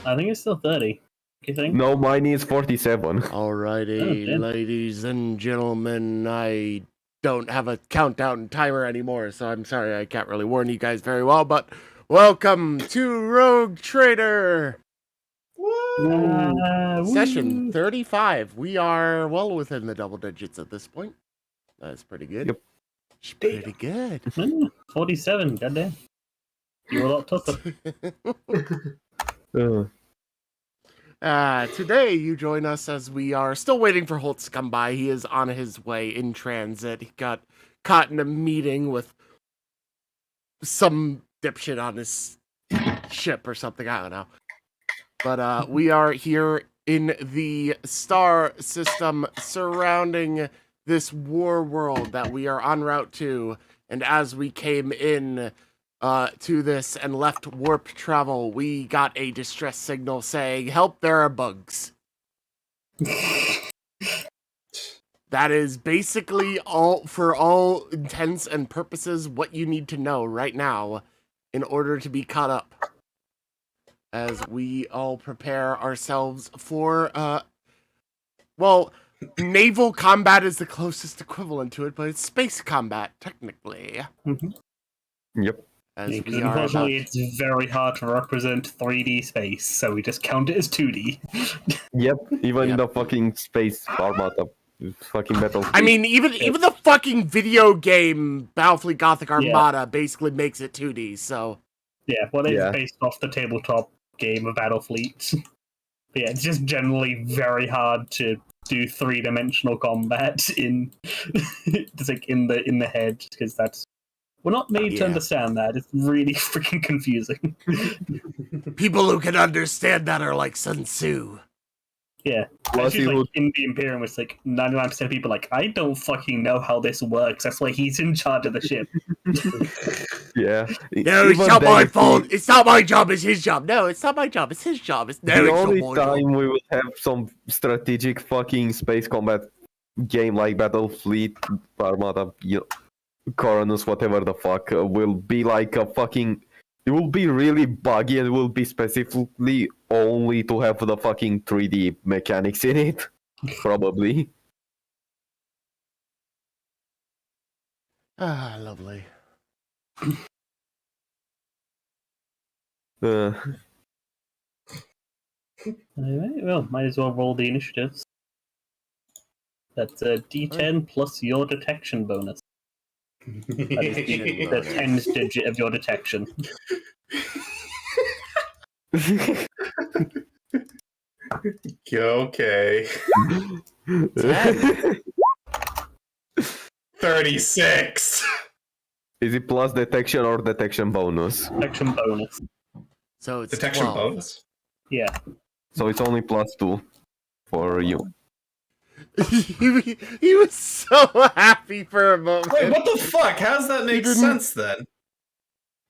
I think it's still 30. You think? No, mine is 47. Alrighty, ladies and gentlemen, I don't have a countdown timer anymore, so I'm sorry I can't really warn you guys very well, but welcome to Rogue Trader! Session 35. We are well within the double digits at this point. That's pretty good. Yep. It's pretty good. 47, goddamn. You're a lot tougher. Today you join us as we are still waiting for Holt to come by. He is on his way in transit. He got caught in a meeting with some dipshit on his ship or something. I don't know. But we are here in the star system surrounding this war world that we are en route to. And as we came in to this and left warp travel, we got a distress signal saying, "Help, there are bugs." That is basically for all intents and purposes, what you need to know right now in order to be caught up. As we all prepare ourselves for, naval combat is the closest equivalent to it, but it's space combat, technically. Mm-hmm. Yep. Unfortunately, it's very hard to represent 3D space, so we just count it as 2D. Yep, even in the fucking space Armada. Fucking metal. I mean, even the fucking video game Battlefleet Gothic Armada basically makes it 2D, so... Yeah, well, it's based off the tabletop game of Battlefleet. But yeah, it's just generally very hard to do three-dimensional combat in it's like in the head, because we're not made to understand that. It's really freaking confusing. People who can understand that are like Sun Tzu. Yeah, actually, like in the Imperium, it's like 99% of people are like, I don't fucking know how this works. That's why he's in charge of the ship. Yeah. No, it's not my fault. It's not my job. It's his job. No, it's not my job. It's his job. The only time we will have some strategic fucking space combat game like Battlefleet, Armada, Coronus, whatever the fuck, will be like a fucking... It will be really buggy and will be specifically only to have the fucking 3D mechanics in it. Probably. Lovely. Anyway, well, might as well roll the initiatives. That's a D10 plus your detection bonus. That is the 10th digit of your detection. Okay. 36. Is it plus detection or detection bonus? Detection bonus. So it's detection 12. bonus? Yeah. So it's only plus 2 for you. He was so happy for a moment. Wait, what the fuck? How does that make sense then?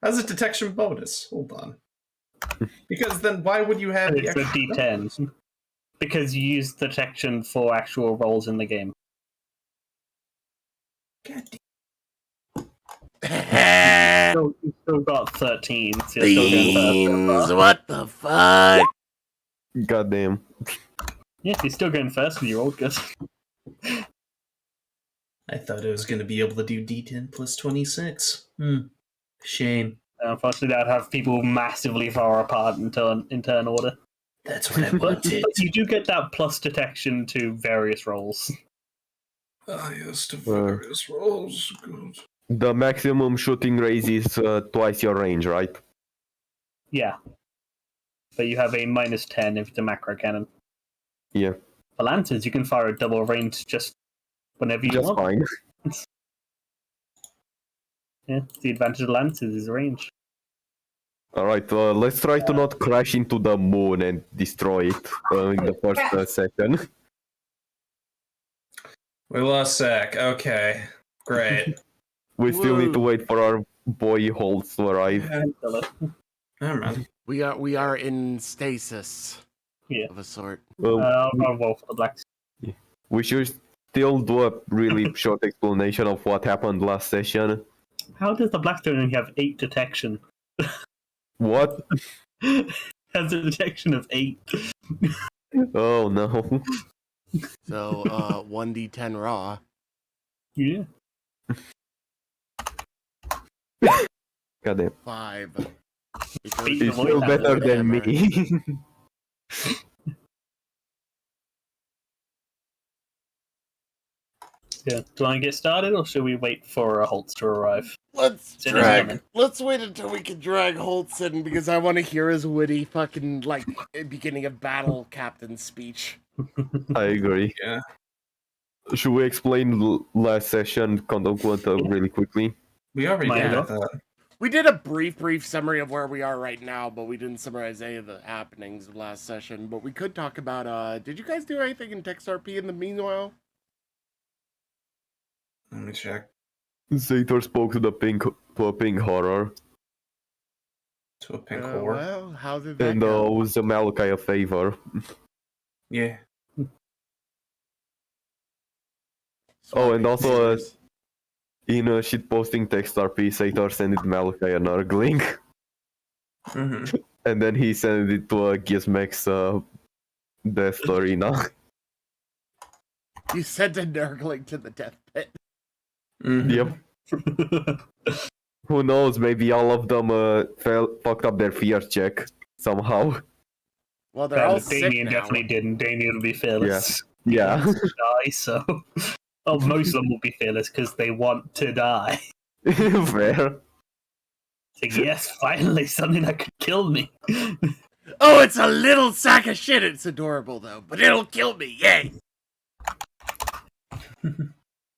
How's it detection bonus? Hold on. Because then why would you have it's the D10? Because you use detection for actual rolls in the game. God damn. You still got 13. So Beans, what the fuck? Goddamn. Yeah, you're still going first with your old guys. I thought I was going to be able to do D10 plus 26. Shame. Unfortunately, I'd have people massively far apart in turn order. That's what I wanted. But you do get that plus detection to various rolls. Ah, yes, to various rolls. Good. The maximum shooting range is twice your range, right? Yeah. But you have a minus 10 if it's a macro cannon. Yeah. For lances, you can fire a double range just whenever you want. Fine. Yeah, the advantage of lances is range. Alright, let's try to not crash into the moon and destroy it in the first second. We lost Zach. Okay, great. We still need to wait for our boy Holtz to arrive. We are in stasis. Yeah. Of a sort. I'll roll for the Blackstone. We should still do a really short explanation of what happened last session. How does the Blackstone only have 8 detection? What? has a detection of 8. Oh no. So 1d10 raw. Yeah. Goddamn. 5. He's Still better than me. Yeah. Do you want to get started, or should we wait for Holtz to arrive? Let's Sit down. Let's wait until we can drag Holtz in because I want to hear his witty fucking like beginning of battle captain speech. I agree. Yeah. Should we explain last session conduct really quickly? We already Might did as that. We did a brief summary of where we are right now, but we didn't summarize any of the happenings of last session. But we could talk about did you guys do anything in TextRP in the meanwhile? Let me check. Zator spoke to a pink horror. To a pink whore. Well, how did that And go? was the Malachi a favor? Yeah. Oh, and also, Favors. in a shitposting text RP, Zator sent Malachi an Urgling. Mm-hmm. And then he sent it to a Gizmex death arena. You sent a nurgling to the death pit. Mm-hmm. Yep. Who knows, maybe all of them fucked up their fear check somehow. Well, they're all sick Damien now. definitely didn't. Damien will be fearless. Yeah. He wants to die, so. Oh, most of them will be fearless because they want to die. Fair. It's like, yes, finally, something that could kill me. Oh, it's a little sack of shit. It's adorable though, but it'll kill me. Yay!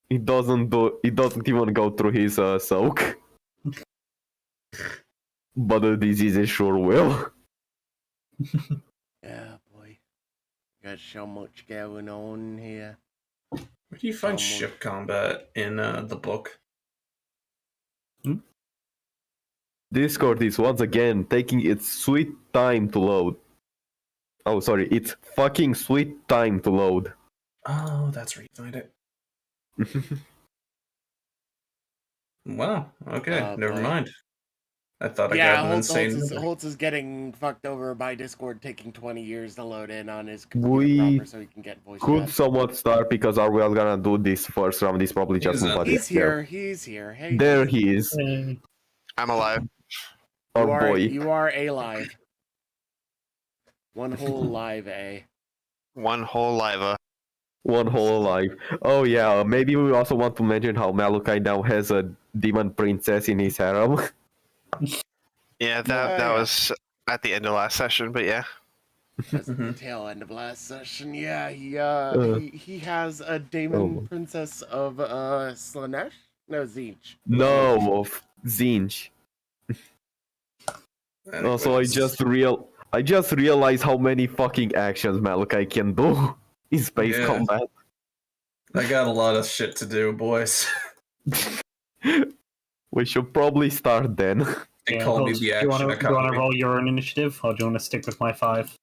It doesn't even go through his soak. But the diseases sure will. Yeah, boy. Got so much going on here. Where do you find ship combat in the book? Discord is once again taking its sweet time to load. Oh, sorry, it's fucking sweet time to load. Oh, that's where you find it. Wow. Okay. Never boy. mind. I thought I Yeah, got an insane. Holtz is getting fucked over by Discord, taking 20 years to load in on his We computer proper so he can get voice Could chat. somewhat start because are we all gonna do this first round? Is probably just He's nobody. He's here. He's here. Hey, There he is. I'm alive. Our boy. You are alive. One whole live A. One whole liva. One whole alive. Oh yeah, maybe we also want to mention how Malachi now has a demon princess in his harem. Yeah, that was at the end of last session, but yeah. That's the tail end of last session. Yeah, he has a demon princess of Slanesh? No, Zinch. No, of Zinch. Also, I just realized how many fucking actions Malachi can do in space combat. I got a lot of shit to do, boys. We should probably start then. They call me the action do you want to economy. roll your own initiative, or do you want to stick with my 5?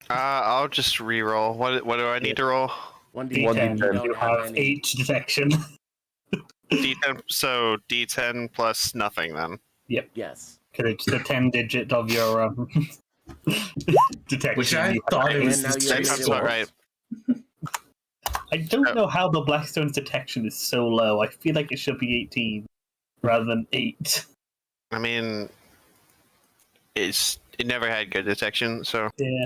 I'll just re-roll. What do I need to roll? 1d10. D10. You have any. 8 detection. D10. So D10 plus nothing then. Yes. Because it's the 10 digit of your detection. Which I thought it was And now the you're That sounds Maybe about right. I don't know how the Blackstone's detection is so low. I feel like it should be 18 rather than 8. I mean, it never had good detection, so Yeah.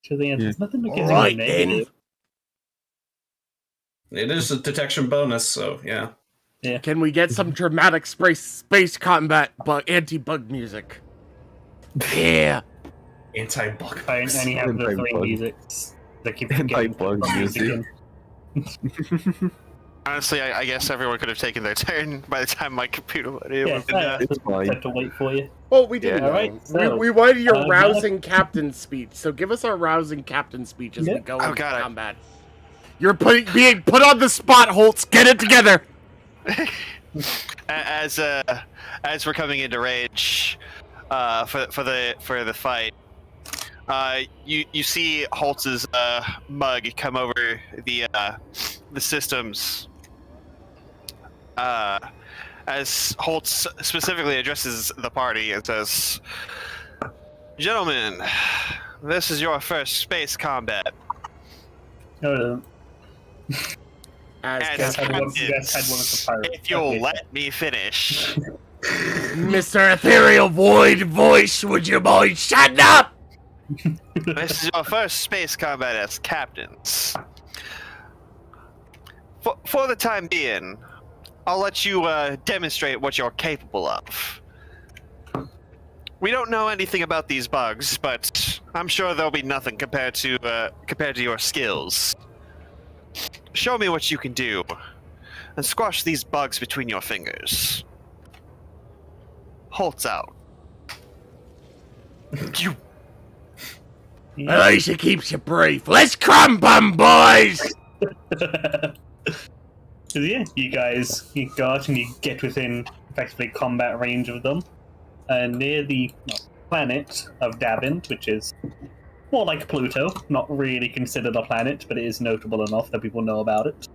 So there's nothing that gives Alright, you a negative. It is a detection bonus, so yeah. Can we get some dramatic space combat anti-bug music? Yeah. Anti-bug. I only have the 3 Anti-bug. musics that keep Anti-bug music. honestly, I guess everyone could have taken their turn by the time my computer would Yeah, have been It's fine. have to wait for you. Well, we didn't. Yeah, alright, so, we wanted your now- rousing captain speech. So give us our rousing captain speech as we Yeah. go Oh, into God. combat. You're being put on the spot, Holtz. Get it together. as we're coming into rage for the fight. You see Holtz's mug come over the systems. As Holtz specifically addresses the party and says, Gentlemen, this is your first space combat. No, As As had one- captains, you guys had one of the pirates. if you'll Okay. let me finish. Mr. Ethereal Void Voice, would you mind shutting up? This is your first space combat as captains. For the time being, I'll let you demonstrate what you're capable of. We don't know anything about these bugs, but I'm sure there'll be nothing compared to your skills. Show me what you can do, and squash these bugs between your fingers. Holt's out. You. At least it keeps you brief. Let's crumb 'em, boys! So yeah, you guys you go out and you get within effectively combat range of them, and near the planet of Davin, which is more like Pluto, not really considered a planet, but it is notable enough that people know about it.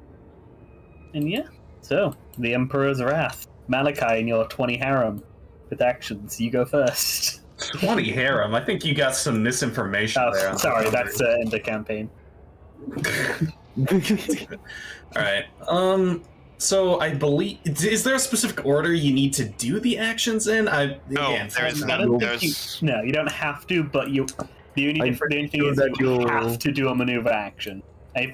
And yeah, so the Emperor's Wrath, Malachi and your 20 harem with actions. You go first. 20 harem. I think you got some misinformation there. Sorry, that's in the campaign. All right. So I believe is there a specific order you need to do the actions in? No, there is I none. don't think no, you don't have to, but you. The only I'm different thing sure is that you you'll- have to do a maneuver action.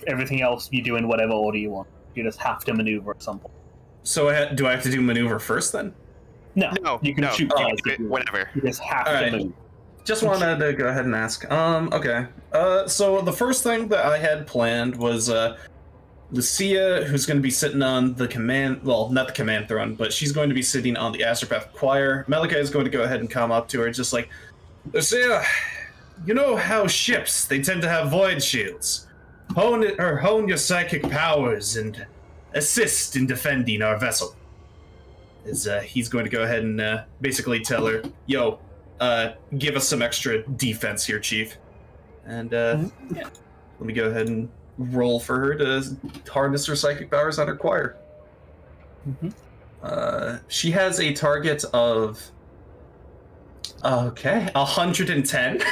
Everything else you do in whatever order you want. You just have to maneuver at some point. So do I have to do maneuver first then? No, No, you can no, shoot you cards do if it you want. whenever. You just have Alright. to move. Just wanted to go ahead and ask. Okay. So the first thing that I had planned was Lucia, who's going to be sitting on the command, well, not the command throne, but she's going to be sitting on the Astropath choir. Malachi is going to go ahead and come up to her, just like, Lucia, you know how ships, they tend to have void shields. Hone your psychic powers and assist in defending our vessel. He's going to go ahead and basically tell her, yo, give us some extra defense here, Chief. And yeah, let me go ahead and roll for her to harness her psychic powers on her choir. She has a target of 110.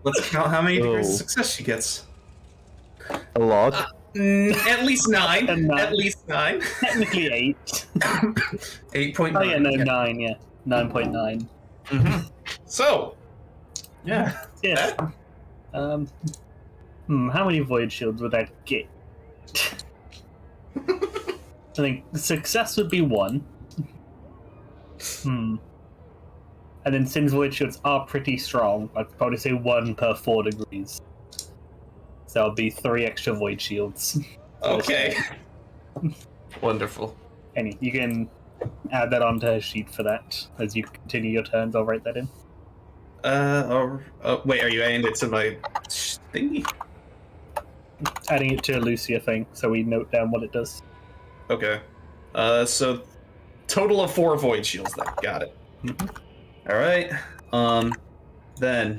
Let's count how many degrees of success she gets. A lot. At least 9. And 9. At least 9. Technically 8. 8.9. Oh yeah, no, Okay. 9, yeah. 9.9. So, yeah. Yes. How many void shields would that get? I think success would be 1. And then since void shields are pretty strong, I'd probably say 1 per 4 degrees. So it'll be 3 extra void shields. Okay. Wonderful. Anyway, you can add that onto her sheet for that as you continue your turns. I'll write that in. Wait, are you adding it to my thingy? Adding it to a Lucia thing, so we note down what it does. Okay. So total of 4 void shields then. Got it. All right. Then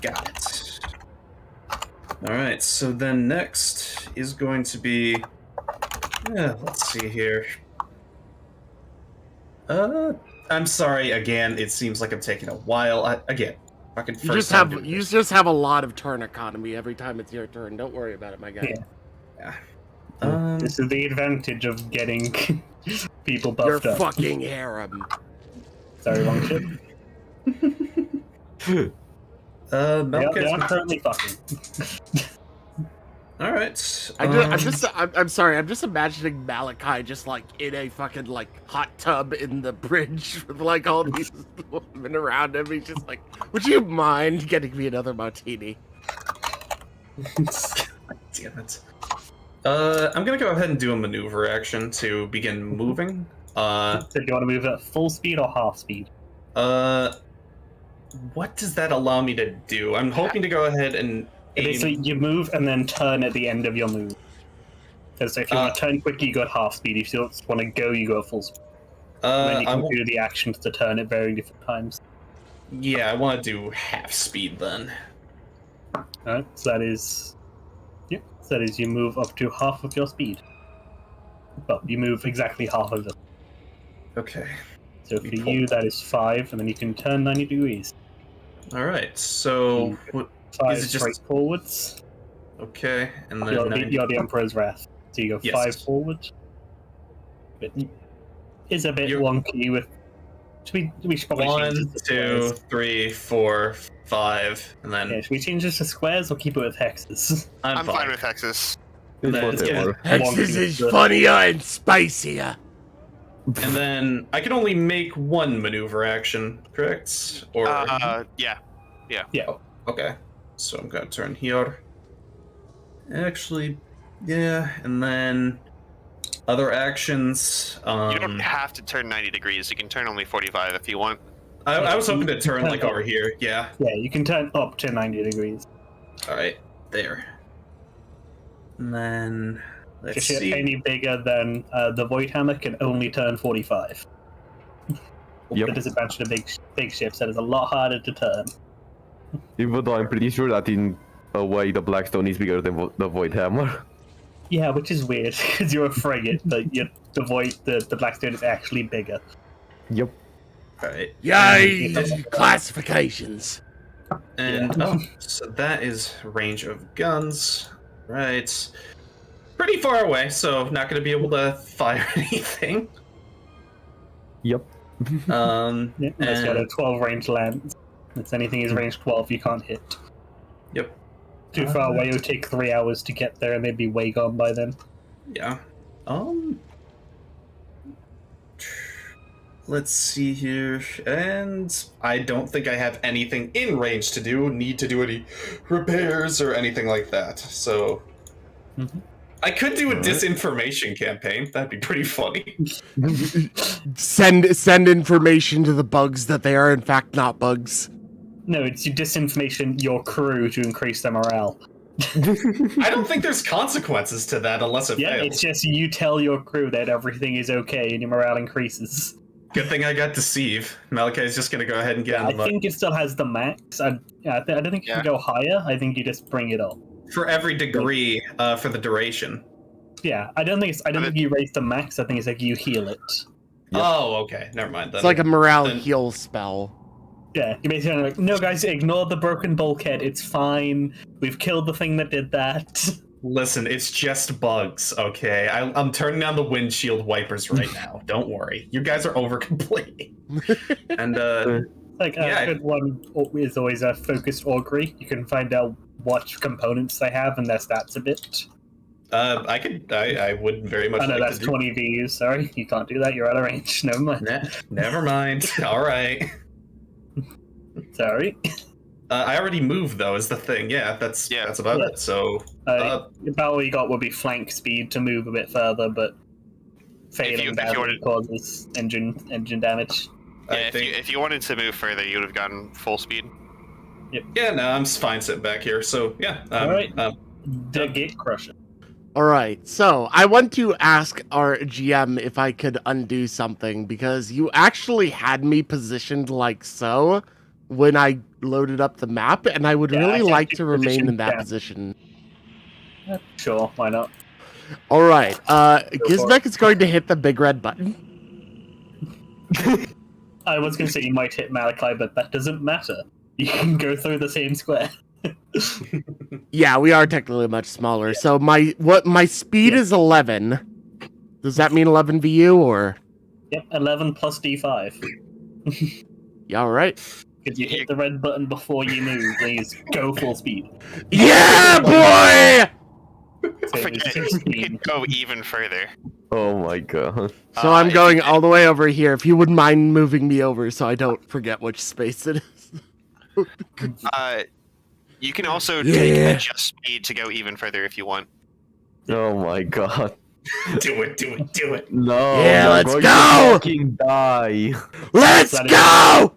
got it. All right. So then next is going to be let's see here. I'm sorry again. It seems like I'm taking a while. Again, fucking You first just time have doing you this. just have a lot of turn economy every time it's your turn. Don't worry about it, my guy. Yeah. Um, This is the advantage of getting people Your buffed up. fucking harem. Sorry, wrong ship. They Malachite's are gonna- currently fucking. All right. I'm sorry. I'm just imagining Malachi just like in a fucking like hot tub in the bridge with like all these women around him. He's just like, would you mind getting me another martini? Damn it. I'm gonna go ahead and do a maneuver action to begin moving. So do you want to move at full speed or half speed? What does that allow me to do? I'm hoping to go ahead and Basically, you move and then turn at the end of your move. Because if you want to turn quick, you go at half speed. If you want to go, you go at full speed. And then you I can wa- do the actions to turn at very different times. yeah, I want to do half speed then. Alright, so that is... Yep, so that is you move up to half of your speed. Well, you move exactly half of it. Okay. So for you, that is 5, and then you can turn 90 degrees. All right. So what 5 is it? straight Just forwards. okay, and then You're 90. the Emperor's Wrath. So you go Yes. 5 forward. It is a bit You're- wonky with. We should probably change 1, this to 2, squares. 3, 4, 5, and then Yeah, should we change this to squares or keep it with hexes? I'm fine with hexes. It's Then it's whatever. Hexes is funnier and spicier. And then I can only make one maneuver action, correct? Or Yeah. okay. So I'm gonna turn here. Actually, yeah, and then other actions. You don't have to turn 90 degrees. You can turn only 45 if you want. I was hoping to turn like over here. Yeah. Yeah, you can turn up to 90 degrees. All right, there. And then let's If you're see. any bigger than the Void Hammer can only turn 45. Yep. The disadvantage of big ships, that is a lot harder to turn. Even though I'm pretty sure that in a way the Blackstone is bigger than the Void Hammer. Yeah, which is weird, because you're a frigate, but the Blackstone is actually bigger. Yep. All right. Yay! Classifications. And so that is range of guns. Right. Pretty far away, so not going to be able to fire anything. Yep. Yeah, unless you had a And 12 range lance. If anything is range 12, you can't hit. yep. Too far away, it would take 3 hours to get there, and they'd be way gone by then. Yeah. Let's see here. And I don't think I have anything in range to need to do any repairs or anything like that. So I could do a disinformation campaign. That'd be pretty funny. Send information to the bugs that they are in fact not bugs. No, it's you disinformation your crew to increase their morale. I don't think there's consequences to that unless it Yeah, fails. it's just you tell your crew that everything is okay and your morale increases. Good thing I got deceive. Malachi's just gonna go ahead and get I on the think it still has the max. I don't think you can go higher. I think you just bring it up. for every degree for the duration. Yeah, I don't think you raise the max. I think it's like you heal it. Yep. Oh, okay. Never mind. Then. It's like a morale Then- heal spell. Yeah, you're basically like, no guys, ignore the broken bulkhead. It's fine. We've killed the thing that did that. Listen, it's just bugs, okay? I'm turning on the windshield wipers right now. Don't worry. You guys are over complaining. And Like a good one is always a focused augury. You can find out what components they have and their stats a bit. I would very much I know like that's to do. 20 VUs. Sorry, you can't do that. You're out of range. Never mind. Never mind. All right. Sorry. I already moved though. Is the thing? Yeah, that's about it. So About all you got would be flank speed to move a bit further, but failing badly causes engine damage. Yeah, if you wanted to move further, you would have gotten full speed. Yep. Yeah, no, I'm fine sitting back here. So yeah. All right. The Gate Crusher. All right, so I want to ask our GM if I could undo something, because you actually had me positioned like so when I loaded up the map, and I would really like to remain in that position. Sure, why not? All right, Gizmek is going to hit the big red button. I was going to say you might hit Malachi, but that doesn't matter. You can go through the same square. Yeah, we are technically much smaller. So my speed is 11. Does that mean 11 VU or? Yep, 11 plus D5. Yeah, all right. Because you hit the red button before you move, please go full speed. Yeah, boy! So Forget it. You can go even further. Oh my god. So I'm going all the way over here. If you wouldn't mind moving me over so I don't forget which space it is. You can also take adjust speed to go even further if you want. Oh my god. do it. No. Yeah, I'm let's going go! to fucking die. Let's go!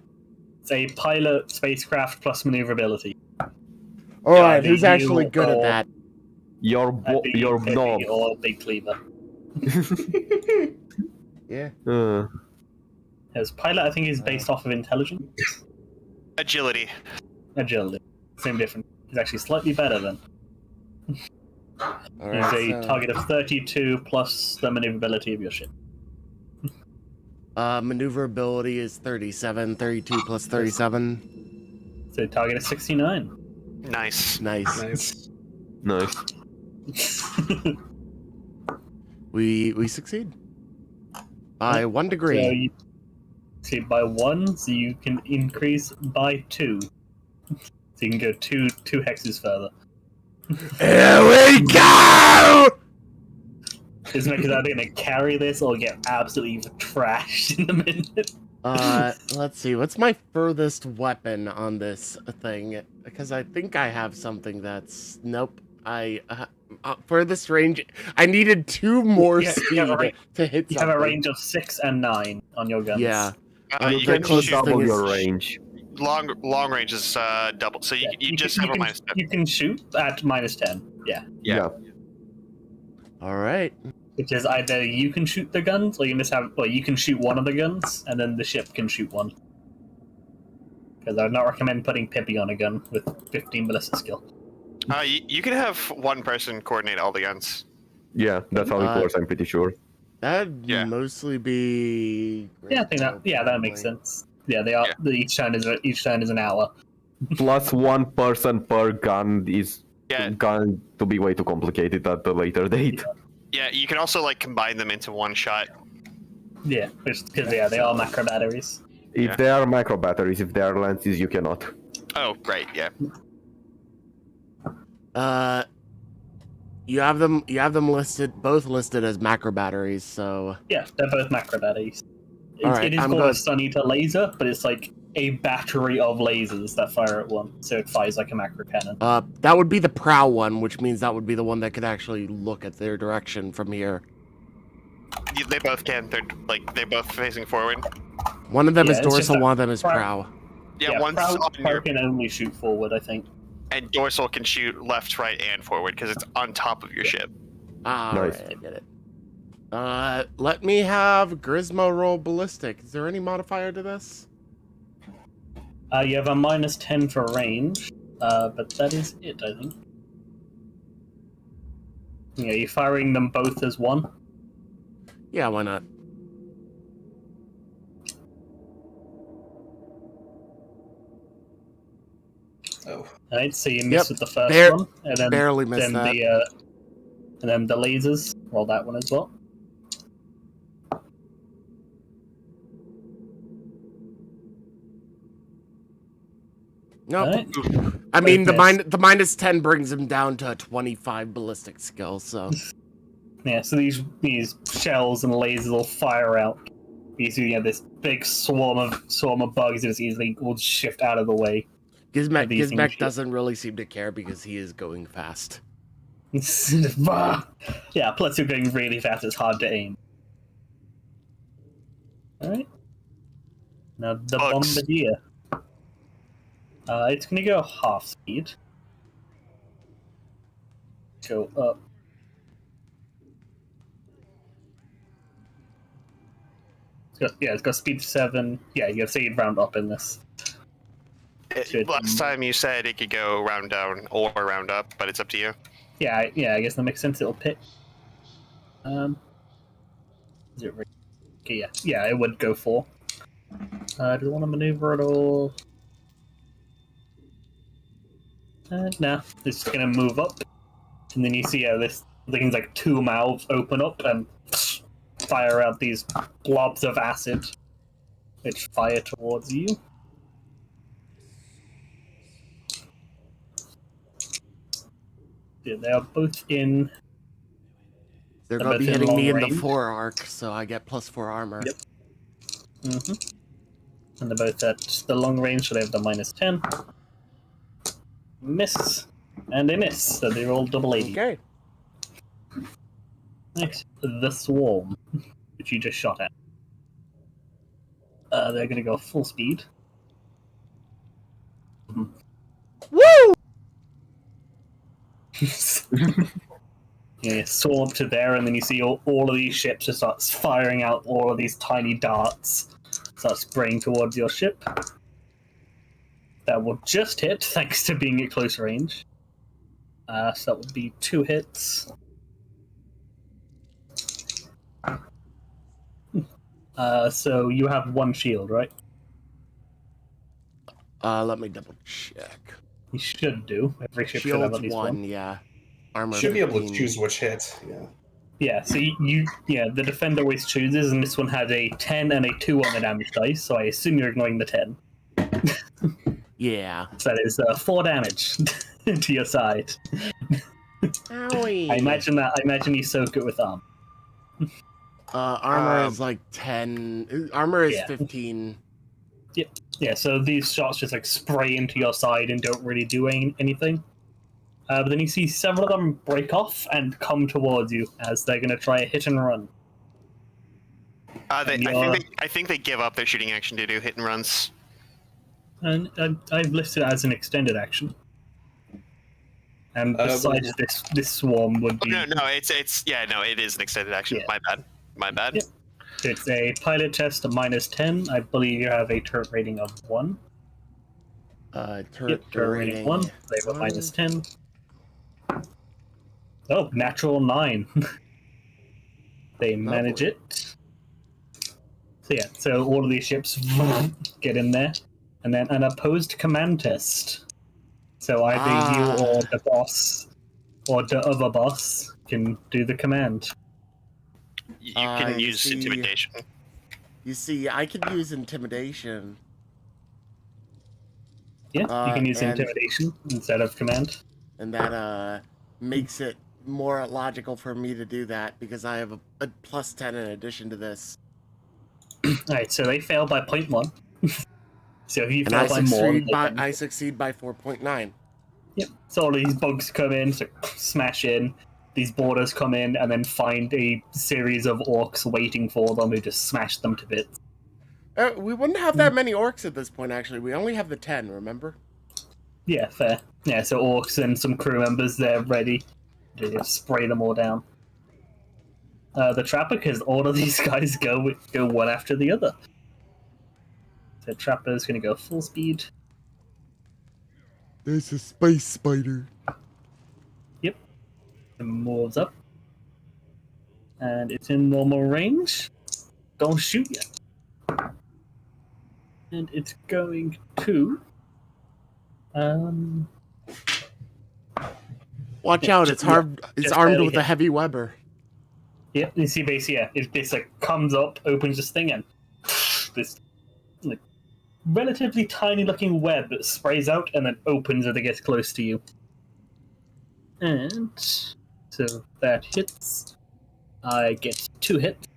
It's a pilot spacecraft plus maneuverability. All right, Yeah, who's you actually good at or- that? Your That'd be knob. Heavy or Big Cleaver. Yeah. As pilot, I think is based off of intelligence. Agility. Agility. Same difference. It's actually slightly better then. There's a target of 32 plus the maneuverability of your ship. Maneuverability is 37, 32 plus 37. So target is 69. Nice. Nice. Nice. We succeed. By 1 degree. So you see by 1, so you can increase by 2. So you can go two hexes further. Here we go! Is Mecha's either going to carry this or get absolutely trashed in a minute? Let's see. What's my furthest weapon on this thing? Because I think I have something that's... Nope. Furthest range... I needed 2 more speed to hit something. You have a range of 6 and 9 on your guns. Yeah. You can Close double thing your is- range. long range is double, so you just have a minus 10. You can shoot at minus 10. Yeah. All right. Which is either you can shoot the guns, or you just have, well, you can shoot one of the guns, and then the ship can shoot one. Because I would not recommend putting Pippi on a gun with 15 ballistic skill. You can have one person coordinate all the guns. Yeah, that's how it works, I'm pretty sure. That'd mostly be... Yeah, I think that makes sense. Yeah, they are. Yeah. Each turn is an hour. Plus 1 person per gun is Yeah. going to be way too complicated at a later date. Yeah, you can also like combine them into one shot. Yeah, because they are macro batteries. If they are macro batteries, if they are lances, you cannot. Oh, great, yeah. You have them both listed as macro batteries, so... Yeah, they're both macro batteries. Alright, it is I'm called going- a Sun-Eater laser, but it's like a battery of lasers that fire at once, so it fires like a macro cannon. That would be the prow one, which means that would be the one that could actually look at their direction from here. They both can. They're both facing forward. One of them is Yeah, it's just dorsal, a one of them is prow. prow. Yeah, one's prow on your... can only shoot forward, I think. And dorsal can shoot left, right, and forward because it's on top of your ship. Ah, Nice. right, I get it. Let me have Grismo roll ballistic. Is there any modifier to this? You have a minus 10 for range, but that is it, I think. Yeah, you're firing them both as one. Yeah, why not? Oh. Alright, so you miss with the first Bare- one, and then barely missed then that. and then the lasers. Roll that one as well. Nope. Alright. I mean, Both the minus 10 brings him down to 25 ballistic skill, so... Yeah, so these shells and lasers will fire out. You have this big swarm of bugs that just easily will shift out of the way. Gizmek doesn't really seem to care because he is going fast. Yeah, plus you're going really fast, it's hard to aim. Alright. Now the Bugs. Bombardier. It's gonna go half speed. Go up. It's got speed 7. Yeah, you gotta say you'd round up in this. Last time you said it could go round down or round up, but it's up to you. Yeah, I guess that makes sense. It'll pick. Is it? Okay, yeah, it would go 4. Do you want to maneuver at all? Nah, it's just gonna move up, and then you see this thing's like 2 mouths open up and fire out these blobs of acid, which fire towards you. Yeah, they are both in. They're They're going to be both in hitting me in long the range. 4 arc, so I get plus 4 armor. Yep. And they're both at the long range, so they have the minus 10. Miss. And they miss, so they're all double 80. Okay. Next, the swarm, which you just shot at. They're gonna go full speed. Woo! Yeah, soar up to there, and then you see all of these ships just starts firing out all of these tiny darts. Start spraying towards your ship. That will just hit, thanks to being at close range. So that would be 2 hits. So you have 1 shield, right? Let me double check. You should do. Every ship should have Shield's at least 1, 1. yeah. Armor Should be able to 15. choose which hit. Yeah. Yeah, so the defender always chooses, and this one has a 10 and a 2 on the damage dice, so I assume you're ignoring the 10. Yeah. So that is 4 damage to your side. Owie. I imagine you soak it with arm. Armor is like 10. Armor is Yeah. 15. Yeah, so these shots just like spray into your side and don't really do anything. But then you see several of them break off and come towards you as they're going to try a hit and run. I think they give up their shooting action to do hit and runs. And I've listed it as an extended action. And besides this swarm would be... No, it is an extended action. Yeah. My bad. Yep. It's a pilot test of -10. I believe you have a turret rating of 1. Turret rating 1. They have a -10. Oh, natural 9. They manage it. So yeah, so all of these ships get in there. And then an opposed command test. So either you or the boss, or the other boss, can do the command. You can use intimidation. You see, I can use intimidation. Yeah, you can use intimidation instead of command. And that makes it more logical for me to do that because I have a +10 in addition to this. Alright, so they fail by 0.1. So if you And fail by more... I succeed by 4.9. Yep. So all these bugs come in, so smash in. These boarders come in and then find a series of orcs waiting for them who just smash them to bits. We wouldn't have that many orcs at this point, actually. We only have the 10, remember? Yeah, fair. Yeah, so orcs and some crew members, they're ready to just spray them all down. The trapper, because all of these guys go one after the other. So trapper's going to go full speed. There's a space spider. Yep. It moves up. And it's in normal range. Don't shoot yet. And it's going to... Watch out, it's armed with a heavy Weber. Yep, you see basically, yeah, it just like comes up, opens this thing, and this like relatively tiny looking web that sprays out and then opens as it gets close to you. And so that hits. I get 2 hits.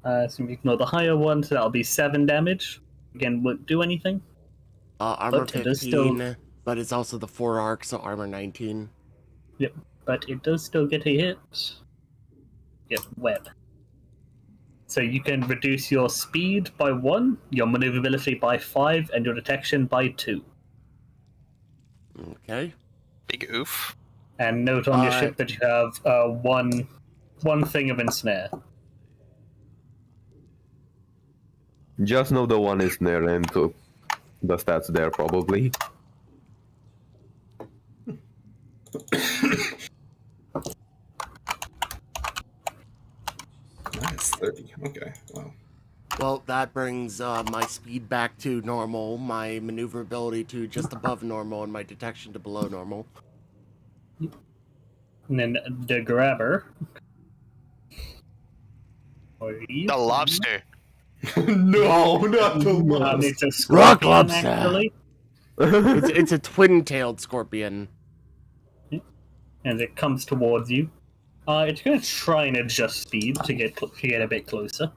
So we ignore the higher one, so that'll be 7 damage. Again, won't do anything. Armor But it 15, is still... but it's also the 4 arc, so armor 19. Yep, but it does still get a hit. Yep, web. So you can reduce your speed by 1, your maneuverability by 5, and your detection by 2. Okay. Big oof. And note on your ship that you have one thing of ensnare. Just know the one is near and the stats there probably. Nice, 30. Okay, wow. Well, that brings my speed back to normal, my maneuverability to just above normal, and my detection to below normal. And then the grabber. The lobster. No, not the lobster. It's a scorpion, Rock lobster. actually. It's a twin-tailed scorpion. And it comes towards you. It's going to try and adjust speed to get a bit closer.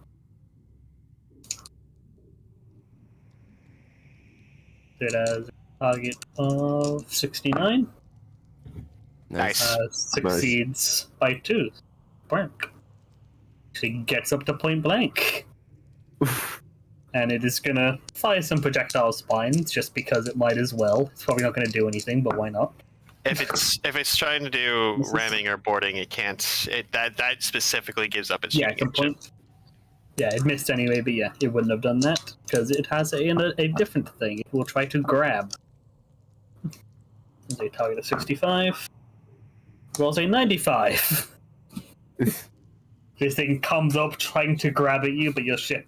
It has a target of 69. Nice. Succeeds by 2. Blank. She gets up to point blank. And it is going to fire some projectile spines just because it might as well. It's probably not going to do anything, but why not? If it's trying to do ramming or boarding, it can't. That specifically gives up its shooting action. Yeah, it missed anyway, but yeah, it wouldn't have done that because it has a different thing. It will try to grab. They target a 65. Rolls a 95. This thing comes up trying to grab at you, but your ship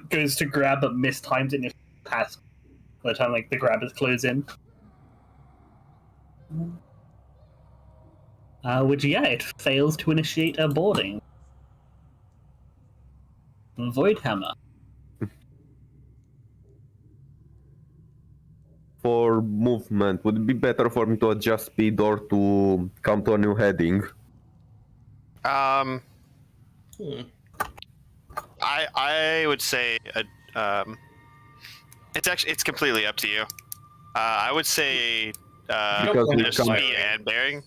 goes to grab but mistimes it and your ship passes by the time the grabbers close in. It fails to initiate a boarding. Void Hammer. For movement, would it be better for me to adjust speed or to come to a new heading? I would say it's completely up to you. I would say just speed and bearing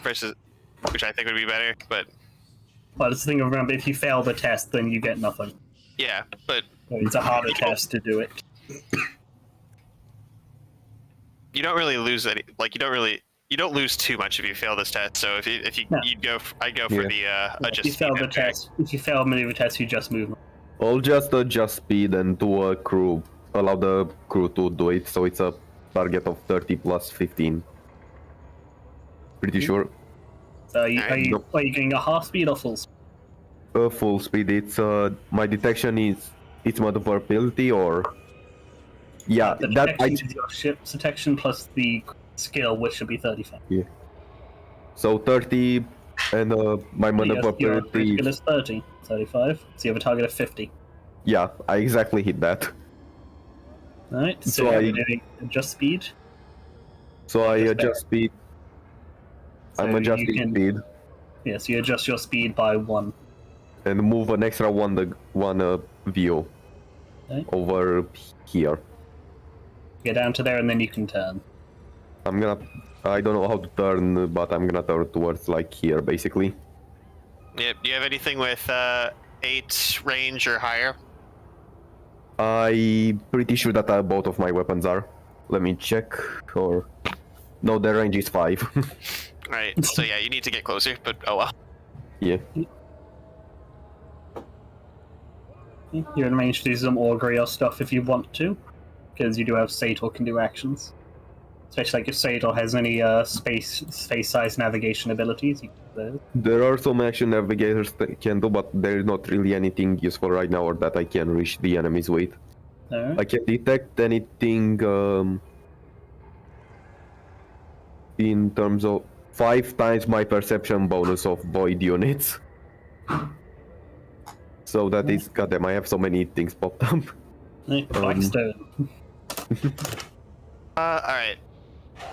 versus, which I think would be better. But that's the thing. Remember, if you fail the test, then you get nothing. Yeah, but it's a harder test to do it. You don't really lose any. You don't lose too much if you fail this test. So if I'd go for the adjust. If you fail the test, if you fail maneuver test, you just move. I'll just adjust speed and do a crew. Allow the crew to do it, so it's a target of 30 plus 15. Pretty sure. So are you getting a half speed or full speed? Full speed. It's my detection is its maneuverability or. Yeah, that is your ship's detection plus the skill, which should be 35. Yeah. So 30, and my maneuverability. Your skill is 35. So you have a target of 50. Yeah, I exactly hit that. Alright, so I adjust speed. So I adjust speed. So I'm adjusting speed. Yeah, so you adjust your speed by 1. And move an extra one view over here. Get down to there and then you can turn. I don't know how to turn, but I'm gonna turn towards here, basically. Yep. Do you have anything with 8 range or higher? I'm pretty sure that both of my weapons are. Let me check. No, their range is 5. Right. So yeah, you need to get closer. But oh well. Yeah. You're in range to do some augury or stuff if you want to, because you do have Sator can do actions. Especially if Sator has any space-size navigation abilities. There are some action navigators that can do, but there's not really anything useful right now or that I can reach the enemies with. Right. I can detect anything in terms of 5 times my perception bonus of void units. So that is, goddamn, I have so many things popped up. Blackstone. Alright.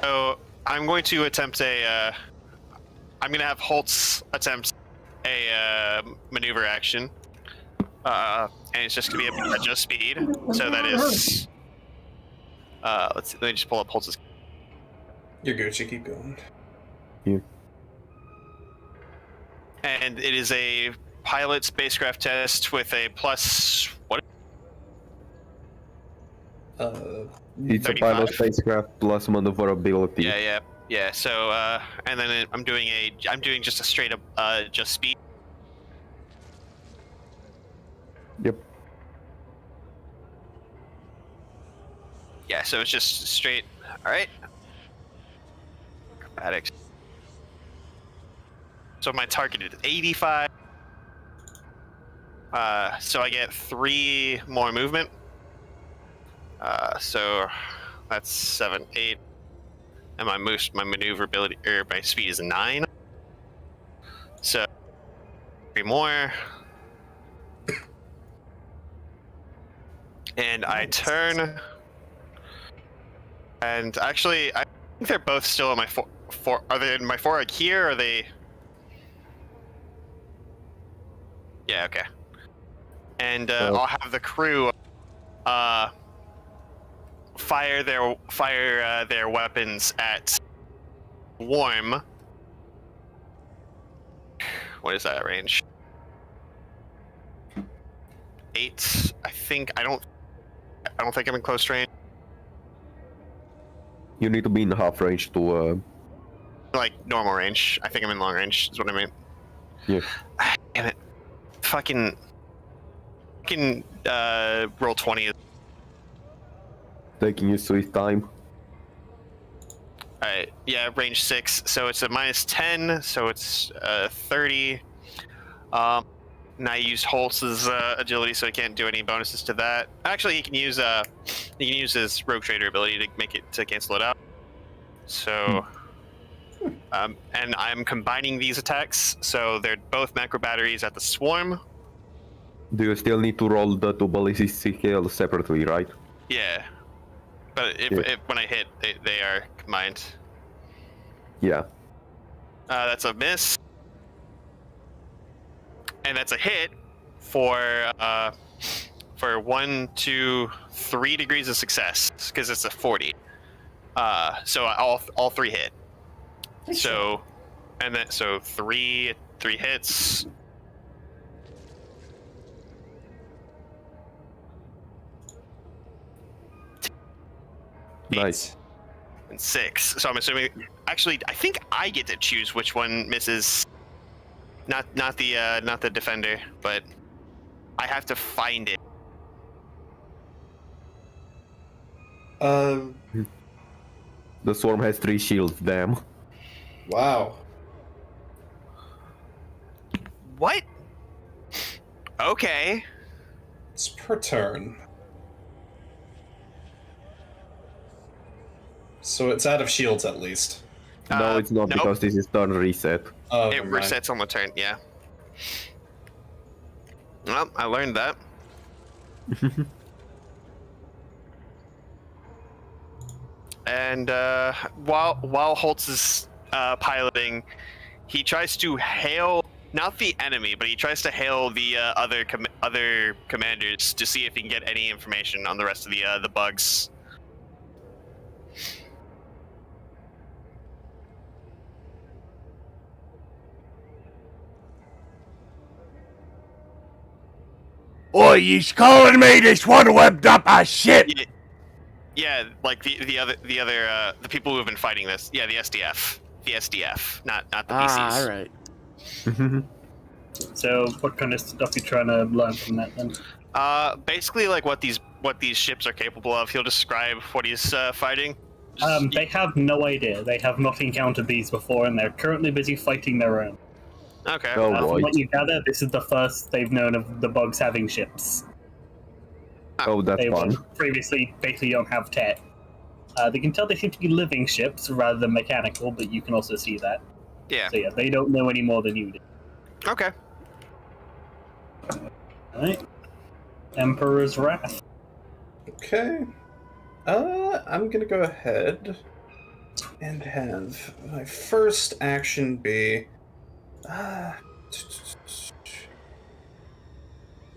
So, I'm going to attempt I'm going to have Holtz attempt a maneuver action. And it's just going to be a adjust speed. So that is... let's see, let me just pull up Holtz's... You're Gucci, keep going. Yeah. And it is a pilot spacecraft test with a plus... What? It's 35. A pilot spacecraft plus maneuverability. Yeah. So, and then I'm doing just a straight up just speed. Yep. Yeah. So it's just straight. All right. Acrobatics. So my target is 85. So I get 3 more movement. So that's 7, 8, and my maneuverability or my speed is 9. So 3 more, and I turn. And actually, I think they're both still in my four. Are they in my forag here? Or are they? Yeah. Okay. And I'll have the crew. Fire their weapons at Warm. What is that range? 8. I think I don't think I'm in close range. You need to be in half range to like normal range. I think I'm in long range is what I mean. Yeah. Damn it. Fucking roll 20. Taking you sweet time. Alright, yeah, range 6, so it's a minus 10, so it's 30. And I used Holtz's agility, so he can't do any bonuses to that. Actually, he can use his Rogue Trader ability to cancel it out. So, and I'm combining these attacks, so they're both macro batteries at the swarm. Do you still need to roll the two ballistic skills separately, right? Yeah, but if when I hit, they are combined. Yeah. That's a miss. And that's a hit for 1, 2, 3 degrees of success because it's a 40. So all 3 hit. So, and then so 3 hits. Nice. And 6. So I'm assuming. Actually, I think I get to choose which one misses. Not the defender, but I have to find it. The swarm has 3 shields, damn. Wow. What? Okay. It's per turn. So it's out of shields at least. No, it's not, nope. because this is turn reset. Oh, It never mind. resets on the turn, yeah. Well, I learned that. And while Holtz is piloting, he tries to hail not the enemy, but he tries to hail the other commanders to see if he can get any information on the rest of the bugs. Oi, he's calling me this one webbed up as shit! Yeah, like the people who have been fighting this. Yeah, the SDF, not the PCs. Ah, alright. So, what kind of stuff are you trying to learn from that then? Basically, like what these ships are capable of. He'll describe what he's fighting. They have no idea. They have not encountered these before, and they're currently busy fighting their own. Okay. Oh, From boy. what you gather, this is the first they've known of the bugs having ships. Oh, that's They fun. previously basically don't have tech. They can tell they seem to be living ships rather than mechanical, but you can also see that. Yeah. So yeah, they don't know any more than you do. Okay. Alright. Emperor's Wrath. Okay. I'm gonna go ahead and have my first action be.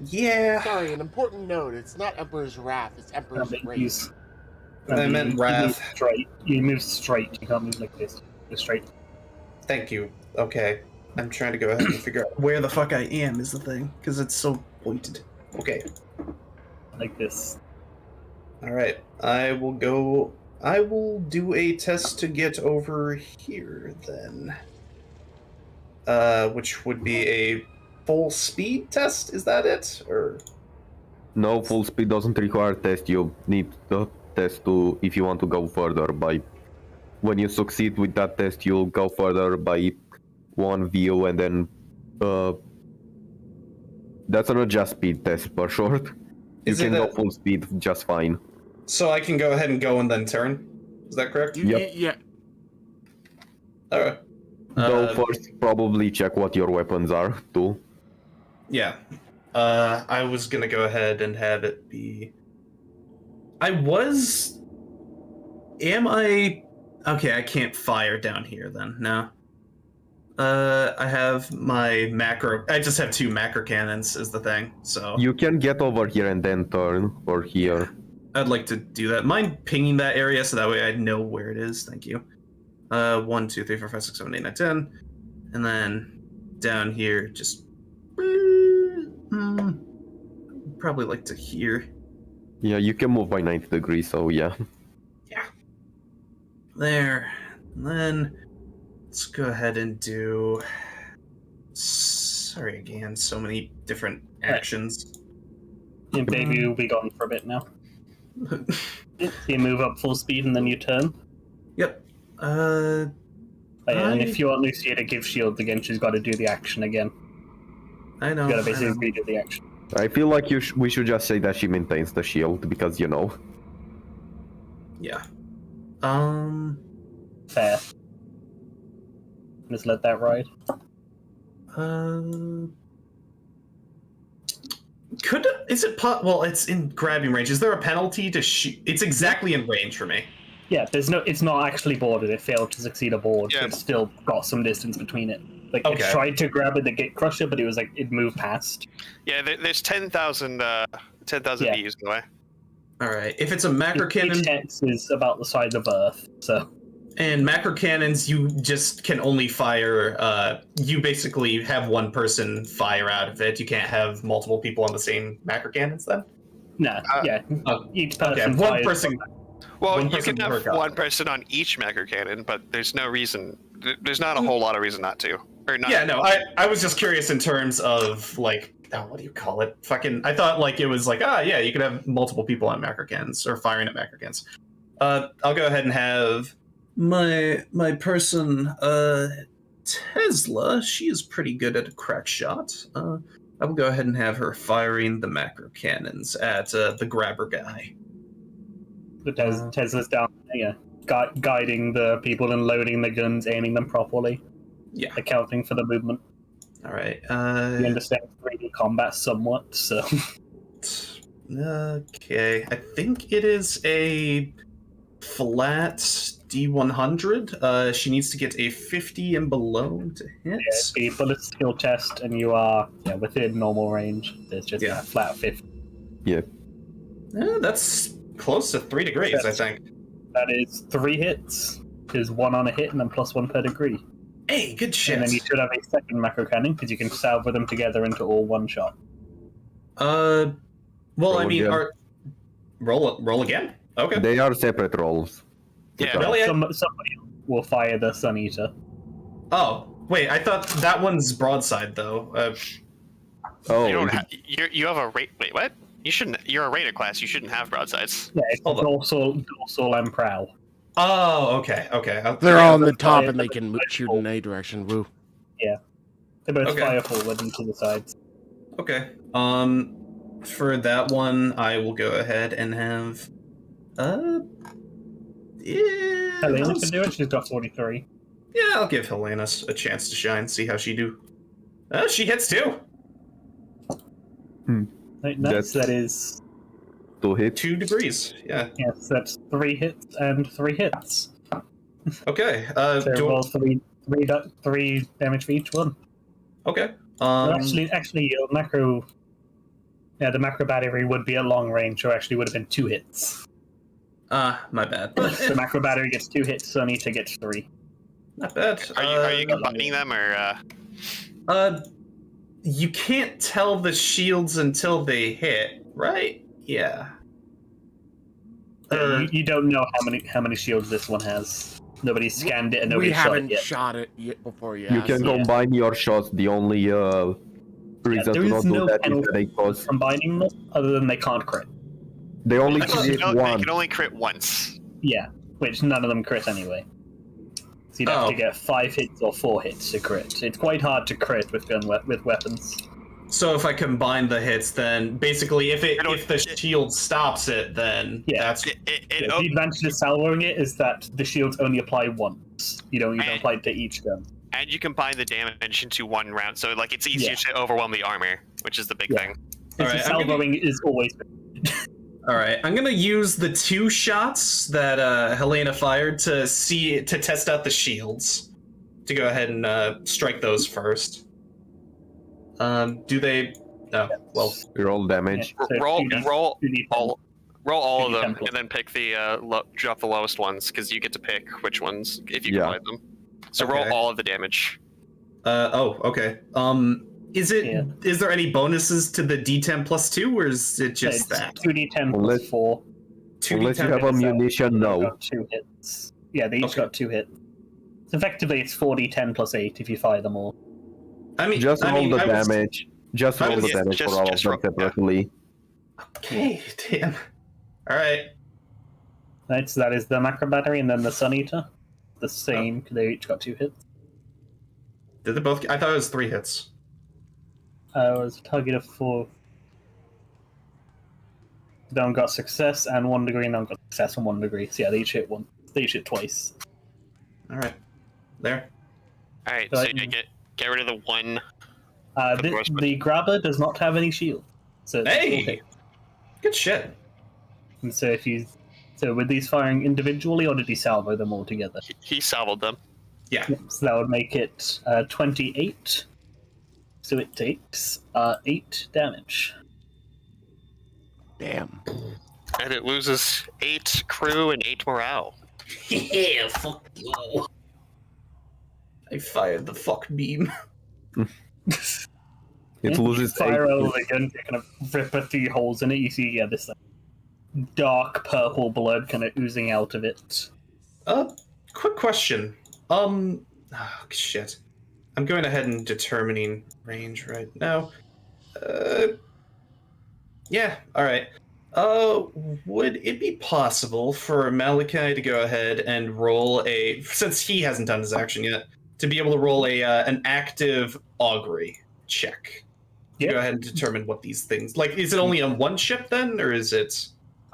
Yeah. Sorry, an important note. It's not Emperor's Wrath, it's Emperor's Rage. I meant Wrath. You move straight. You can't move like this. Go straight. Thank you. Okay. I'm trying to go ahead and figure out where the fuck I am is the thing, because it's so pointed. Okay. Like this. Alright. I will do a test to get over here then. Which would be a full speed test? Is that it? Or No, full speed doesn't require test. You need the test to, if you want to go further by. When you succeed with that test, you'll go further by 1 view, and then that's an adjust speed test for short. You can go full speed just fine. so I can go ahead and go and then turn? Is that correct? Yep. Yeah. Alright. Though first, probably check what your weapons are too. Yeah. I was gonna go ahead and have it be. Okay, I can't fire down here then. No. I have my macro. I just have 2 macro cannons, is the thing. So You can get over here and then turn, or here. I'd like to do that. Mind pinging that area so that way I know where it is. Thank you. 1, 2, 3, 4, 5, 6, 7, 8, 9, 10. And then down here, just probably like to here. Yeah, you can move by 90 degrees, so yeah. Yeah. There. And then let's go ahead and do. Sorry again, so many different actions. And baby will be gone for a bit now. You move up full speed and then you turn. Yep. And if you want Lucia to give shields again, she's got to do the action again. I know. She's got to basically redo the action. I feel like we should just say that she maintains the shield because, you know. Yeah. Fair. Just let that ride. Well, it's in grabbing range. Is there a penalty to shoot? It's exactly in range for me. Yeah, it's not actually boarded. It failed to succeed a board. Yeah. It's still got some distance between it. Like, Okay. it tried to grab it to get crusher, but it was like, it moved past. Yeah, there's 10,000 Yeah. BUs in the way. All right. If it's a macro cannon, Each hex is about the size of Earth, so... and macro cannons, you just can only fire. You basically have one person fire out of it. You can't have multiple people on the same macro cannons. Then. No, yeah. Each person Okay, one fires person. Well, One you person can per have gun. one person on each macro cannon, but there's no reason. There's not a whole lot of reason not to. Or not. Yeah, no. I was just curious in terms of like, what do you call it? Fucking. I thought like it was like, yeah, you could have multiple people on macro cannons or firing at macro cannons. I'll go ahead and have my person Tesla. She is pretty good at a crack shot. I will go ahead and have her firing the macro cannons at the grabber guy. But Tesla's down, guiding the people and loading the guns, aiming them properly. Yeah. Accounting for the movement. All right. You understand 3D combat somewhat, so... Okay. I think it is a flat D100. She needs to get a 50 and below to hit. Yeah, the bullet skill test, and you are within normal range. There's just a flat 50. Yeah. That's close to 3 degrees, I think. That is 3 hits. Is 1 on a hit, and then +1 per degree. Hey, good shit. And then you should have a second macro cannon, because you can salvo them together into all one shot. Well, Roll I mean, again. roll again? Okay. They are separate rolls. Yeah. Really? Somebody will fire the Sun Eater. Oh, wait, I thought that one's broadside, though. Oh, You don't you have a rate. Wait, what? You shouldn't. You're a raider class. You shouldn't have broadsides. Yeah, it's Hold on. dorsal and prow. Oh, okay. They're all on the that's top fire, and they but can it's shoot in a direction. Woo. They both Okay. fire forward and to the sides. Okay. For that one, I will go ahead and have. Yeah. Helena can do it. She's got 43. Yeah, I'll give Helena a chance to shine. See how she do. She hits too. Right, next, that is 2 hits. 2 degrees. Yeah. yes, that's 3 hits and 3 hits. Okay. So roll three damage for each one. Okay. Actually, your macro. Yeah, the macro battery would be at long range, so actually would have been 2 hits. My bad. The macro battery gets 2 hits, so Anita gets 3. Not bad. Are you combining them or? You can't tell the shields until they hit, right? Yeah. You don't know how many shields this one has. Nobody's scanned it and We nobody's shot it haven't yet. shot it yet before you You asked. can combine your shots. The only reason there to is not do no that is penalty that they cause. Combining them, other than they can't crit. They only They create can one. only crit once. Yeah, which none of them crit anyway. So you'd have to get 5 hits or 4 hits to crit. It's quite hard to crit with with weapons. So if I combine the hits, then basically if the shield stops it, then that's The advantage of salvoing it is that the shields only apply once. You don't apply it to each gun. And you combine the damage into one round, so like it's easier to overwhelm the armor, which is the big thing. Alright, Salvoing is always. all right. I'm gonna use the 2 shots that Helena fired to test out the shields. To go ahead and strike those first. Do they? Oh, well. Roll damage. So Roll all of them, 2d10 and then pick the drop the lowest ones, because you get to pick which ones if you combine them. So Okay. roll all of the damage. Okay. Is there any bonuses to the D10 plus 2, or is it just that? 2d10 plus 4. 2d10 Unless you have ammunition, no. Got 2 hits. Yeah, they each got 2 hits. So effectively, it's 4d10 plus 8 if you fire them all. Just roll the damage. Just roll the damage just for all of them roll- separately. Okay, damn. All right. Right, so that is the macro battery and then the Sun Eater. the same, because they each got 2 hits. Did they both? I thought it was 3 hits. It was a target of 4. That one got success and 1 degree, and that one got success and 1 degree. So yeah, they each hit one. They each hit twice. All right, there. All right, So so you get rid of the one. The grabber does not have any shield. So Hey, good shit. And so were these firing individually, or did he salvo them all together? He salvoed them. Yeah. So that would make it 28. So it takes 8 damage. Damn. And it loses 8 crew and 8 morale. Yeah, fuck you. I fired the fuck beam. It loses fire 8. over the gun, you kind of rip a few holes in it. You see, this dark purple blood kind of oozing out of it. Quick question. Shit. I'm going ahead and determining range right now. Yeah, alright. Would it be possible for Malachi to go ahead and roll since he hasn't done his action yet, to be able to roll an active augury check? To go ahead and determine what these things... Like, is it only on one ship then, or is it...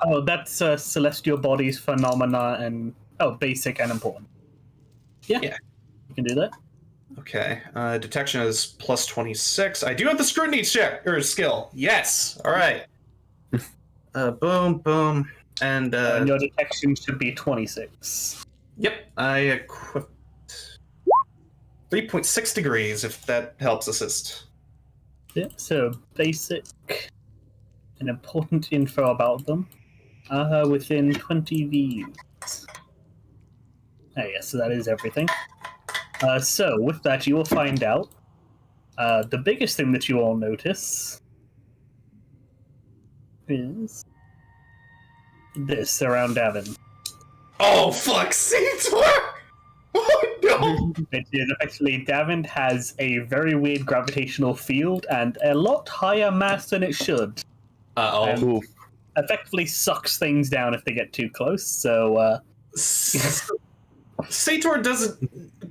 Oh, that's celestial bodies, phenomena, and... Oh, basic and important. Yeah. You can do that. Okay, detection is plus 26. I do have the scrutiny check, or skill. Yes, alright. Boom, boom, and your detection should be 26. Yep, I equipped 3.6 degrees, if that helps assist. Yeah, so basic and important info about them are within 20 views. Oh, yeah, so that is everything. So, with that, you will find out the biggest thing that you all notice is this around Davin. Oh, fuck, Caesar! Oh, no! It is actually, Davin has a very weird gravitational field and a lot higher mass than it should. Uh-oh. Effectively sucks things down if they get too close, so... Sator doesn't...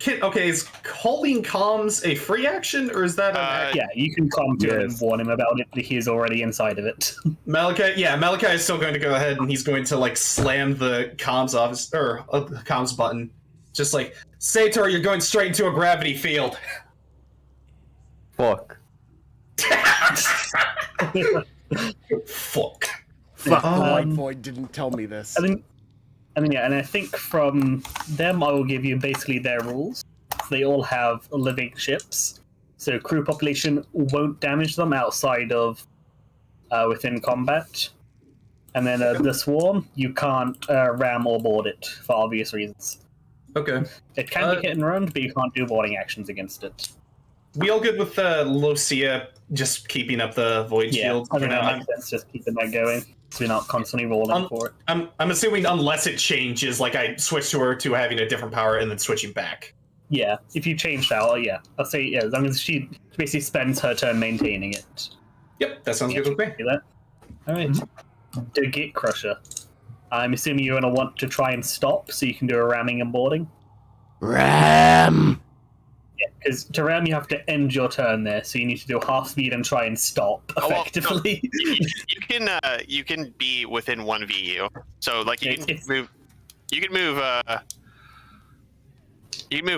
Okay, is calling comms a free action, or is that an action? Yeah, you can calm to him and warn him about it, but he is already inside of it. Malachi is still going to go ahead and he's going to, like, slam the comms office, or the comms button. Just like, Sator, you're going straight into a gravity field. Fuck. Fuck. Fuck, the White Void didn't tell me this. I think from them I will give you basically their rules. They all have living ships, so crew population won't damage them outside of within combat. And then the swarm, you can't ram or board it for obvious reasons. Okay. It can be hit and run, but you can't do boarding actions against it. We all good with Lucia just keeping up the void shield? I think that makes sense, just keeping that going. So we're not constantly rolling for it. I'm assuming unless it changes, like I switch to her to having a different power and then switching back. Yeah, if you change that, I'll say, as long as she basically spends her turn maintaining it. Yep, that sounds good with me. Alright. The Gate Crusher. I'm assuming you're going to want to try and stop so you can do a ramming and boarding. Ram! Yeah, because to ram you have to end your turn there, so you need to do half speed and try and stop effectively. You can be within 1 VU. So like you can move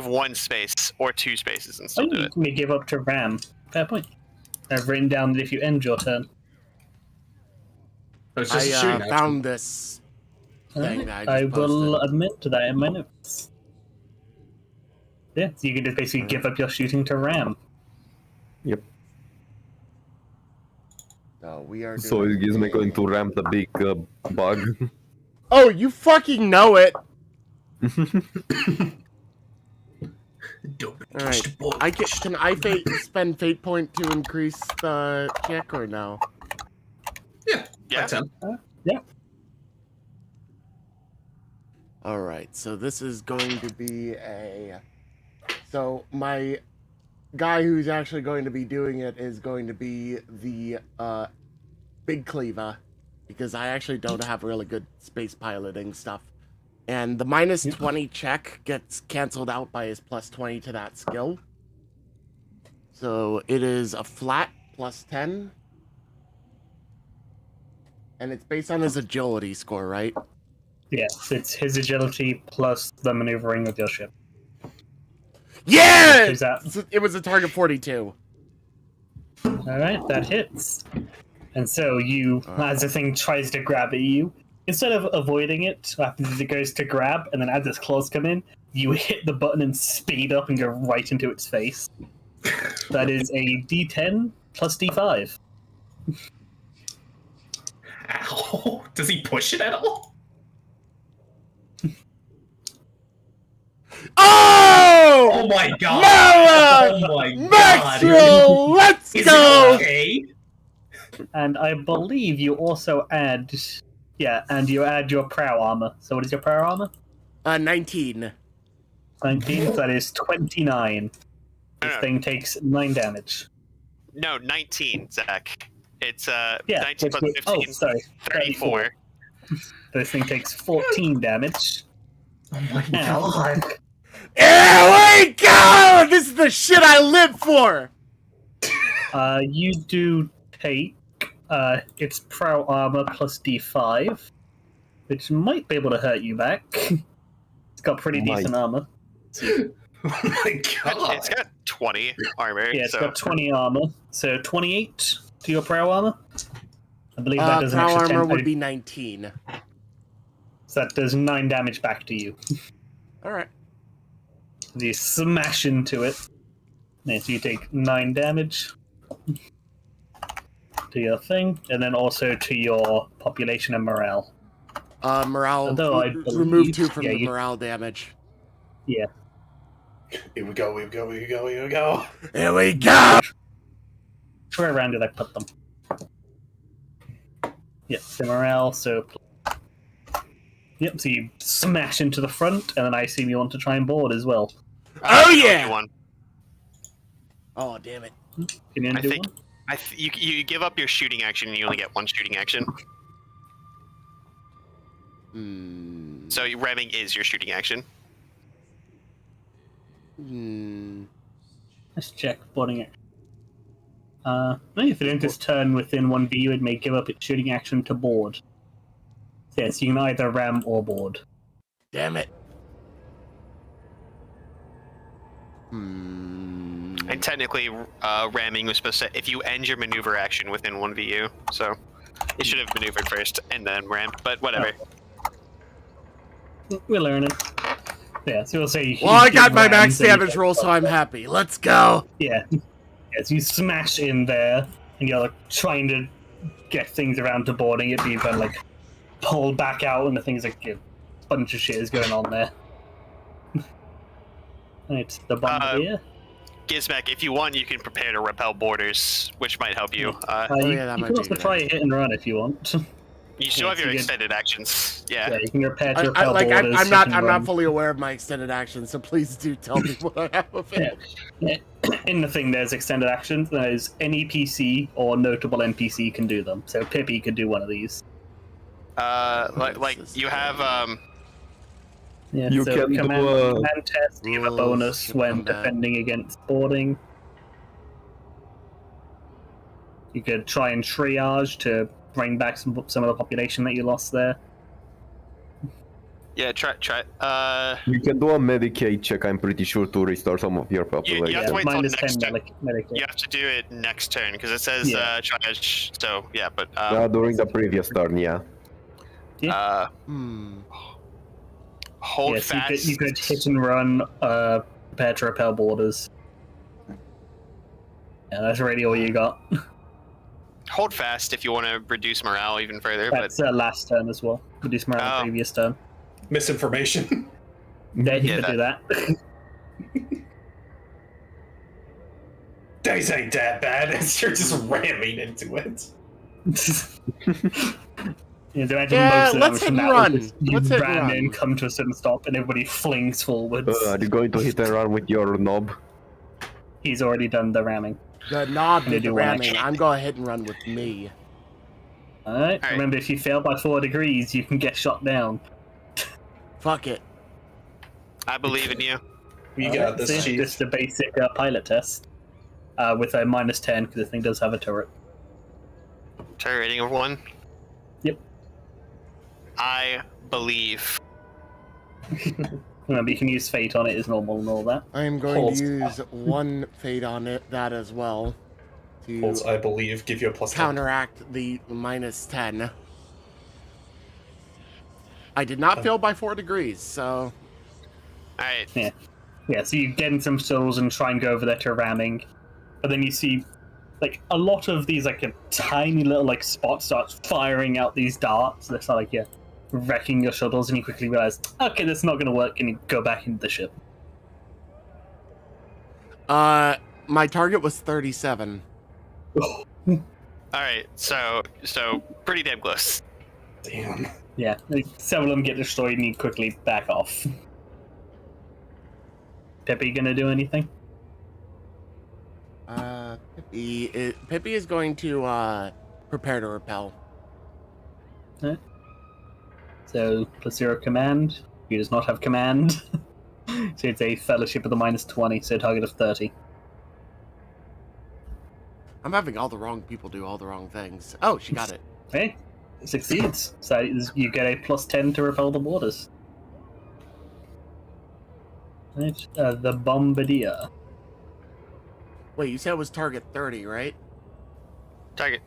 1 space or 2 spaces and still do it. You can give up to ram. Fair point. I've written down that if you end your turn. Oh, it's just I found this thing that I just will posted. admit to that in my notes. Yeah, so you can just basically give up your shooting to ram. Yep. No, we are So doing... is me going to ramp the big bug? Oh, you fucking know it! Alright, can I spend fate point to increase the check or no? Yeah. Yeah. Alright, so this is going to be a... So my guy who's actually going to be doing it is going to be the Big Cleaver, because I actually don't have really good space piloting stuff. And the minus 20 check gets canceled out by his plus 20 to that skill. So it is a flat plus 10. And it's based on his agility score, right? Yes, it's his agility plus the maneuvering of your ship. Yeah! Is that... It was a target 42. Alright, that hits. And so you, as the thing tries to grab at you, instead of avoiding it, what happens is it goes to grab, and then as its claws come in, you hit the button and speed up and go right into its face. That is a D10 plus D5. Ow. Does he push it at all? Oh! Oh my god! Mara! Oh my god! Maxwell, let's Is go! it okay? And I believe you also add... Yeah, and you add your prow armor. So what is your prow armor? 19. 19, so that is 29. This thing takes 9 damage. No, 19, Zach. It's Yeah, 19 plus 15, oh, sorry, 34. This thing takes 14 damage. Oh my And god! Here we go! This is the shit I live for! you do take its prow armor plus D5, which might be able to hurt you back. It's got pretty decent armor. Oh my god! It's got 20 armor. Yeah, it's so. got 20 armor. So 28 to your prow armor. I believe that does an Prow extra armor 10. would be 19. So that does 9 damage back to you. Alright. You smash into it. And so you take 9 damage to your thing, and then also to your population and morale. Morale, Although I remove 2 from yeah, the you- morale damage. Yeah. Here we go, here we go, here we go, here we go. Here we go! Where around did I put them? Yep, the morale, so... Yep, so you smash into the front, and then I assume you want to try and board as well. Oh, you yeah! do one. Oh, damn it. Can you I do think one? you give up your shooting action and you only get 1 shooting action. So ramming is your shooting action. Let's check boarding it. If it enters turn within 1v, it may give up its shooting action to board. So yes, you can either ram or board. Damn it. And technically, ramming was supposed to, if you end your maneuver action within 1VU, so it should have maneuvered first and then rammed, but whatever. We're learning. Yeah, so we'll say... Well, I you got my ram, max then you damage get- roll, so I'm happy. Let's go! Yeah. Yes, you smash in there, and you're like trying to get things around to boarding it, but you've got like pulled back out, and the thing's like a bunch of shit is going on there. It's the bombardier. Gizmek, if you want, you can prepare to repel borders, which might help you. You, yeah, that you might can be also good. try a hit and run if you want. You still Yeah, have so your you get- extended actions. Yeah. Yeah, you can repair to repel I'm borders. hit not and I'm run. not fully aware of my extended actions, so please do tell me what I have of it. Yeah. In the thing, there's extended actions. There's any PC or notable NPC can do them. So Pippi could do one of these. Like you have Yeah, You so can do command, a- command test. You have a Rules, bonus ship when combat. defending against boarding. You could try and triage to bring back some of the population that you lost there. yeah, try You can do a Medicaid check, I'm pretty sure, to restore some of your you population. have to wait till minus next 10 turn. medic. You have to do it next turn because it says Yeah. triage. So yeah, but During the previous turn, yeah. hold Yes, fast. you could hit and run, prepare to repel borders. Yeah, that's really all you got. Hold fast if you want to reduce morale even further. That's last turn as well. Reduce morale Oh. previous turn. Misinformation. Yeah, you Yeah, could do that. Dice ain't that bad. You're just ramming into it. Yeah, so imagine Yeah, most of let's them hit from and that run. was just you Let's hit and ram run. in, come to a sudden stop, and everybody flings forwards. Are you going to hit and run with your knob? He's already done the ramming. The knob They did the do one ramming. action. I'm going to hit and run with me. Alright, Alright. remember if you fail by 4 degrees, you can get shot down. Fuck it. I believe in you. You got this, See, Chief. just a basic pilot test with a -10 because the thing does have a turret. Turret rating of 1. Yep. I believe. Remember, you can use fate on it as normal and all that. I am going Holds. to use 1 fate on that as well to Holds, I believe, give you a +10. counteract the -10. I did not fail by 4 degrees, so... Alright. Yeah, so you get in some stalls and try and go over there to ramming, but then you see, like, a lot of these, like, a tiny little, like, spot starts firing out these darts. That's not like you're wrecking your shuttles, and you quickly realize, okay, that's not going to work, and you go back into the ship. My target was 37. Alright, so pretty damn close. Damn. Yeah, like, several of them get destroyed, and you quickly back off. Peppy gonna do anything? Pippi is going to prepare to repel. So, +0 command. He does not have command. So it's a fellowship of the -20, so a target of 30. I'm having all the wrong people do all the wrong things. Oh, she got it. Hey, succeeds. So you get a +10 to repel the borders. Right, the Bombardier. Wait, you said it was target 30, right? Target.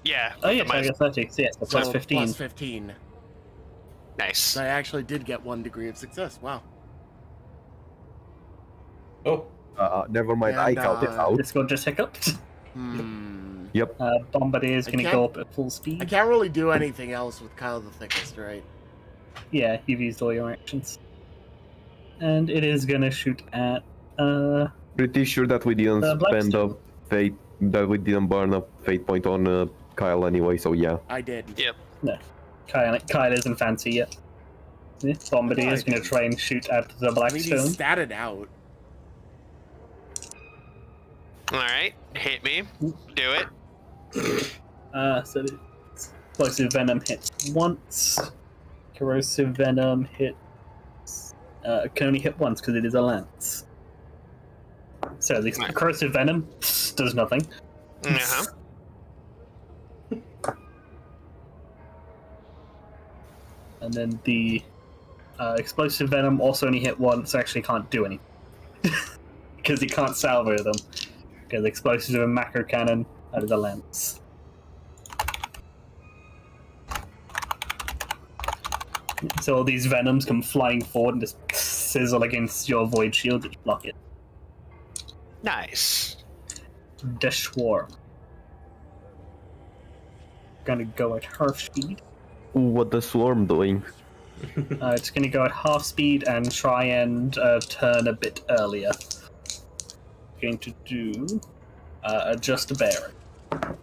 Yeah. Oh yeah, the minus- target 30. So yes, the So +15. Plus 15. Nice. So I actually did get 1 degree of success. Wow. Oh, Never mind, I And, counted out. Discord just hiccuped. Yep. Bombardier is going to I go can't- up at full speed. I can't really do anything else with Kyle the Thickest, right? Yeah, you've used all your actions. And it is going to shoot at... Pretty sure that we didn't spend a Blackstone. fate, that we didn't burn a fate point on Kyle anyway, so yeah. I did. Yep. Kyle isn't fancy yet. Yeah, Bombardier is I going to try and shoot at the I mean, Blackstone. he statted out. Alright. Hit me. Do it. So the explosive venom hits once. Corrosive venom hits. Can only hit once because it is a lance. So the Nice. corrosive venom does nothing. Uh-huh. And then the explosive venom also only hit once, so actually can't do anything. Because he can't salvo them. Because explosives are a macro cannon out of the lance. So all these venoms come flying forward and just sizzle against your void shield that block it. Nice. The swarm. Gonna go at half speed. What the swarm doing? It's gonna go at half speed and try and turn a bit earlier. Going to do adjust a bearing.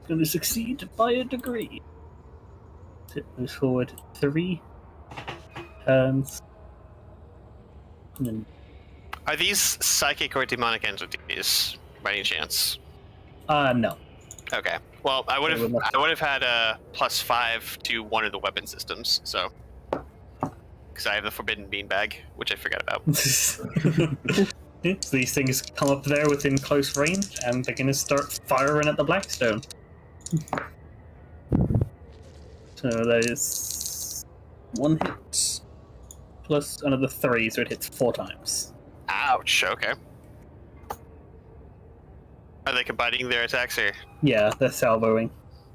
Gonna succeed by a degree. It moves forward 3 turns. And then, Are these psychic or demonic entities, by any chance? no. Okay. Well, I would They would not. have had a +5 to one of the weapon systems, so because I have the forbidden beanbag, which I forgot about. So these things come up there within close range, and they're gonna start firing at the Blackstone. So that is 1 hit plus another 3, so it hits 4 times. Ouch. Okay. Are they combining their attacks here? Yeah, they're salvoing.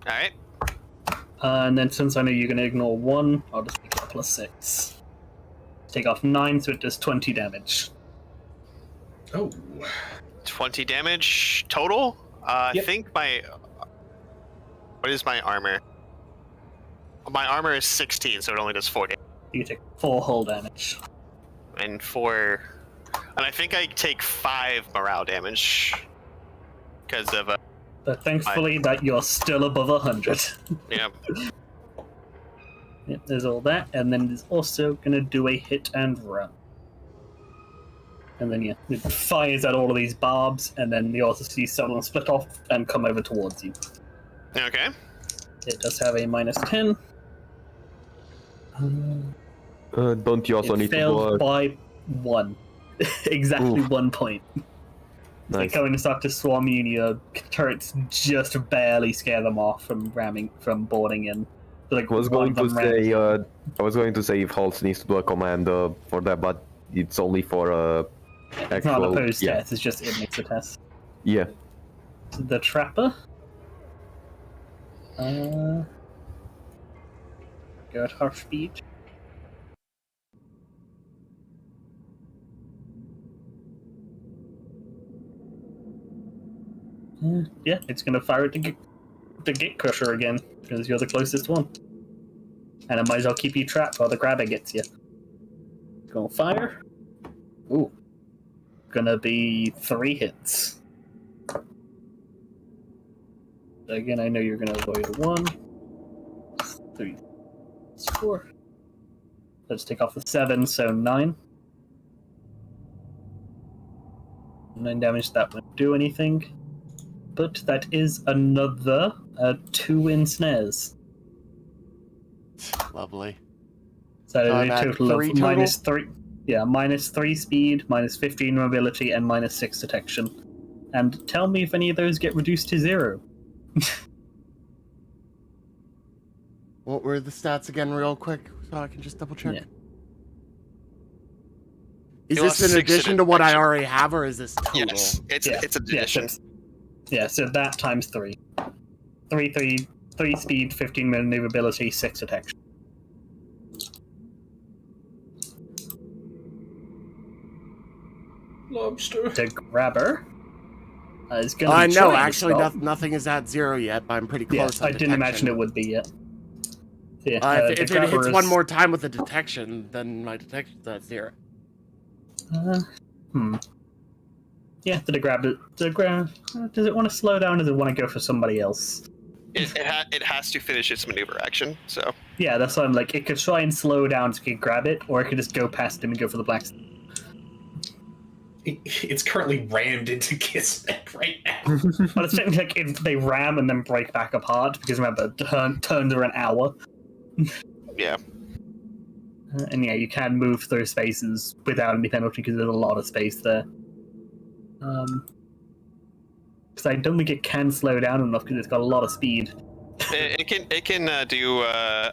All right. And then since I know you're gonna ignore 1, I'll just make it a +6. Take off 9, so it does 20 damage. oh. 20 damage total. I Yep. think my. What is my armor? My armor is 16, so it only does 4 damage. You take 4 hull damage. And 4. And I think I take 5 morale damage. Because of. But thankfully, that you're still above 100. Yeah. Yep, there's all that, and then it's also gonna do a hit and run. And then, yeah, it fires at all of these barbs, and then you also see some of them split off and come over towards you. Okay. It does have a -10. Don't you also It need to failed blow? by 1. Exactly Oof. 1 point. They're Nice. going to start to swarm you, and your turrets just barely scare them off from boarding in. Like I was one going of to them say, rams if Hulse needs to do a command for that, but it's only for It's not actual. a post Yeah. test, it's just it makes a test. Yeah. The Trapper. Go at half speed. Yeah, it's gonna fire at the Gate Crusher again, because you're the closest one. And it might as well keep you trapped while the grabber gets you. Gonna fire. Ooh. Gonna be 3 hits. Again, I know you're gonna avoid 1, 3, 4. Let's take off the 7, so 9. 9 damage, that won't do anything. But that is another 2 ensnares. Lovely. So that I'm is a at total 3 of total? minus 3. Yeah, minus 3 speed, minus 15 mobility, and minus 6 detection. And tell me if any of those get reduced to 0. What were the stats again, real quick, so I can just double check? Yeah. Is You this lost in 6 in addition to what I detection. already have, or is this total? Yes, it's an addition. So that times 3. 3 speed, 15 maneuverability, 6 detection. Lobster. The grabber is going to I be know, trying to actually, stop. nothing is at 0 yet, but I'm pretty Yeah, close on I didn't imagine detection. it would be yet. Yeah, If it grabber hits is, one more time with the detection, then my detection's at 0. Yeah, does it want to slow down, or does it want to go for somebody else? It has to finish its maneuver action, so. Yeah, that's why I'm like, it could try and slow down so it could grab it, or it could just go past him and go for the Blackstone. It's currently rammed into Kismet right now. But it's technically like if they ram and then break back apart, because remember, turns are an hour. Yeah. And yeah, you can move through spaces without any penalty because there's a lot of space there. Because I don't think it can slow down enough because it's got a lot of speed. It can do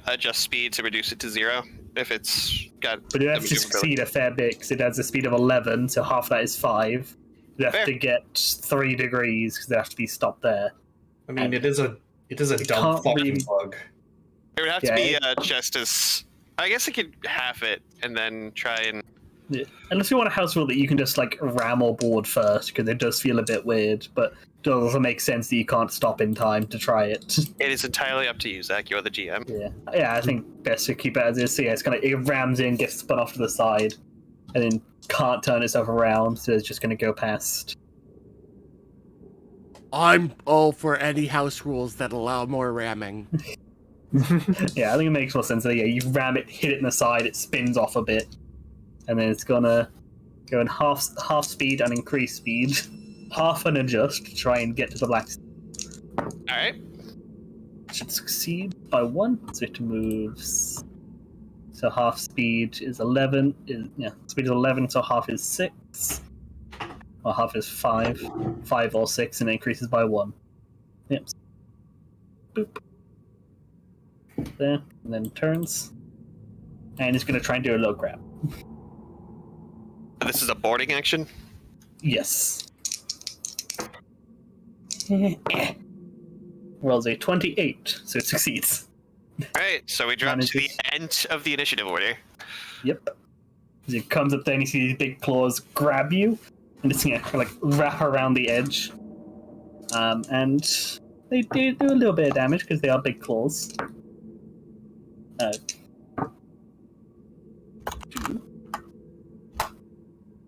adjust speed to reduce it to 0 if it's got. But it has to the succeed a fair bit because it has a speed of 11, so half that is 5. You have Fair. to get 3 degrees because they have to be stopped there. I mean, it is a dumb can't fucking really- bug. It would have Yeah, to be just as. I guess it could half it and then try and. Yeah. Unless you want a house rule that you can just like ram or board first, because it does feel a bit weird, but it also makes sense that you can't stop in time to try it. It is entirely up to you, Zach. You're the GM. Yeah, I think best to keep it as is. So yeah, it's kind of it rams in, gets spun off to the side, and then can't turn itself around, so it's just going to go past. I'm all for any house rules that allow more ramming. Yeah, I think it makes more sense. So yeah, you ram it, hit it in the side, it spins off a bit, and then it's gonna go in half speed and increase speed, half and adjust to try and get to the Blackstone. All right. Should succeed by 1, so it moves. So half speed is 11. Speed is 11, so half is 6. Or half is 5. 5 or 6, and it increases by 1. Yep. Boop. There, and then turns. And it's going to try and do a low grab. This is a boarding action. Yes. Rolls a 28, so it succeeds. All right, so we drop to the Manages. end of the initiative order. Yep. As it comes up there and you see these big claws grab you, and it's gonna like wrap around the edge. And they do a little bit of damage because they are big claws. 2.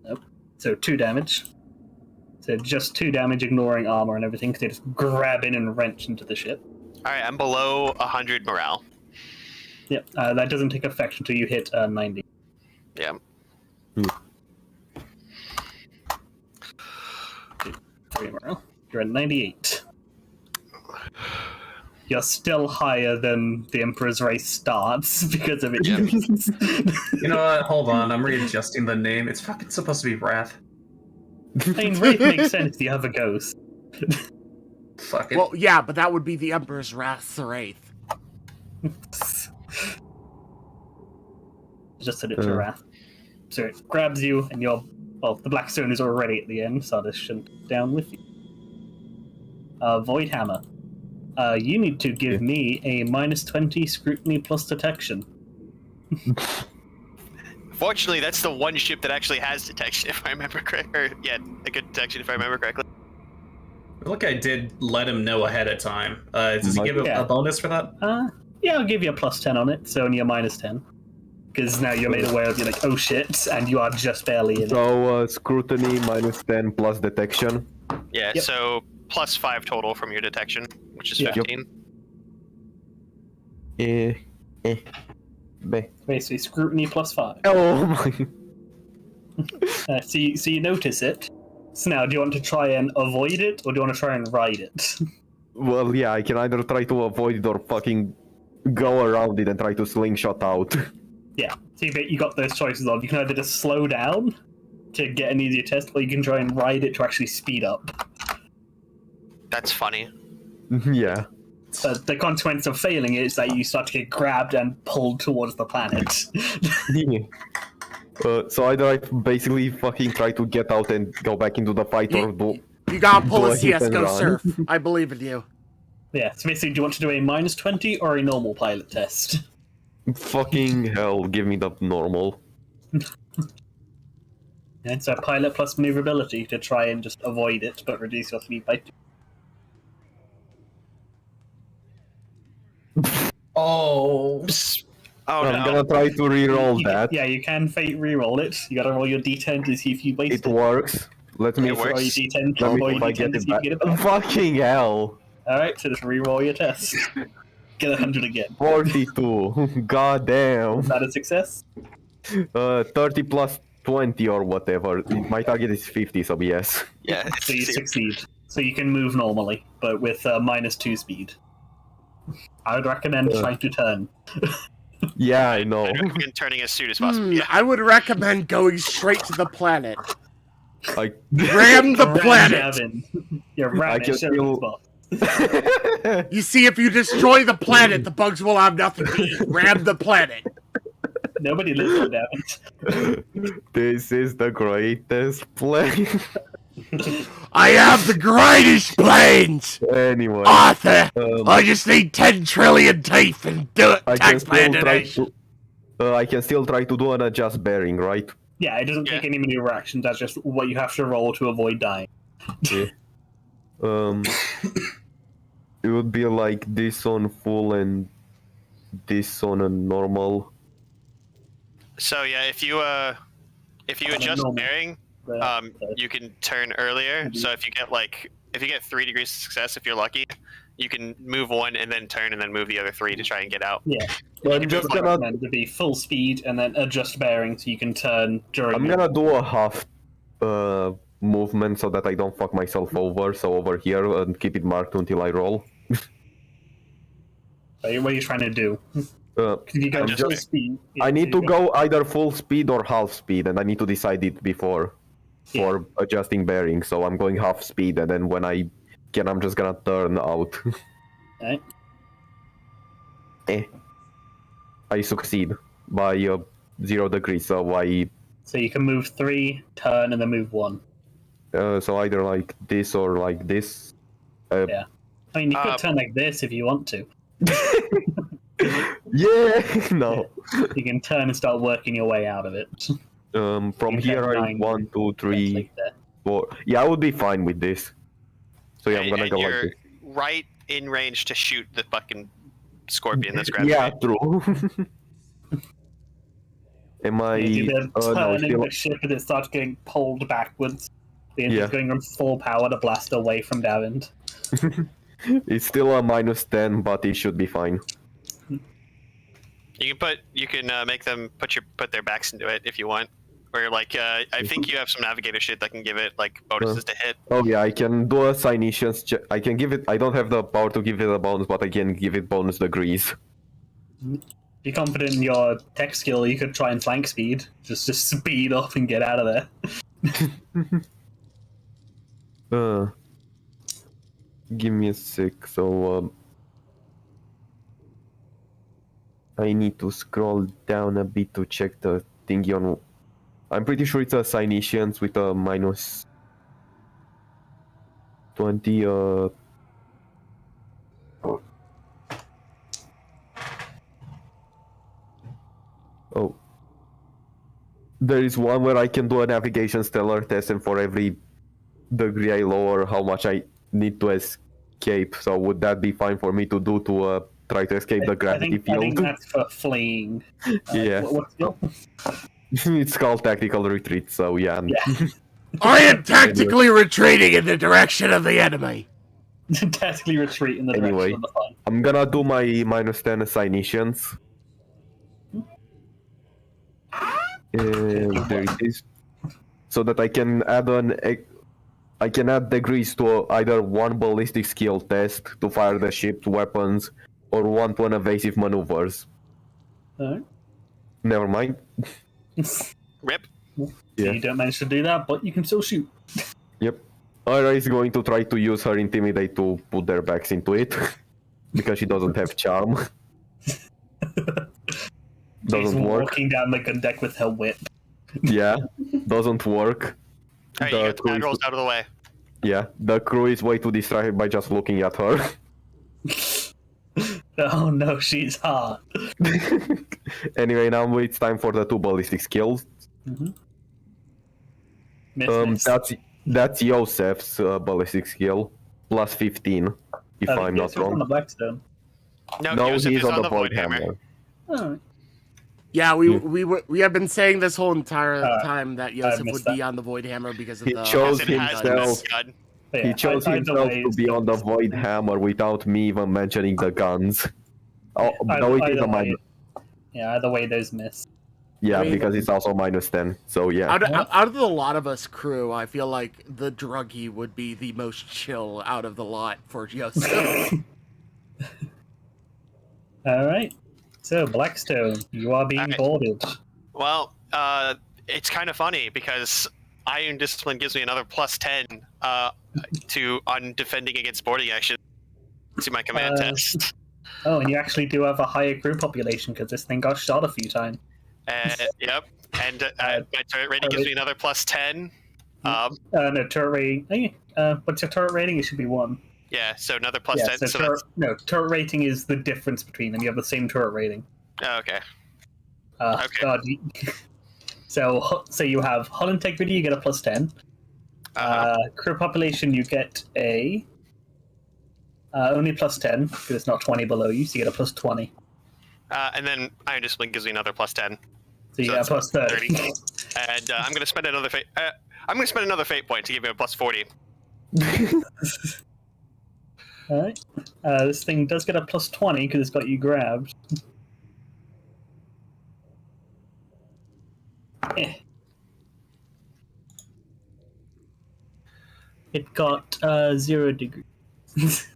Nope. So 2 damage. So just 2 damage, ignoring armor and everything, because they just grab in and wrench into the ship. All right, I'm below 100 morale. Yep. That doesn't take effect until you hit 90. Yeah. 3 morale. You're at 98. you're still higher than the Emperor's race starts because of its Yep. use. You know what? Hold on. I'm readjusting the name. It's fucking supposed to be Wrath. I mean, Wraith makes sense, the other ghost. Fuck it. Well, yeah, but that would be the Emperor's Wrath Wraith. Just set it to Wrath. So it grabs you, and you're... Well, the Blackstone is already at the end, so this shouldn't down with you. Void Hammer. You need to give me a -20 scrutiny plus detection. Fortunately, that's the one ship that actually has detection, if I remember correctly. Yeah, a good detection, if I remember correctly. Look, I did let him know ahead of time. Does he give a bonus for that? Yeah, I'll give you a +10 on it, so only a -10. Because now you're made aware of, you're like, oh shit, and you are just barely in it. So, scrutiny -10 plus detection. Yeah, Yep. so +5 total from your detection, which is Yeah. 15. Basically, scrutiny +5. Oh my. So you notice it. So now, do you want to try and avoid it, or do you want to try and ride it? Well, yeah, I can either try to avoid it or fucking go around it and try to slingshot out. Yeah, so you got those choices of. You can either just slow down to get an easier test, or you can try and ride it to actually speed up. That's funny. Yeah. But the consequence of failing it is that you start to get grabbed and pulled towards the planet. So either I basically fucking try to get out and go back into the fight, or do... You gotta pull Do a I hit and CSGO run? surf. I believe in you. Yeah, so basically, do you want to do a -20 or a normal pilot test? Fucking hell, give me the normal. And so pilot plus maneuverability to try and just avoid it, but reduce your speed by 2. Oh. Oh I'm no. gonna try to re-roll that. Yeah, you can fate re-roll it. You gotta roll your d10 to see if you waste It works. Let me It works. Roll your d10, Let me roll see your if I d10 get to it see if you get it back. back. Fucking hell. Alright, so just re-roll your test. Get 100 again. 42. God damn. Is that a success? 30 plus 20 or whatever. My target is 50, so yes. Yeah. So you succeed. So you can move normally, but with -2 speed. I would recommend trying to turn. Yeah, I know. I recommend turning as soon as possible. Yeah. I would recommend going straight to the planet. I... Ram the planet! Gavin. You're I ramming can it, feel- boss. You see, if you destroy the planet, the bugs will have nothing to eat. Ram the planet. Nobody lives on Davin. This is the greatest play. I have the greatest planes! Anyway. Arthur! um, I just need 10 trillion teeth and do it. I can Taxpayer still try donation. to... I can still try to do an adjust bearing, right? Yeah, it doesn't take any maneuver actions. That's just what you have to roll to avoid dying. Yeah. It would be like this on full and this on a normal. So yeah, if you adjust normal. bearing, you can turn earlier. So if you get 3 degrees of success, if you're lucky, you can move 1 and then turn and then move the other 3 to try and get out. Yeah. Well, You I'm can just move gonna... like to be full speed and then adjust bearing so you can turn during. I'm gonna do a half movement so that I don't fuck myself over. So over here and keep it marked until I roll. What are you trying to do? Uh, If you go I'm full just- speed. I need to go either full speed or half speed, and I need to decide it before for adjusting bearing. So I'm going half speed, and then when I can, I'm just gonna turn out. Alright. I succeed by 0 degrees, so So you can move 3, turn, and then move 1. so either like this or like this. Yeah. I mean, you could turn like this if you want to. Yeah, no. You can turn and start working your way out of it. From You here, have I 9 1, 2, 3, Like that. 4. Yeah, I would be fine with this. So yeah, I'm gonna And go like you're this. right in range to shoot the fucking scorpion that's grabbing Yeah, you. true. Am I? You do the No, turning still. the ship and it starts getting pulled backwards. The engine's Yeah. going on full power to blast away from Davin. It's still a -10, but it should be fine. You can make them put their backs into it if you want, Or like, I think you have some navigator shit that can give it like bonuses to hit. Oh yeah, I can do a Cynicians check. I can give it. I don't have the power to give it a bonus, but I can give it bonus degrees. Be confident in your tech skill. You could try and flank speed. Just speed off and get out of there. Give me a sec. So I need to scroll down a bit to check the thingy on. I'm pretty sure it's a Cynicians with a minus 20. Oh. There is one where I can do a navigation stellar test, and for every degree I lower, how much I need to escape. So would that be fine for me to do to try to escape the gravity field? I think that's for fleeing. Yeah. What's skill? It's called tactical retreat, so yeah. I am tactically retreating in the direction of the enemy. Tactically retreat in the direction of the fun. I'm gonna do my minus 10 Cynicians. There it is. So that I can add degrees to either one ballistic skill test to fire the ship's weapons, or one to an evasive maneuvers. Alright. Never mind. Rip. Yeah. You don't manage to do that, but you can still shoot. Yep. Ira is going to try to use her intimidate to put their backs into it. Because she doesn't have charm. Doesn't work. Walking down the gun deck with her whip. Yeah, doesn't work. Alright, you get the bad rolls out of the way. Yeah, the crew is way too distracted by just looking at her. Oh no, she's hot. Anyway, now it's time for the two ballistic skills. Mm-hmm. Miss. That's Yosef's ballistic skill, plus 15, if I'm not wrong. On the Blackstone. No, he's on the Void Hammer. Alright. Yeah, we have been saying this whole entire time that Yosef would be on the Void Hammer because of He the... chose It has himself. this gun. He chose himself to be on the Void Hammer without me even mentioning the guns. Oh, no, it is a minus. Yeah, either way, those miss. Yeah, I mean, because it's also minus 10. So yeah. Out of the lot of us crew, I feel like the druggie would be the most chill out of the lot for Yosef. Alright. So, Blackstone, you are being boarded. Well, it's kind of funny because Iron Discipline gives me another plus 10 on defending against boarding action to my command test. Oh, and you actually do have a higher crew population because this thing got shot a few times. Yep. And my turret rating gives me another plus 10. No, turret rating. What's your turret rating? It should be 1. Yeah, so another plus 10. So turret rating is the difference between them. You have the same turret rating. Oh, okay. Okay. God, so you have hull integrity, you get a plus 10. Crew population, you get a only plus 10 because it's not 20 below you, so you get a plus 20. And then Iron Discipline gives me another plus 10. So you get a plus 30. And I'm gonna spend another fate. I'm gonna spend another fate point to give you a plus 40. Alright. This thing does get a plus 20 because it's got you grabbed. It got 0 degrees.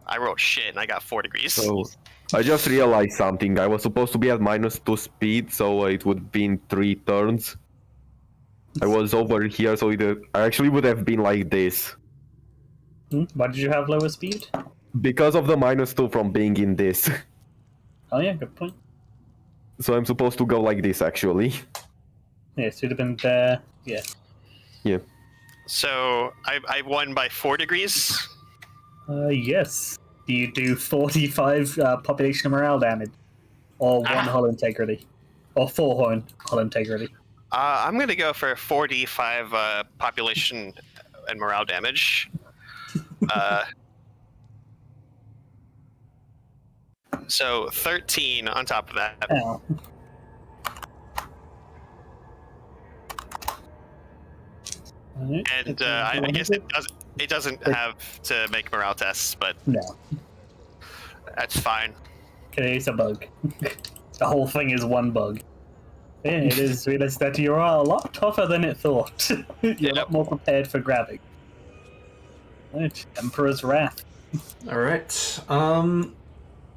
I rolled shit and I got 4 degrees. So I just realized something. I was supposed to be at minus 2 speed, so it would be in 3 turns. I was over here, so I actually would have been like this. Why did you have lower speed? Because of the minus 2 from being in this. Oh yeah, good point. So I'm supposed to go like this, actually. Yeah, it should have been there. Yeah. Yeah. So I won by 4 degrees. Yes. Do you do 45 population morale damage? Or 1 hull integrity? Or 4 hull integrity? I'm gonna go for 45 population and morale damage. So 13 on top of that. Oh. And I guess it doesn't have to make morale tests, but no, that's fine. Okay, it's a bug. The whole thing is one bug. Yeah, it is realized that you are a lot tougher than it thought. You're a lot more prepared for grabbing. Right, Emperor's Wrath. All right.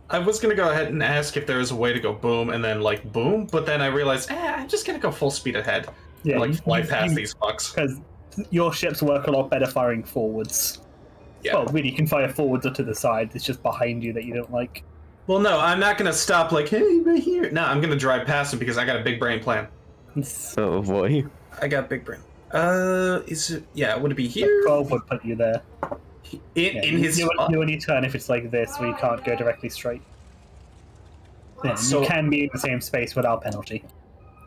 I was gonna go ahead and ask if there was a way to go boom and then like boom, but then I realized, I'm just gonna go full speed ahead. Yeah, and, like fly past these fucks. Because your ships work a lot better firing forwards. Yeah. Well, really, you can fire forwards or to the side. It's just behind you that you don't like. Well, no, I'm not gonna stop like, hey, right here. No, I'm gonna drive past him because I got a big brain plan. Oh boy. I got big brain. Is it? Yeah, would it be here? 12 would put you there. In his. You only turn if it's like this, where you can't go directly straight. Yeah, So- you can be in the same space without penalty.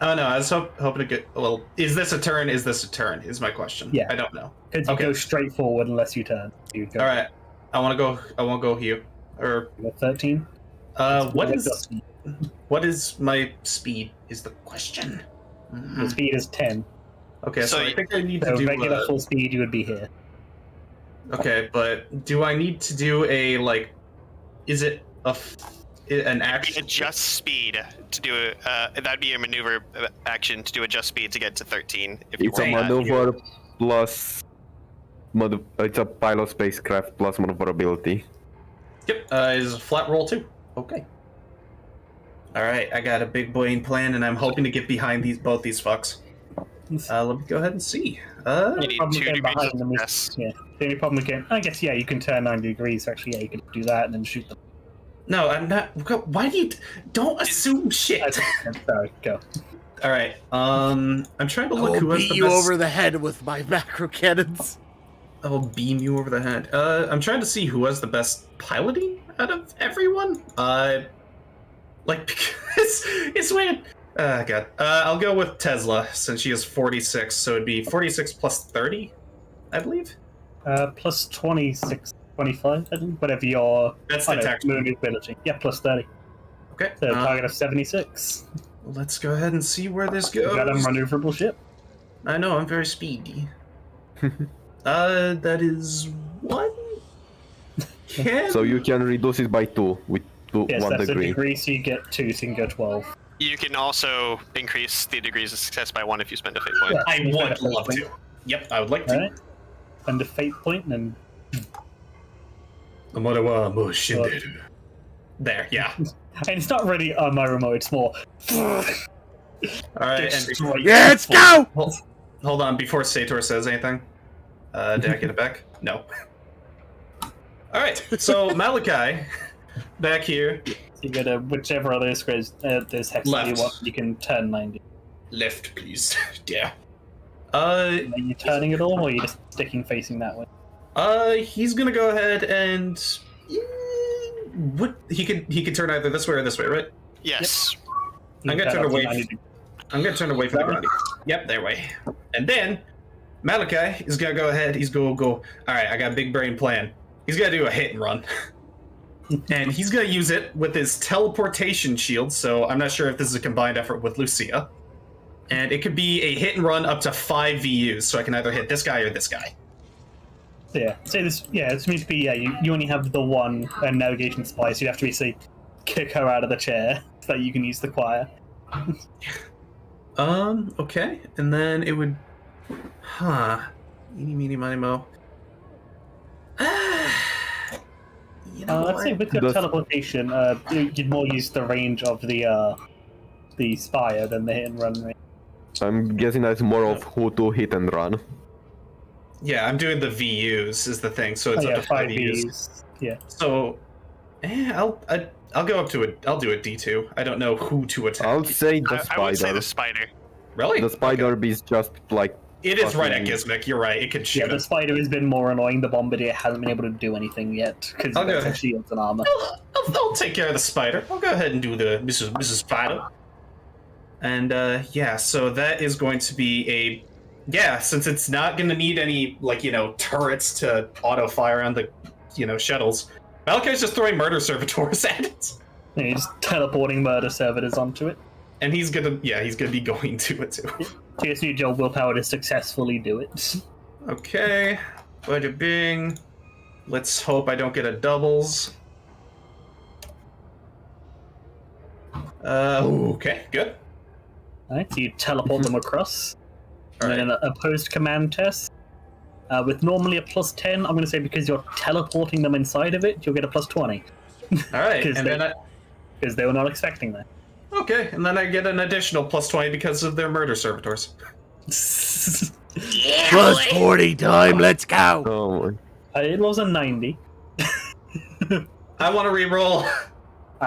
Oh no, I was hoping to get. Well, is this a turn? Is this a turn? Is my question. Yeah. I don't know. Because you Okay. go straight forward unless you turn. You go All right, I want to go. I won't go here. Or 13. what is my speed? Is the question. The speed is 10. Okay, so So I think I need So to do. regular full speed, you would be here. Okay, but do I need to do a like? Is it an action? Adjust speed to do that'd be a maneuver action to do adjust speed to get to 13. If you It's a want that. maneuver plus. It's a pilot spacecraft plus maneuverability. Yep, is a flat roll too. Okay. All right, I got a big brain plan, and I'm hoping to get behind both these fucks. Let me go ahead and see. You need Problem 2 getting degrees behind of them is, success. yeah. The only problem again, I guess, yeah, you can turn 90 degrees. So actually, yeah, you can do that and then shoot them. No, I'm not. Why do you? Don't assume shit. Sorry, go. All right. I'm trying to I look who will has beat the you best. over the head with my macro cannons. I will beam you over the head. I'm trying to see who has the best piloting out of everyone. Like because it's weird. God. I'll go with Tesla since she has 46, so it'd be 46 plus 30, I believe. Plus 26, 25, I think, whatever your That's the tactical. maneuverability. Yeah, plus 30. Okay. So target of 76. Let's go ahead and see where this You got a goes. maneuverable ship. I know, I'm very speedy. That is 1. So you can reduce it by 2 with Yes, 1 that's degree. a degree, so you get 2, so you can go 12. You can also increase the degrees of success by 1 if you spend a fate point. Yeah. I would love to. Yep, I would like to. Alright. And a fate point, and There, yeah. and it's not really my remote, it's more. Alright, and Destroy Yeah, let's go! hold on, before Sator says anything. Did I get it back? No. Alright, so Malachi, back here. You go to whichever other squares there's hex Left. you want, you can turn 90. Left, please. Yeah. Are you turning it all, or are you just sticking facing that way? He's gonna go ahead and what he could turn either this way or this way, right? Yes. You I'm can gonna turn up to away. 90 I'm gonna turn away from the ground. Yep, that way. And then Malachi is gonna go ahead. He's gonna go. All right, I got a big brain plan. He's gonna do a hit and run, and he's gonna use it with his teleportation shield. So I'm not sure if this is a combined effort with Lucia, and it could be a hit and run up to 5 VUs. So I can either hit this guy or this guy. Yeah, say this. Yeah, it's meant to be. Yeah, you only have the one navigation spy, so you have to basically kick her out of the chair so that you can use the choir. Okay, and then it would, Eeny, meeny, miny, mo. You know I'd say what? with your Does- teleportation, you'd more use the range of the spire than the hit and run range. I'm guessing that's more of who to hit and run. Yeah, I'm doing the VUs is the thing, so it's Oh, up yeah, to 5 5 VUs. Vs. Yeah. So, I'll go up to it. I'll do a D2. I don't know who to attack. I'll say the I spider. would say the spider. Really? The spider is just like It is right at fucking- Gizmic. You're right. It can Yeah, shoot the us. spider has been more annoying. The bombardier hasn't been able to do anything yet because I'll he go doesn't have ahead. shields and armor. I'll take care of the spider. I'll go ahead and do the Mrs. Spider. And yeah, so that is going to be since it's not going to need any turrets to auto fire on the shuttles. Malachi's just throwing murder servitors at it, Yeah, he's teleporting murder servitors onto it. and he's gonna be going to it too. So you just need your willpower to successfully do it. Okay, bada bing. Let's hope I don't get a doubles. Okay, good. Alright, so you teleport them across. And Alright. then an opposed command test. With normally a plus 10, I'm going to say because you're teleporting them inside of it, you'll get a plus 20. Alright, and then Because they were not expecting that. Okay, and then I get an additional plus 20 because of their murder servitors. Plus 40 time, let's go! Oh my. It was a 90. I want to re-roll.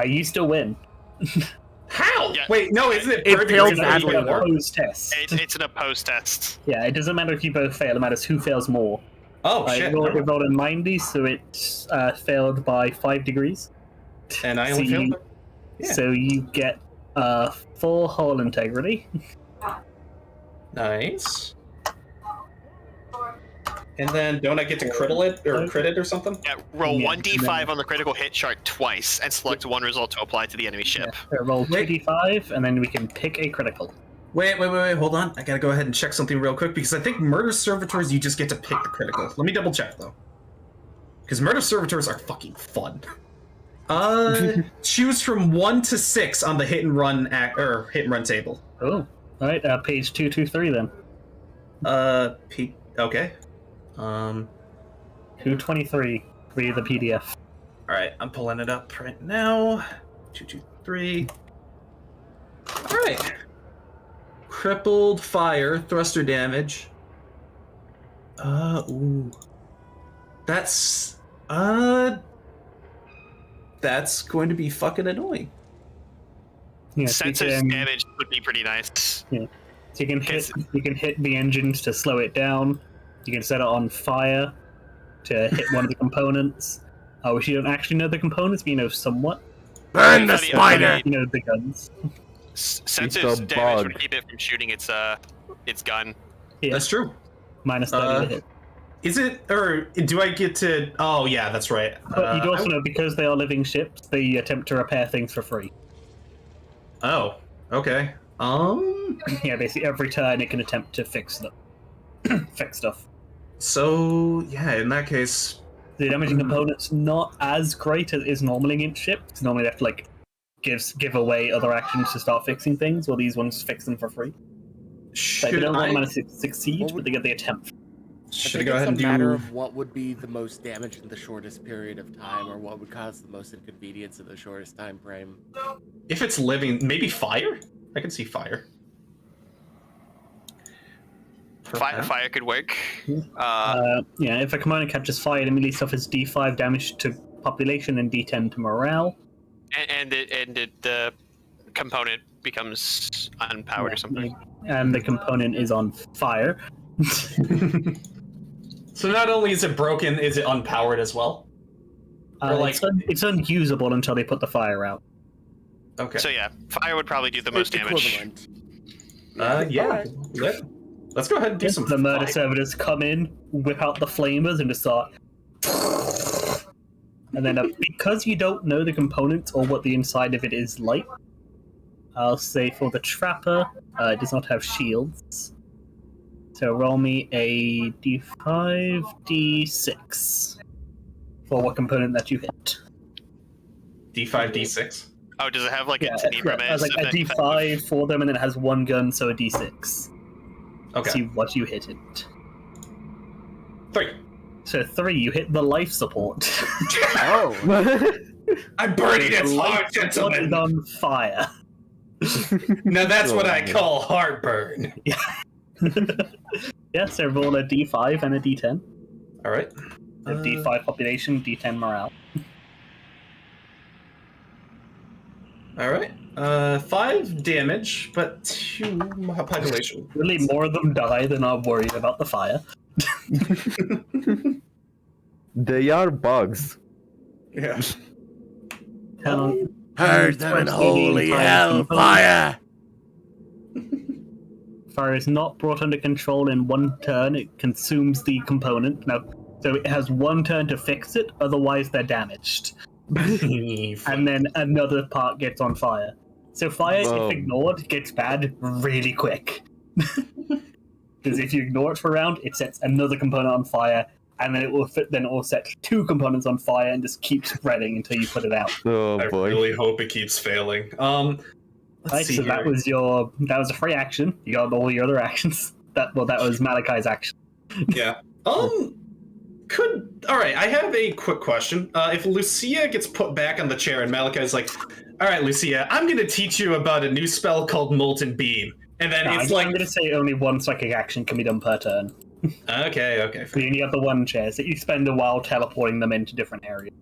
You still win. How? Yeah. Wait, no, isn't it It perfect? failed It's badly. not more? Opposed test. It's an opposed test. Yeah, it doesn't matter if you both fail, it matters who fails more. Oh, shit. It rolled a 90, so it failed by 5 degrees. And I only failed. Yeah. So you get 4 hull integrity. Nice. And then don't I get to crit it or something? Yeah, roll Yeah, 1d5 on the critical hit chart twice, and select one result to apply to the enemy ship. So roll Wait. 2d5, and then we can pick a critical. Wait, hold on. I gotta go ahead and check something real quick because I think murder servitors you just get to pick the critical. Let me double check though. Because murder servitors are fucking fun. Choose from 1 to 6 on the hit and run table. Oh, alright, page 223 then. Okay. 223, read the PDF. Alright, I'm pulling it up right now. 223. Alright. Crippled fire, thruster damage. Ooh. That's going to be fucking annoying. Yeah, so Sensors damage would be pretty nice. Yeah. So you can hit the engines to slow it down. You can set it on fire to hit one of the components. Which you don't actually know the components, but you know somewhat. Burn the Funny- spider! You know the guns. Sensors a damage bug. would keep it from shooting its gun. Yeah, That's true. minus 30 to hit. Is it, or do I get to? Oh yeah, that's right. But you'd also know because they are living ships, they attempt to repair things for free. Oh, okay. Yeah, basically every turn it can attempt to fix them. Fix stuff. So yeah, in that case, The damaging component's not as great as is normally against ships. Normally they have to like give away other actions to start fixing things, or these ones fix them for free. Like, they should don't I? automatically succeed, but they get the attempt. Should I think go ahead and it's a matter do? of what would be the most damage in the shortest period of time, or what would cause the most inconvenience in the shortest time frame. If it's living, maybe fire. I can see fire. Fire could work. Yeah, if a component catches fire, it immediately suffers D5 damage to population and D10 to morale. And the component becomes unpowered or something. And the component is on fire. So not only is it broken, is it unpowered as well? Or like- it's unusable until they put the fire out. Okay. So yeah, fire would probably do the most damage. Equivalent. Yeah. Let's go ahead and do some. The murder fire. servitors come in, whip out the flamers, and just start. And then, because you don't know the components or what the inside of it is like, I'll say for the trapper, it does not have shields. So roll me a d5, d6 for what component that you hit. D5, D6. Oh, does it have like Yeah, a Tenebra it has like a d5 for them, and then it has one gun, so a d6. Okay. See what you hit it. 3. So 3, you hit the life support. Oh, I'm burning The its life heart, support is gentlemen. on fire. Now that's what I call heartburn. Yeah, so roll a d5 and a d10. All right. A d5 population, d10 morale. All right. 5 damage, but 2 population. Really, more of them die than are worried about the fire. They are bugs. Yeah. heard them in holy hell fire! Fire is not brought under control in one turn. It consumes the component. Now, so it has one turn to fix it, otherwise they're damaged. And then another part gets on fire. So fire, Whoa. if ignored, gets bad really quick. Because if you ignore it for a round, it sets another component on fire, and then it will set 2 components on fire and just keep spreading until you put it out. Oh I boy. really hope it keeps failing. Right, so that was a free action. You got all your other actions. That was Malachi's action. Yeah. All right. I have a quick question. If Lucia gets put back on the chair and Malachi's like, "All right, Lucia, I'm going to teach you about a new spell called Molten Beam," and then I'm going to say only one psychic action can be done per turn. Okay. You only have the one chair, so you spend a while teleporting them into different areas.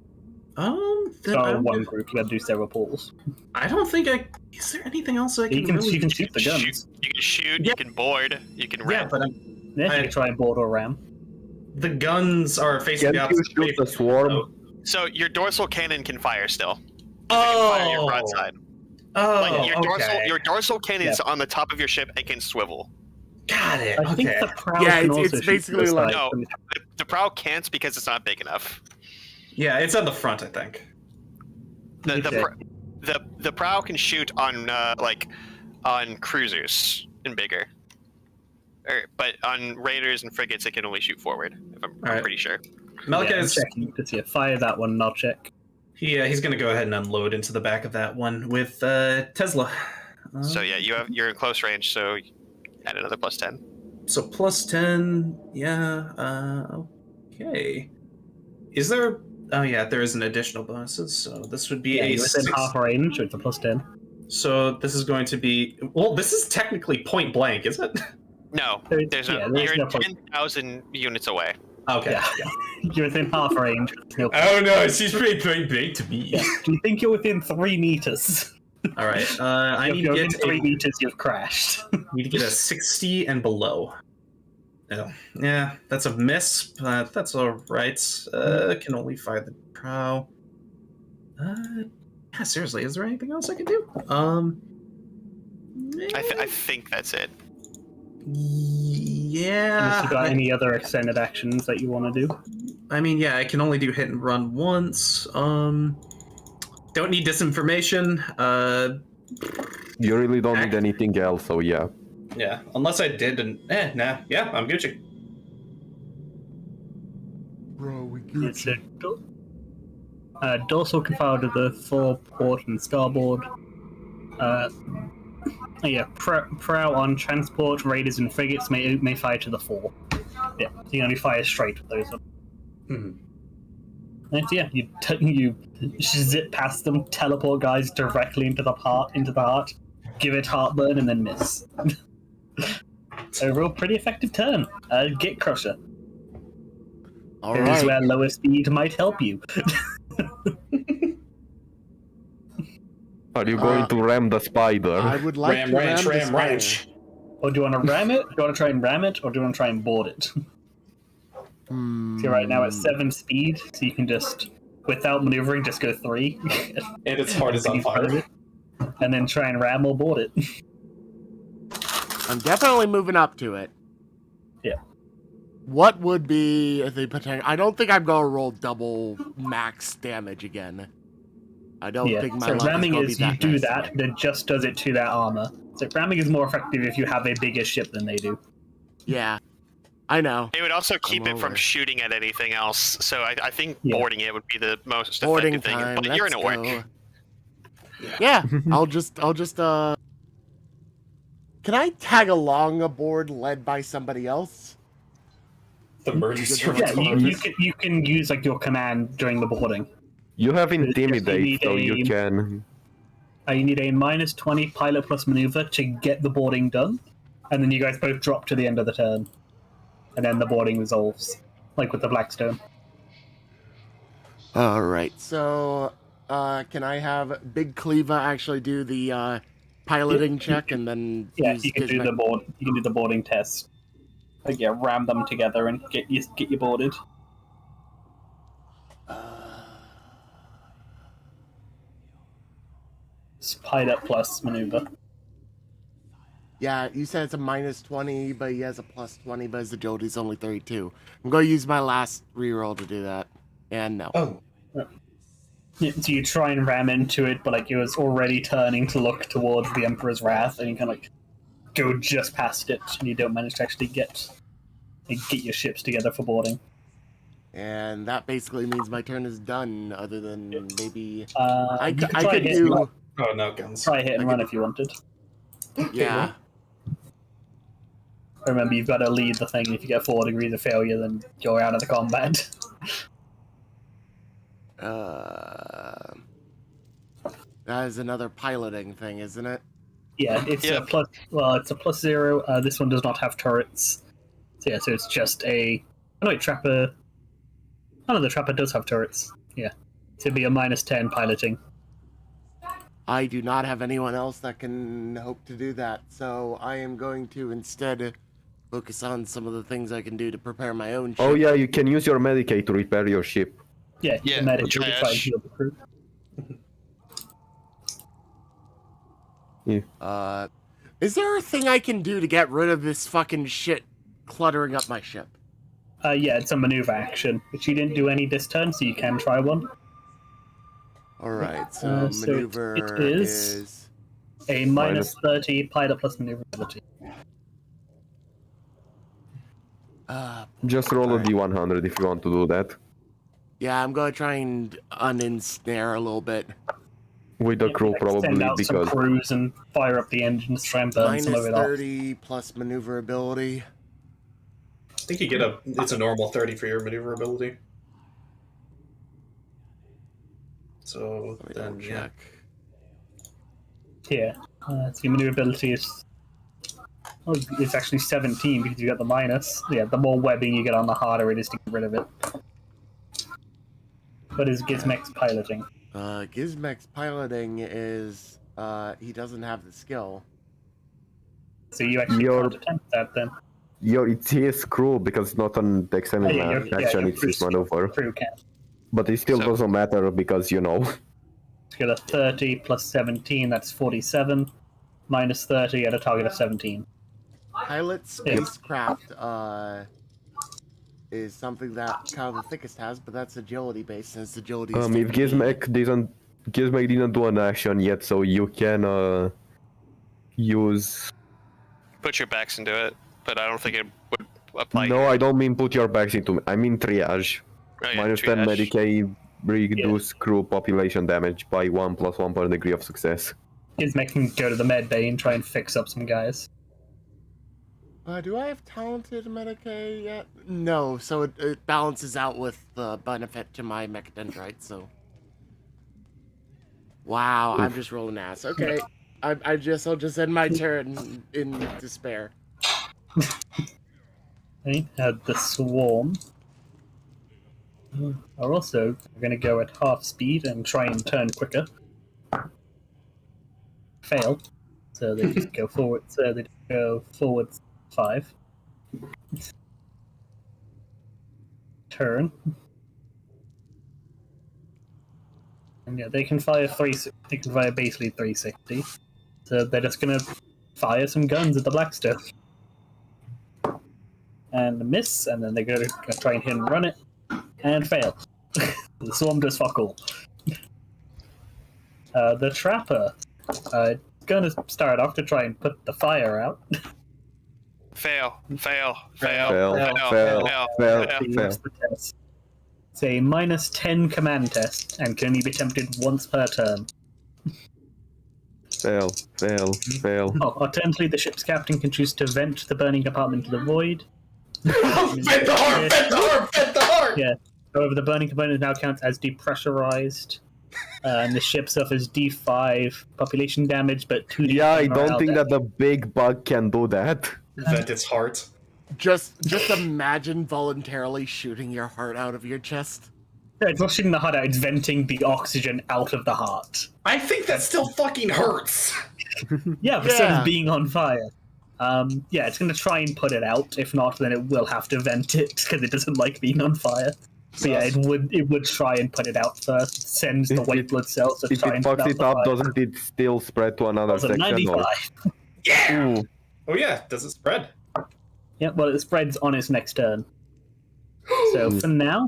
One group, you got to do several pulls. I don't think Is there anything else I can? You can shoot the guns. You can shoot. You can board. You can ram. Yeah, but you can try and board or ram. The guns are facing the opposite. Shoot the swarm? So your dorsal cannon can fire still. Fire your broadside. Your dorsal cannon is on the top of your ship and can swivel. Got it. I think the prow it's basically like no, the prow can't because it's not big enough. Yeah, it's on the front, I think. The prow can shoot on on cruisers and bigger, but on raiders and frigates it can only shoot forward. I'm pretty sure. Malachi's checking to see if fire that one, and I'll check. He's going to go ahead and unload into the back of that one with Tesla. So yeah, you're in close range, so add another +10. So +10, yeah. Okay. Is there? Oh yeah, there is an additional bonuses. So this would be a within half range with the +10. So this is going to be this is technically point blank, is it? No, you're 10,000 units away. Okay. Yeah. You're within half range. Oh no, she's pretty point blank to me. Yeah. Do you think you're within 3 meters? All right. I need to get 3 meters. You've crashed. Need to get a 60 and below. Oh, yeah, that's a miss, but that's all right. Can only fire the prow. Yeah, seriously, is there anything else I can do? I think that's it. Yeah. Unless you got any other extended actions that you want to do? I mean, yeah, I can only do hit and run once. Don't need disinformation. You really don't need anything else, so yeah. Yeah, unless I did, and yeah, I'm Gucci. Bro, we Gucci. Dorsal can fire to the fore, port, and starboard. Prow on transport, raiders, and frigates may fire to the fore. Yeah, you only fire straight with those. And yeah, you zip past them, teleport guys directly into the heart, give it heartburn, and then miss. Overall, pretty effective turn. Gate Crusher. All This right. is where lower speed might help you. Are you going to ram the spider? I would like to ram the spider. Or do you want to ram it? Do you want to try and ram it? Or do you want to try and board it? So right now at 7 speed, so you can just, without maneuvering, just go 3. And its heart is on fire. And then try and ram or board it. I'm definitely moving up to it. Yeah. What would be the potential? I don't think I'm going to roll double max damage again. I don't think my luck ramming is is gonna you be do that that, then just does it to that armor. So ramming is more effective if you have a bigger ship than they do. Yeah, I know. It would also keep it from shooting at anything else, so I think boarding it would be the most effective thing. But you're in a work. Yeah, I'll just Can I tag along aboard led by somebody else? The merge you can use like your command during the boarding. You have intimidate, so you can. You need a -20 pilot plus maneuver to get the boarding done, and then you guys both drop to the end of the turn, and then the boarding resolves, like with the Blackstone. All right. So, can I have Big Cleaver actually do the piloting check, and then you can do the board. You can do the boarding test. Like ram them together and get you boarded. It's pilot plus maneuver. Yeah, you said it's a -20, but he has a +20, but his agility's only 32. I'm going to use my last reroll to do that. And no. Oh. Yeah, so you try and ram into it, but like it was already turning to look towards the Emperor's Wrath, and you kind of like go just past it, and you don't manage to actually get your ships together for boarding. And that basically means my turn is done, other than maybe... I could do... Oh no, guns. Try hit and run if you wanted. Yeah. Remember, you've got to lead the thing. If you get 4 degrees of failure, then you're out of the combat. That is another piloting thing, isn't it? Yeah, it's Yeah. a plus. Well, it's a +0. This one does not have turrets. So yeah, so it's just a. Oh no, trapper. Oh no, the trapper does have turrets. Yeah, so it'd be a -10 piloting. I do not have anyone else that can hope to do that, so I am going to instead focus on some of the things I can do to prepare my own ship. Oh yeah, you can use your Medicaid to repair your ship. Yeah, Yeah, the medic will trash. try and heal the crew. Is there a thing I can do to get rid of this fucking shit cluttering up my ship? Yeah, it's a maneuver action, which you didn't do any this turn, so you can try one. Alright, so So maneuver it is- is... A -30 pilot plus maneuverability. Just roll a d100 if you want to do that. Yeah, I'm gonna try and uninsnare a little bit. With the crew, Send probably, out some because crews and fire up the engines, try and burn some of it off. -30 plus maneuverability. I think you get it's a normal 30 for your maneuverability. So Let me then, double yeah. check. Yeah, so your maneuverability is. Oh, it's actually 17 because you got the minus. Yeah, the more webbing you get on, the harder it is to get rid of it. What is Gizmex piloting? Gizmek's piloting is, he doesn't have the skill. So you actually Your- can't attempt that then. it's his crew, because it's not an exterminator action, it's his maneuver. Crew can. But it still So- doesn't matter because, you know. It's got a 30 plus 17, that's 47. Minus 30 at a target of 17. Pilot spacecraft, is something that kind of the thickest has, but that's agility based, and it's agility is If 15. Gizmek didn't do an action yet, so you can use. Put your backs into it, but I don't think it would apply. No, I don't mean put your backs into. I mean triage. Oh, yeah, -10 triage. Medicaid, reduce crew population damage by 1 + 1 per degree of success. Gizmex can go to the med bay and try and fix up some guys. Do I have talented Medicaid yet? No, so it balances out with the benefit to my mechadendrite, so. Wow, I'm just rolling ass. Okay, I'll just end my turn in despair. Okay, the swarm are also going to go at half speed and try and turn quicker. Fail, so they just go forward. So they go forward 5. Turn, and yeah, they can fire 3. They can fire basically 360. So they're just going to fire some guns at the Blackstone. And miss, and then they're going to try and hit and run it, and fail. The swarm does fuck all. The trapper going to start off to try and put the fire out. Fail. Fail. Fail, Fail. fail. To use the test. It's a -10 command test, and can only be attempted once per turn. Fail. Oh, alternatively, the ship's captain can choose to vent the burning compartment to the void. Vent the heart! Vent the heart! Vent the heart! Yeah. However, the burning component now counts as depressurized, and the ship suffers D5 population damage, but 2D. Yeah, I morale don't think damage. that the big bug can do that. Vent its heart. Just imagine voluntarily shooting your heart out of your chest. No, it's not shooting the heart out; it's venting the oxygen out of the heart. I think that still fucking hurts. Yeah, but Yeah. instead of being on fire. Yeah, it's going to try and put it out. If not, then it will have to vent it because it doesn't like being on fire. So yeah, it would try and put it out first. It sends the If white it- blood cells to If try it and put fucks out it the up, fire. doesn't it still spread to another That's a section? 95. Or... Yeah! Ooh. Oh yeah, does it spread? Yeah, well, it spreads on its next turn. So for now,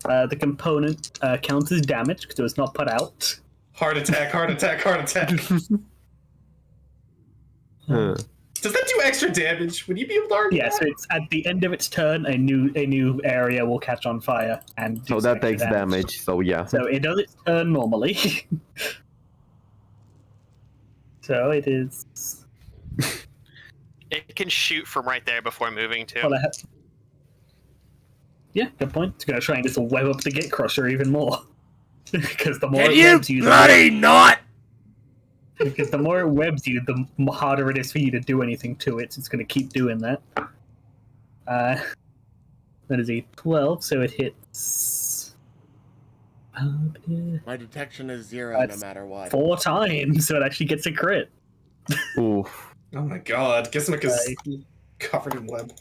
the component counts as damage because it was not put out. Heart attack, heart attack, heart attack. Huh. Does that do extra damage? Would you be able to argue Yeah, so it's at the end of its turn, a new area will catch on fire and do So some that extra takes damage, so yeah. So it does its turn normally. So it is. It can shoot from right there before moving too. Well, yeah, good point. It's going to try and just web up the Gate Crusher even more. Because the more Can it you webs you, bloody not? because the more it webs you, the harder it is for you to do anything to it. So it's going to keep doing that. That is a 12, so it hits. My detection is 0 no matter what. 4 times, so it actually gets a crit. Oof. Oh my god, Gizmic is covered in web.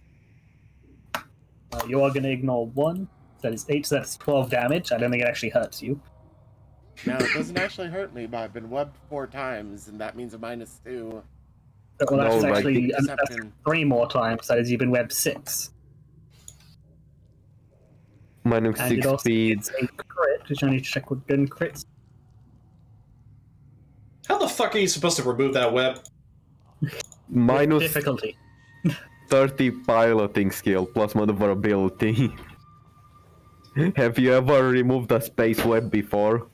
You are going to ignore 1. That is 8, so that's 12 damage. I don't think it actually hurts you. No, it doesn't actually hurt me, but I've been webbed 4 times, and that means a -2. Well, that's No, actually that's Deception. 3 more times. That is, you've been webbed 6. Minus And 6 it also speed. gets a crit, which I need to check what gun crits. How the fuck are you supposed to remove that web? Minus Difficulty. 30 piloting skill plus maneuverability. Have you ever removed a space web before?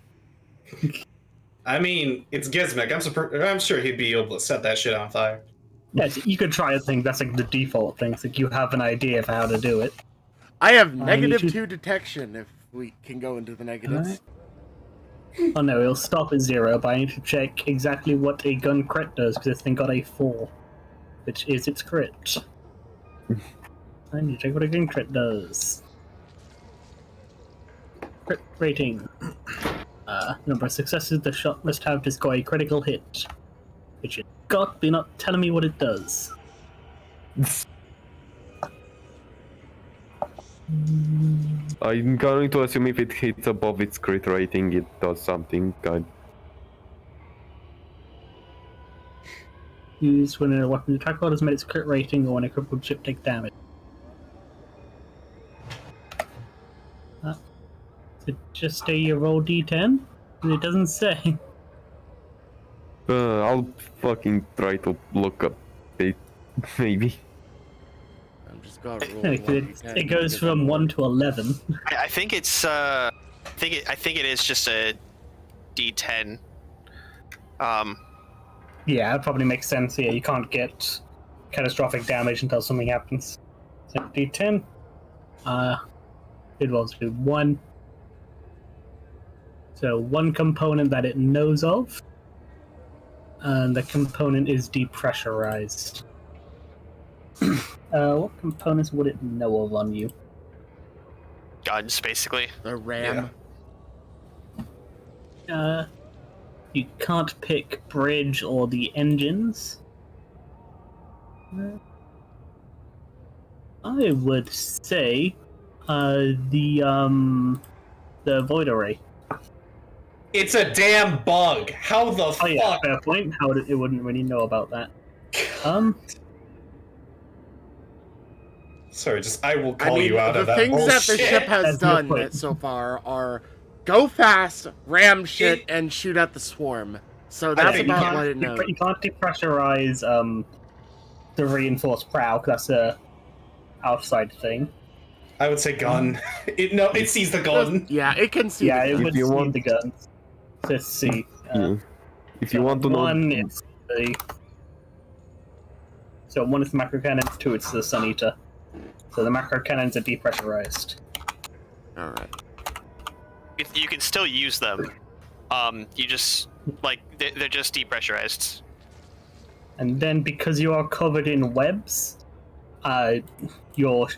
I mean, it's Gizmic. I'm sure he'd be able to set that shit on fire. Yes, you could try a thing. That's like the default thing. It's like you have an idea of how to do it. I have I need -2 to- detection, if we can go into the negatives. Oh no, it'll stop at 0, but I need to check exactly what a gun crit does, because this thing got a 4, which is its crit. I need to check what a gun crit does. Crit rating. Number of successes the shot must have to score a critical hit. Which it got, but you're not telling me what it does. I'm going to assume if it hits above its crit rating, it does something kind. Used when a weapon attack roll has made its crit rating or when a crippled ship take damage. Is it just a roll d10? It doesn't say. I'll fucking try to look up it, maybe. I'm just gonna roll No, one it D10 goes because from I'm 1 to 11. I think it's I think it is just a D10. Yeah, that probably makes sense. Yeah, you can't get catastrophic damage until something happens. So d10. It rolls to 1. So 1 component that it knows of. And the component is depressurized. What components would it know of on you? Guns, basically. the RAM. You can't pick bridge or the engines. I would say the void array. It's a damn bug. How the Oh fuck? yeah, fair point. How would it wouldn't really know about that. Sorry, I will call you out of the that things that bullshit. the ship has That's no done point. so far are go fast, ram shit, and shoot at the swarm. So that's think about what it knows. You can't depressurize the reinforced prow, because that's a outside thing. I would say gun. It sees the gun. Yeah, it can see. Yeah, the it gun. would you see want- the guns. Let's see. If you want to know, 1, it's the... So 1 is the macro cannon, 2 it's the Sun Eater. So the macro cannons are depressurized. All right. You can still use them. You just like they're just depressurized. And then because you are covered in webs, your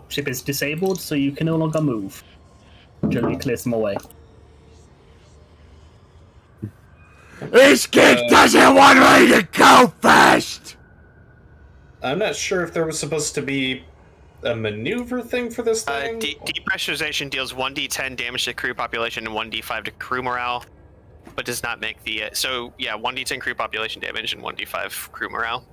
ship is disabled, so you can no longer move. Generally clears them away. This kid doesn't want me to go fast. I'm not sure if there was supposed to be a maneuver thing for this thing. Depressurization deals 1d10 damage to crew population and 1d5 to crew morale, but does not make the so yeah 1d10 crew population damage and 1d5 crew morale.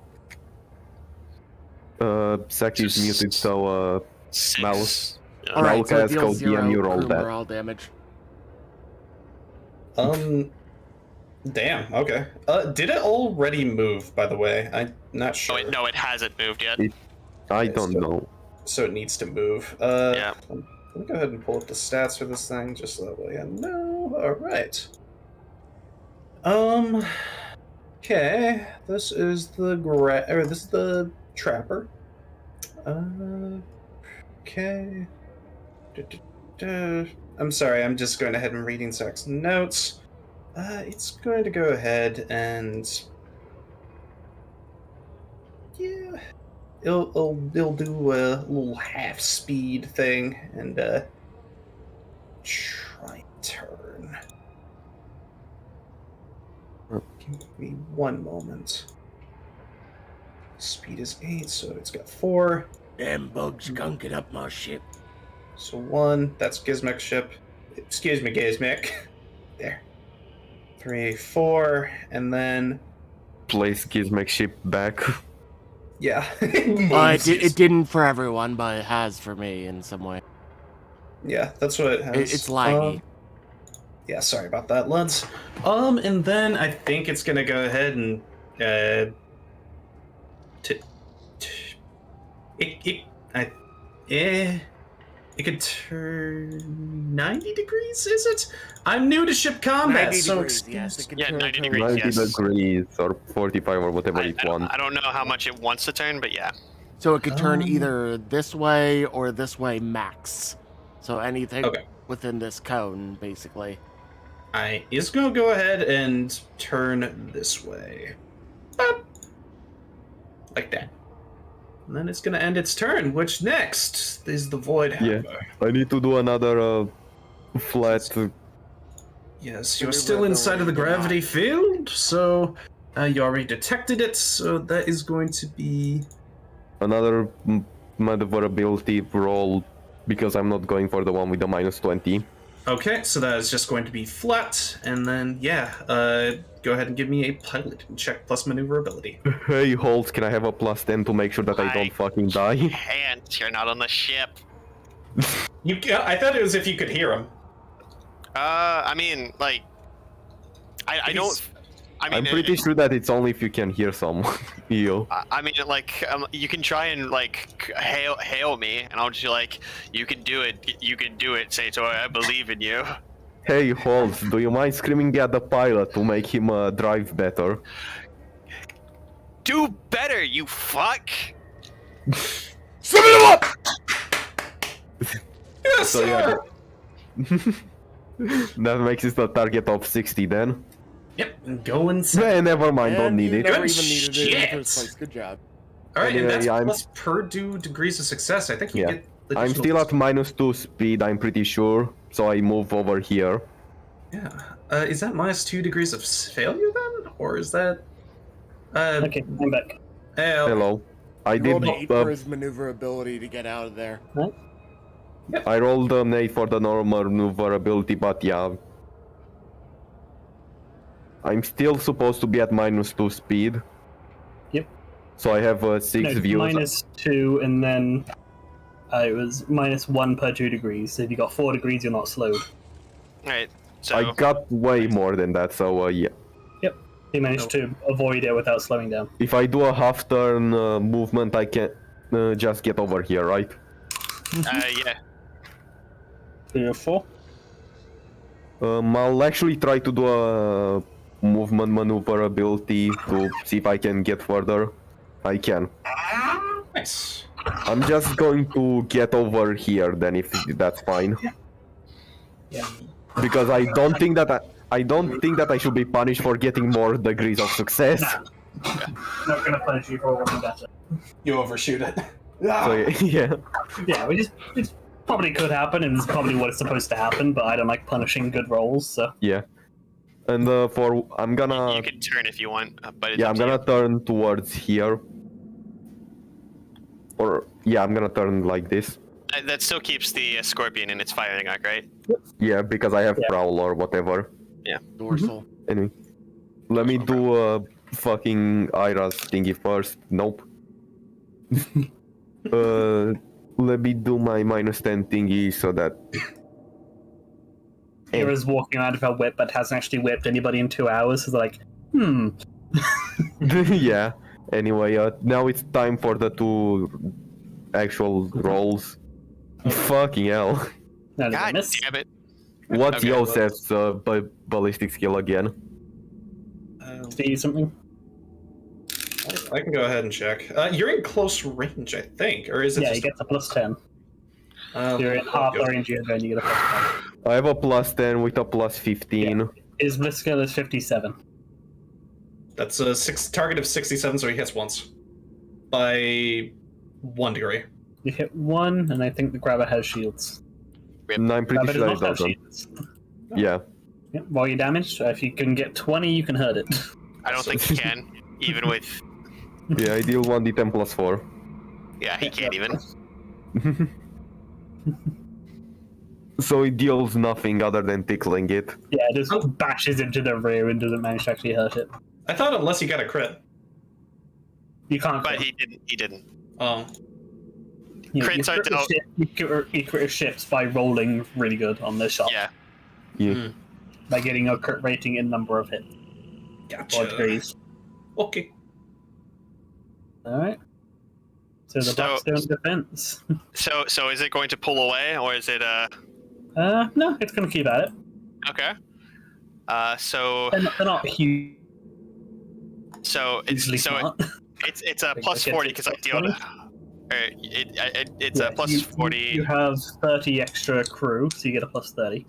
Saki is muted, so Six. Mouse. All right, Now so it cast deals code 0 DM, you roll crew that. morale damage. Damn. Okay. Did it already move? By the way, I'm not sure. No, it hasn't moved yet. I don't know. So it needs to move. Yeah. Let me go ahead and pull up the stats for this thing, just so that way I know. All right. Okay, this is the this is the trapper. Okay. I'm sorry, I'm just going ahead and reading Zach's notes. It's going to go ahead and yeah, it'll do a little half speed thing and try and turn. Give me one moment. Speed is 8, so it's got 4. Damn bugs gunking up my ship. So 1, that's Gizmek's ship. Excuse me, Gizmek. There. 3, 4, and then... Place Gizmek ship back. Yeah. It didn't for everyone, but it has for me in some way. Yeah, that's what it has. It's laggy. Yeah, sorry about that, lads. And then I think it's gonna go ahead and it could turn 90 degrees, is it? I'm new to ship combat, 90 so degrees, yes. It can Yeah, turn 90 to- degrees. 90 yes. degrees or 45 or whatever it wants. I don't know how much it wants to turn, but yeah. So it could turn either this way or this way max. So anything Okay. within this cone, basically. I is gonna go ahead and turn this way. Boop. Like that. And then it's gonna end its turn, which next is the Void Yeah. Hammer. I need to do another flat. Yes, you're still inside of the gravity field, so you already detected it, so that is going to be... Another maneuverability roll because I'm not going for the one with the -20. Okay, so that is just going to be flat, and then, yeah, go ahead and give me a pilot and check plus maneuverability. Hey, Holt, can I have a +10 to make sure that I don't fucking die? Can't. You're not on the ship. I thought it was if you could hear him. I mean, like, I don't. I mean, I'm pretty sure that it's only if you can hear someone. You. I mean, like, you can try and like hail me, and I'll just be like, "You can do it. You can do it, Sator. I believe in you." Hey, Holt, do you mind screaming at the pilot to make him drive better? Do better, you fuck! Sum it up! Yes, So, yeah, sir! That makes it a target of 60 then. Yep, and go inside. Hey, never mind, don't And need you it. never Good even needed it in the shit. first place. Good job. Alright, and that's Anyway, I'm- plus per degrees of success. I think you Yeah. get... I'm still at -2 speed, I'm pretty sure, so I move over here. Yeah. Is that -2 degrees of failure then? Or is that... Okay, I'm back. Hello. I He rolled did. an 8 for his maneuverability to get out of there. I rolled an 8 for the normal maneuverability, but yeah. I'm still supposed to be at -2 speed. Yep. So I have 6 No, views. -2, and then it was -1 per 2 degrees. So if you got 4 degrees, you're not slowed. Alright, so I got way more than that, so yeah. Yep. You managed to avoid it without slowing down. If I do a half turn movement, I can just get over here, right? yeah. 3 or 4. I'll actually try to do a movement maneuverability to see if I can get further. I can. Nice. I'm just going to get over here then, if that's fine. Yeah. Because I don't think that I should be punished for getting more degrees of success. Not gonna punish you for working better. You overshoot it. So yeah. Yeah, it probably could happen, and it's probably what it's supposed to happen. But I don't like punishing good rolls, so Yeah. And I'm gonna You can turn if you want, but it's yeah, up I'm to you. gonna turn towards here. Or yeah, I'm gonna turn like this. That still keeps the scorpion in its firing arc, right? Yeah, because I have Yeah. prowl or whatever. Dorsal. Anyway, let me do a fucking Ira's thingy first. Nope. Let me do my -10 thingy so that. Kira's walking around with her whip, but hasn't actually whipped anybody in 2 hours. So they're like, Yeah. Anyway, now it's time for the 2 actual rolls. Fucking hell. no, did I God miss? damn it! What's Okay, Yosef's ballistic skill again? Do you something? I can go ahead and check. You're in close range, I think, or is it? Yeah, just... you get the +10. You're in I'll half go. the range you're going, you get a +10. I have a +10 with a +15. His bliss skill is 57. That's a target of 67, so he hits once by 1 degree. You hit 1, and I think the grabber has shields. No, I'm pretty Grabber sure it does not have doesn't. shields. Yeah. Yep, while you're damaged, if you can get 20, you can hurt it. I don't think he can, even with. Yeah, I deal 1d10 +4. Yeah, he can't even. So it deals nothing other than tickling it. Yeah, it just bashes into the rear and doesn't manage to actually hurt it. I thought unless you got a crit. You can't But crit. he didn't. Oh. You crits are crit with you crit with ships by rolling really good on this shot. Yeah. Yeah. By getting a crit rating in number of hits. Gotcha. Or degrees. Okay. Alright. So the Blackstone defense. So is it going to pull away, or is it No, it's gonna keep at it. okay? So They're not huge. so it's Usually so smart. it's a Like, plus I guess 40 it's because I deal. 20? It's a plus 40, You have 30 extra crew, so you get a +30.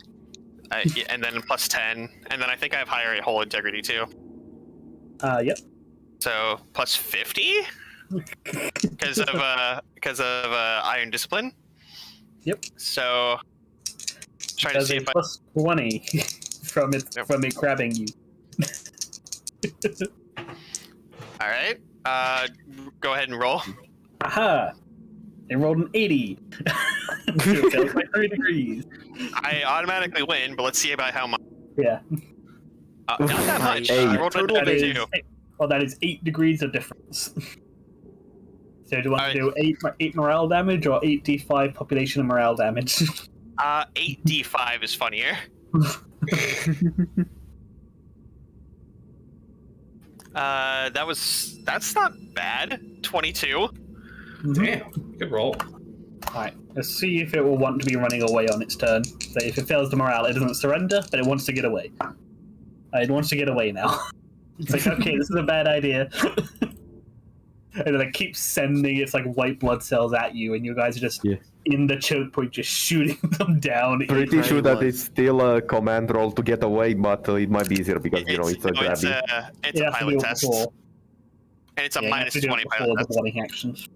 and then plus 10, and then I think I have higher hull integrity too. Yep. So plus 50 because of iron discipline. Yep. So trying to Does see a if I. +20 from it Yep. from it grabbing you. All right. Go ahead and roll. Aha! They rolled an 80. It fails by 3 degrees. I automatically win, but let's see about how much. Yeah. Not that much. Eight. I rolled a That is, 22. well, that is 8 degrees of difference. So do you want to do Alright. 8 morale damage or 8d5 population and morale damage? 8d5 is funnier. That's not bad. 22. Damn. Good roll. Alright, let's see if it will want to be running away on its turn. So if it fails the morale, it doesn't surrender, but it wants to get away. It wants to get away now. It's like, okay, this is a bad idea. And then it keeps sending its like white blood cells at you, and you guys are just Yeah. in the choke point, just shooting them down. Pretty sure that was. it's still a command roll to get away, but it might be easier because, it's a It's grabby. it's You a have to do pilot it test. before. And it's a Yeah, you have minus to do it 20 before pilot the test. warning actions.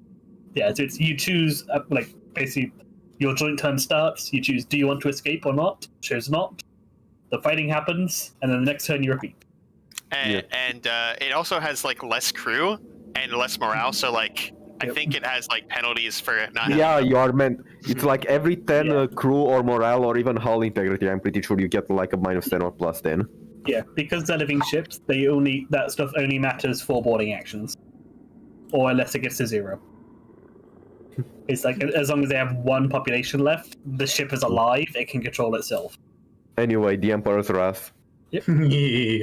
Yeah, so it's you choose like basically your joint turn starts. You choose do you want to escape or not. Choose not. The fighting happens, and then the next turn you repeat. And it also has like less crew and less morale, so like I Yep. think it has like penalties for not having. Yeah, you are meant. It's like every 10 Yeah. crew or morale or even hull integrity, I'm pretty sure you get like a -10 or +10. Yeah, because they're living ships, that stuff only matters for boarding actions, or unless it gets to 0. It's like as long as they have 1 population left, the ship is alive. It can control itself. Anyway, the Emperor's Wrath. Yeah,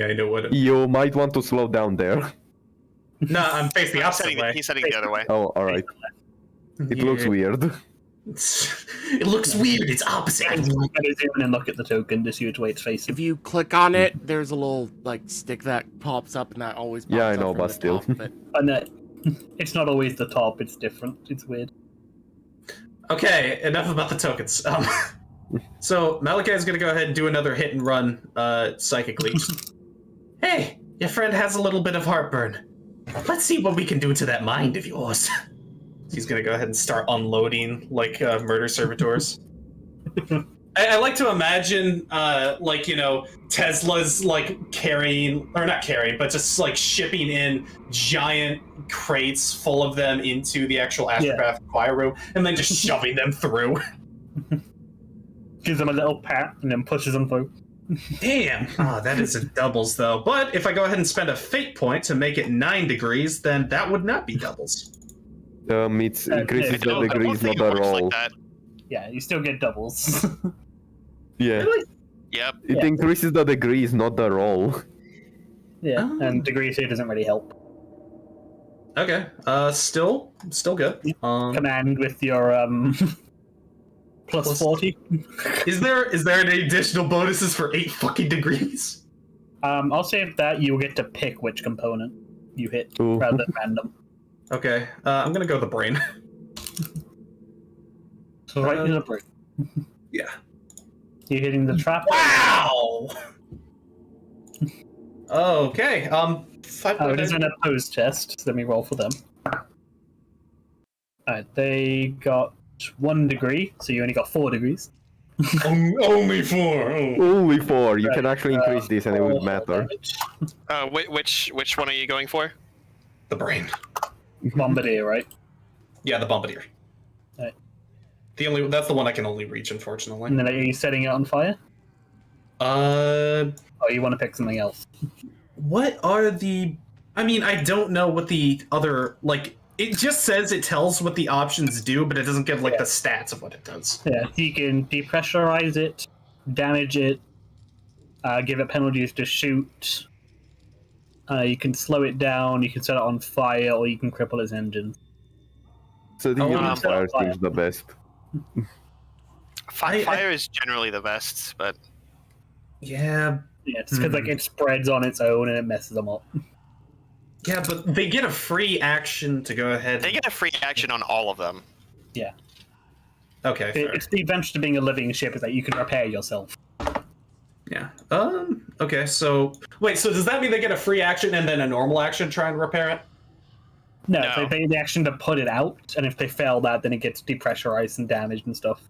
I know what it... You might want to slow down there. No, I'm facing the He's opposite setting, way. he's setting the other way. Oh, alright. It looks weird. It looks weird. It's opposite. And you gotta zoom in and look at the token to see which way it's facing. If you click on it, there's a little like stick that pops up, and that always pops Yeah, I up know, from but the still. top, but And it's not always the top. It's different. It's weird. Okay, enough about the tokens. So Malachi is going to go ahead and do another hit and run psychically. Hey, your friend has a little bit of heartburn. Let's see what we can do to that mind of yours. He's going to go ahead and start unloading like murder servitors. I like to imagine, like, you know, Tesla's like carrying, or not carrying, but just like shipping in giant crates full of them into the actual astrocraft fire room, and then just shoving them through. Gives them a little pat and then pushes them through. Damn! Ah, that is a doubles though. But if I go ahead and spend a fate point to make it 9 degrees, then that would not be doubles. It increases I the don't degrees, think not it the works roll. like that. Yeah, you still get doubles. Yeah. Really? Yep. It Yeah. increases the degrees, not the roll. Yeah, Oh. and degree 2 doesn't really help. Okay. Still good. Command with your plus 40. Is there any additional bonuses for 8 fucking degrees? I'll save that. You'll get to pick which component. you hit Ooh. rather than random. Okay, I'm gonna go the brain. So right in the brain. Yeah. You're hitting the trap. Wow! Okay, 5 Oh, it is an opposed test, so let me roll for them. Alright, they got 1 degree, so you only got 4 degrees. Only 4! Oh. Only 4. You Right, can actually increase this and it would 4 matter. damage. Which one are you going for? The brain. Bombardier, right? Yeah, the bombardier. Right. That's the one I can only reach, unfortunately. And then are you setting it on fire? Or you want to pick something else? What are the... I mean, I don't know what the other, like... It just says it tells what the options do, but it doesn't give, like, the stats of what it does. Yeah, you can depressurize it, damage it, give it penalties to shoot. You can slow it down, you can set it on fire, or you can cripple its engine. So the fire fire. seems the best. Fire is generally the best, but Yeah, Yeah, it's because like it spreads on its own and it messes them up. yeah, but they get a free action to go ahead. they get a free action on all of them. Yeah, Okay, fair. it's the advantage to being a living ship is that you can repair yourself. Yeah. Okay, so... Wait, so does that mean they get a free action and then a normal action to try and repair it? No, No. they pay the action to put it out, and if they fail that, then it gets depressurized and damaged and stuff.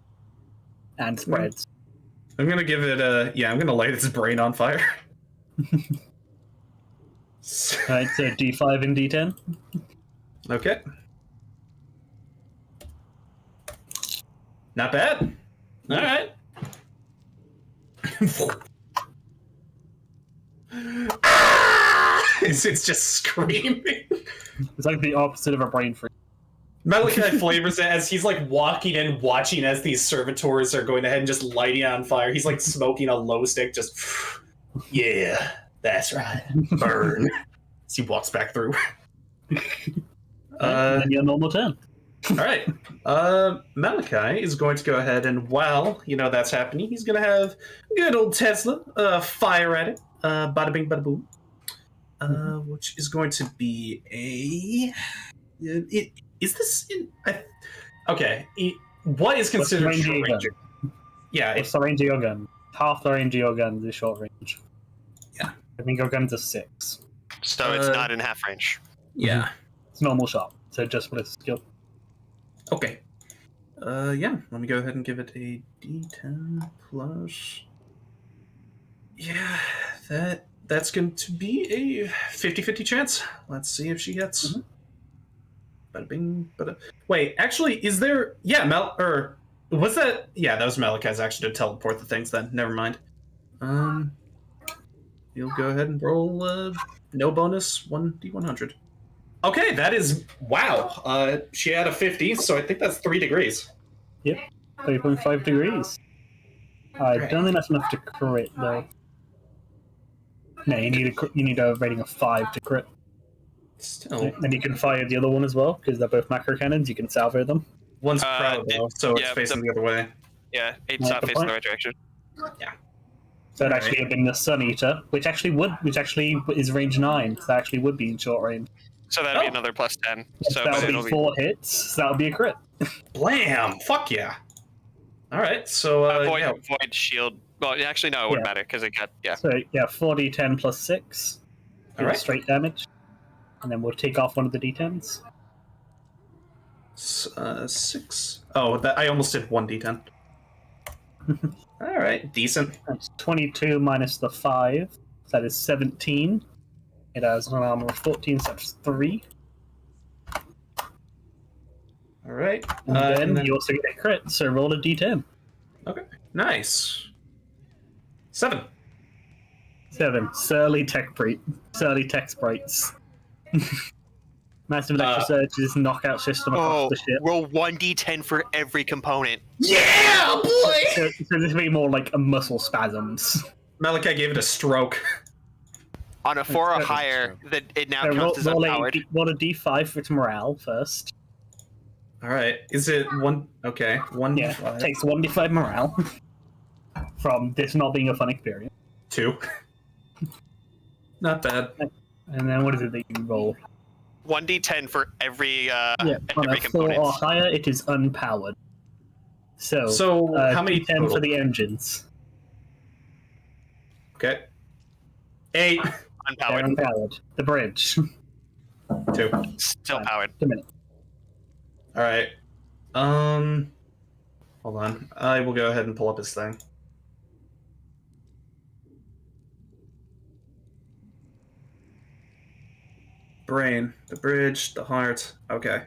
And spreads. I'm gonna give it a... Yeah, I'm gonna light its brain on fire. Alright, so D5 and D10. Okay. Not bad. Alright. It's just screaming. It's like the opposite of a brain freeze. Malachi flavors it as he's like walking in, watching as these servitors are going ahead and just lighting it on fire. He's like smoking a low stick, just yeah, that's right, burn. As he walks back through. And then your normal turn. All right. Malachi is going to go ahead and while that's happening, he's going to have good old Tesla fire at it. Bada bing, bada boom. Which is going to be a. Is this in? Okay. What is considered What's the range short of range? your Yeah. What's the range of your gun? Half the range of your gun is short range. Yeah. I think your gun's a 6. So it's not in half range. Yeah. It's normal shot, so just with a skill. Okay. Yeah. Let me go ahead and give it a D10 plus. Yeah, that's going to be a 50-50 chance. Let's see if she hits. Bada bing, bada. Wait, actually, is there? Yeah, was that? Yeah, that was Malachi's action to teleport the things. Then never mind. You'll go ahead and roll. No bonus. 1d100. Okay, that is wow. She had a 50, so I think that's 3 degrees. Yep, 3.5 degrees. I don't think that's enough to crit though. No, you need a rating of 5 to crit. Still, And you can fire the other one as well because they're both macro cannons. You can salvo them. one's proud though, so it's yeah, facing the other way. Yeah, it's Like not the facing the point? right direction. So it actually have been the Sun Eater, which actually is range 9. So that actually would be in short range. So that'd be another plus 10. So That but would it'll be be 4 hits. So that would be a crit. Blam! Fuck yeah! All right, so void shield. Well, actually, no, it wouldn't matter because it got So yeah, 4d10 plus 6. All right. Straight damage. And then we'll take off one of the d10s. 6. Oh, I almost did 1d10. All right, decent. That's 22 minus the 5. So that is 17. It has an armor of 14, so that's 3. All right, And then you also get a crit, so roll a d10. Okay, nice. 7. 7. Surly tech sprites. Massive electro surges, knockout system across the ship. roll 1d10 for every component. Yeah, boy! So this will be more like a muscle spasms. Malachi gave it a stroke. On a 4 or higher, that it now So counts as roll unpowered. a d5 for its morale first. All right, is it 1? Okay, 1. Yeah, takes 1d5 morale from this not being a fun experience. 2. Not bad. And then what is it that you roll? 1d10 for every On every a 4 component. or higher, it is unpowered. So how many D10 total? for the engines? Okay. 8. They're Unpowered. unpowered. The bridge. 2. Still Fine. powered. A minute. All right. Hold on. I will go ahead and pull up his thing. Brain, the bridge, the heart. Okay.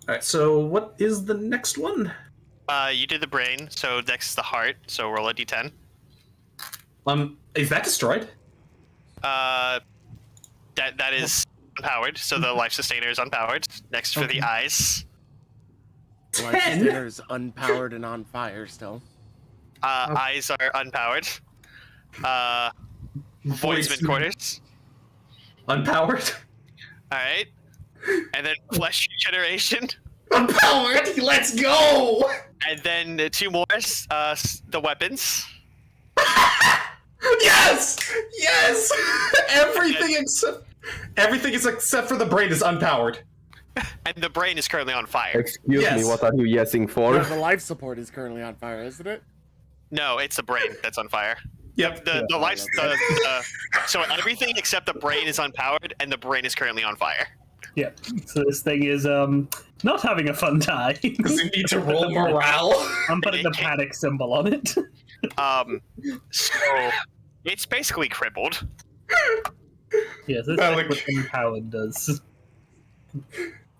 All right. So what is the next one? You did the brain, so next is the heart. So roll a d10. Is that destroyed? That is unpowered. So the life sustainer is unpowered. Next for the eyes. Life Sustainers unpowered and on fire still. Eyes are unpowered. Voidsman quarters. Unpowered. All right. And then flesh regeneration. Unpowered. Let's go. And then 2 more. The weapons. Yes. Yes. Everything is except for the brain is unpowered. And the brain is currently on fire. Excuse Yes. me, what are you yesing for? The life support is currently on fire, isn't it? No, it's the brain that's on fire. Yep. The life. So everything except the brain is unpowered, and the brain is currently on fire. Yeah. So this thing is not having a fun time. Does it need to roll morale? I'm putting the panic symbol on it. So it's basically crippled. Yes, this is what unpowered does.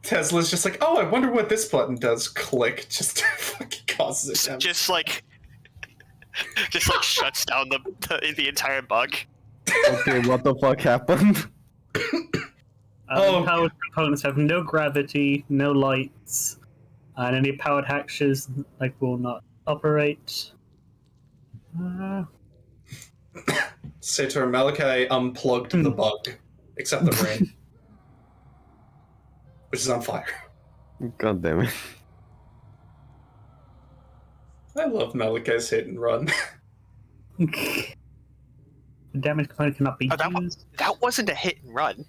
Tesla's just like, oh, I wonder what this button does. Click, just fucking causes it. Just like shuts down the entire bug. Okay, what the fuck happened? Powered components have no gravity, no lights, and any powered hatches will not operate. Say to her, Malachi unplugged the bug, except the brain, which is on fire. God damn it. I love Malachi's hit and run. The damage component cannot be used. That wasn't a hit and run.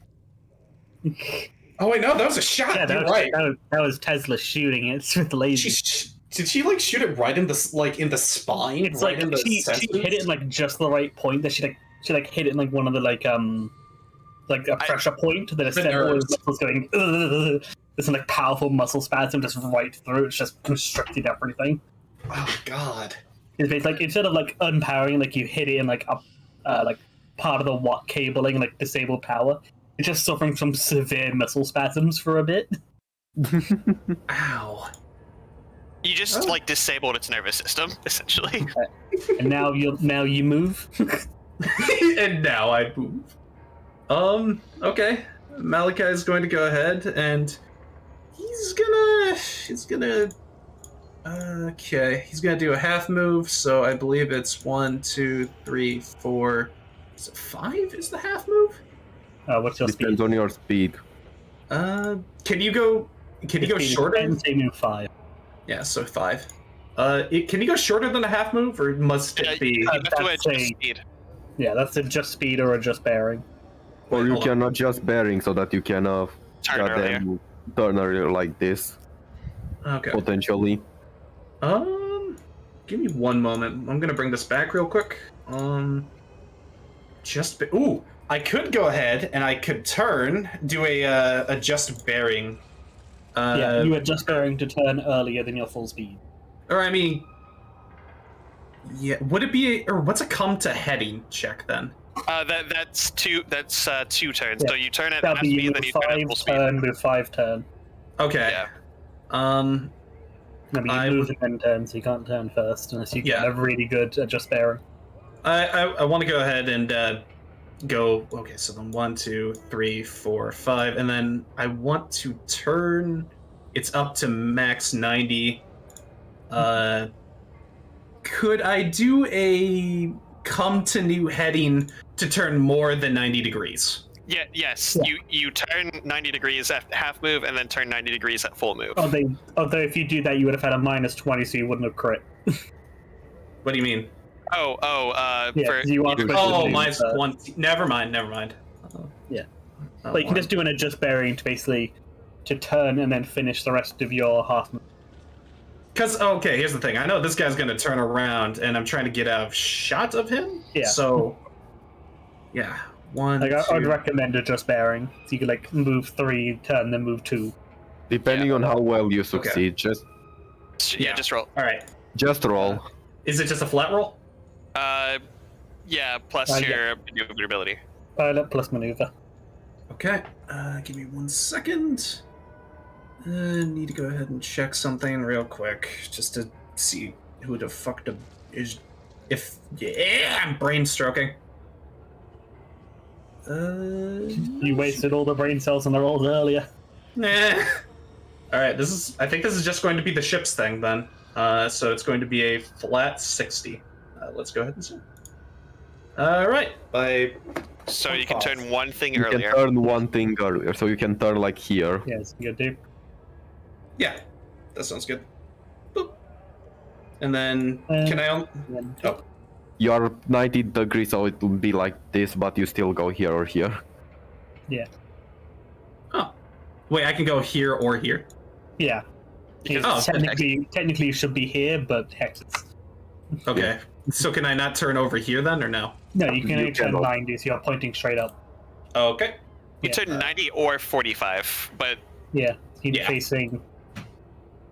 Oh wait, no, that was a shot. Yeah, You're right. that was Tesla shooting it with laser. Did she shoot it right in the spine? It's right in the she hit it in just the right point. That she hit it in one of the a pressure point that instead of all his muscles going this powerful muscle spasm just right through. It's just constricted everything. Oh god. It's instead of unpowering, you hit it in part of the watt cabling disabled power. It's just suffering some severe muscle spasms for a bit. Ow. You just disabled its nervous system, essentially. And now you move. And now I move. Okay. Malachi is going to go ahead and he's gonna do a half move, so I believe it's 1, 2, 3, 4. Is it 5 is the half move? What's your Depends speed? on your speed. Can you go shorter? 10, so you move 5. Yeah, so 5. Can you go shorter than a half move, or must it be? You have to that's adjust a- speed. Yeah, that's a just speed or a just bearing. Or you hold can adjust bearing so that you can Turn earlier. turn earlier like this, Okay. potentially. Give me one moment. I'm gonna bring this back real quick. Ooh, I could go ahead and I could do a just bearing. Yeah, you adjust bearing to turn earlier than your full speed. Or I mean, yeah. Would it be or what's a come to heading check then? That's 2 turns. Yeah. So you turn at That'd half be speed, then you turn at full speed. turn with 5 turn. Okay. Yeah. No, but I you move would- and then turn, so you can't turn first unless you get Yeah. a really good adjust bearing. I want to go ahead and go. Okay, so then 1, 2, 3, 4, 5, and then I want to turn. It's up to max 90. Could I do a come to new heading to turn more than 90 degrees? Yeah. Yes. Yeah. You turn 90 degrees at half move, and then turn 90 degrees at full move. Although if you do that, you would have had a -20, so you wouldn't have crit. What do you mean? Yeah, for 'cause you are supposed to Oh, do mine's the- one. Never mind. Yeah. Oh, But you can just do an adjust bearing to basically to turn and then finish the rest of your half. Because okay, here's the thing. I know this guy's gonna turn around, and I'm trying to get out of shot of him. Yeah. So, yeah, one. Like I'd two. recommend adjust bearing, so you could like move 3, turn, then move 2. Depending on how well you succeed, just Yeah, just roll. All right. roll. Is it just a flat roll? Yeah, plus Yeah. your maneuverability. Pilot plus maneuver. Okay. Give me 1 second. Need to go ahead and check something real quick, just to see who the fuck is. If I'm brain stroking. You wasted all the brain cells on the rolls earlier. Nah. All right. I think this is just going to be the ship's thing then. So it's going to be a flat 60. Let's go ahead and see. All right. So you can cost? turn one thing You earlier. can turn one thing earlier, so you can turn like here. Yes, you do. Yeah, that sounds good. Boop. And then can I? Oh, You're 90 degrees, so it would be like this, but you still go here or here. Yeah. oh. Wait, I can go here or here. Yeah. Because Oh, it's Technically you should be here, but hex it's... Okay. So can I not turn over here then, or no? No, you can only You turn cannot. 90, so you're pointing straight up. Okay. you turn 90 or 45, but Yeah. You're Yeah. facing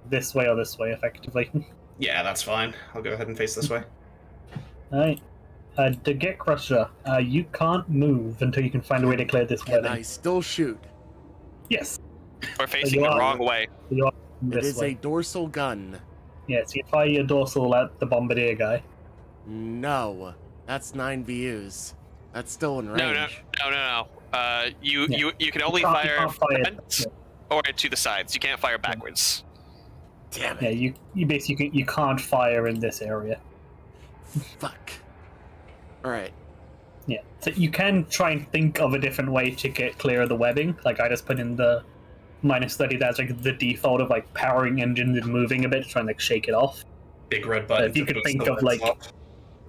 this way or this way, effectively. Yeah, that's fine. I'll go ahead and face this way. Alright. To get Crusher, you can't move until you can find a way to clear this Can webbing. I still shoot? Yes. we're facing you the are. wrong way. You are It this is way. a dorsal gun. Yes, you fire your dorsal at the bombardier guy. No, that's 9 VUs. That's still in range. No. You can only You fire can't fire- front or to the sides. You can't fire backwards. Damn Yeah, it. you basically you can't fire in this area. Fuck. Alright. Yeah, so you can try and think of a different way to get clear of the webbing. Like I just put in the -30. That's like the default of like powering engines and moving a bit to try and like shake it off. Big red button. If you to could boost think the of, lights like- up.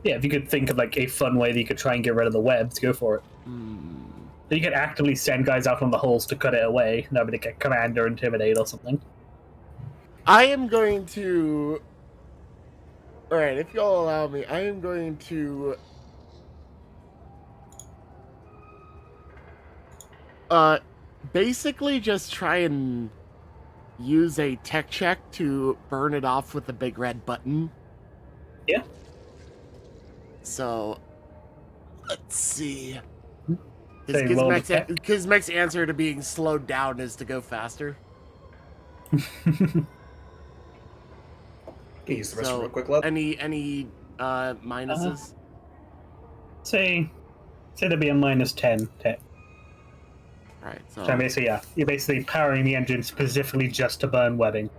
Yeah, if you could think of like a fun way that you could try and get rid of the webs, go for it. So you could actively send guys out on the holes to cut it away. That would be like a command or intimidate or something. I am going to... Alright, if y'all allow me, I am going to... basically just try and use a tech check to burn it off with the big red button. Yeah. So, let's see. Say roll the tech. Gizmek's answer to being slowed down is to go faster. Use the rest So, real quick, lad. Any minuses? say there'd be a -10 tech. Alright, so So basically, yeah, you're basically powering the engine specifically just to burn webbing.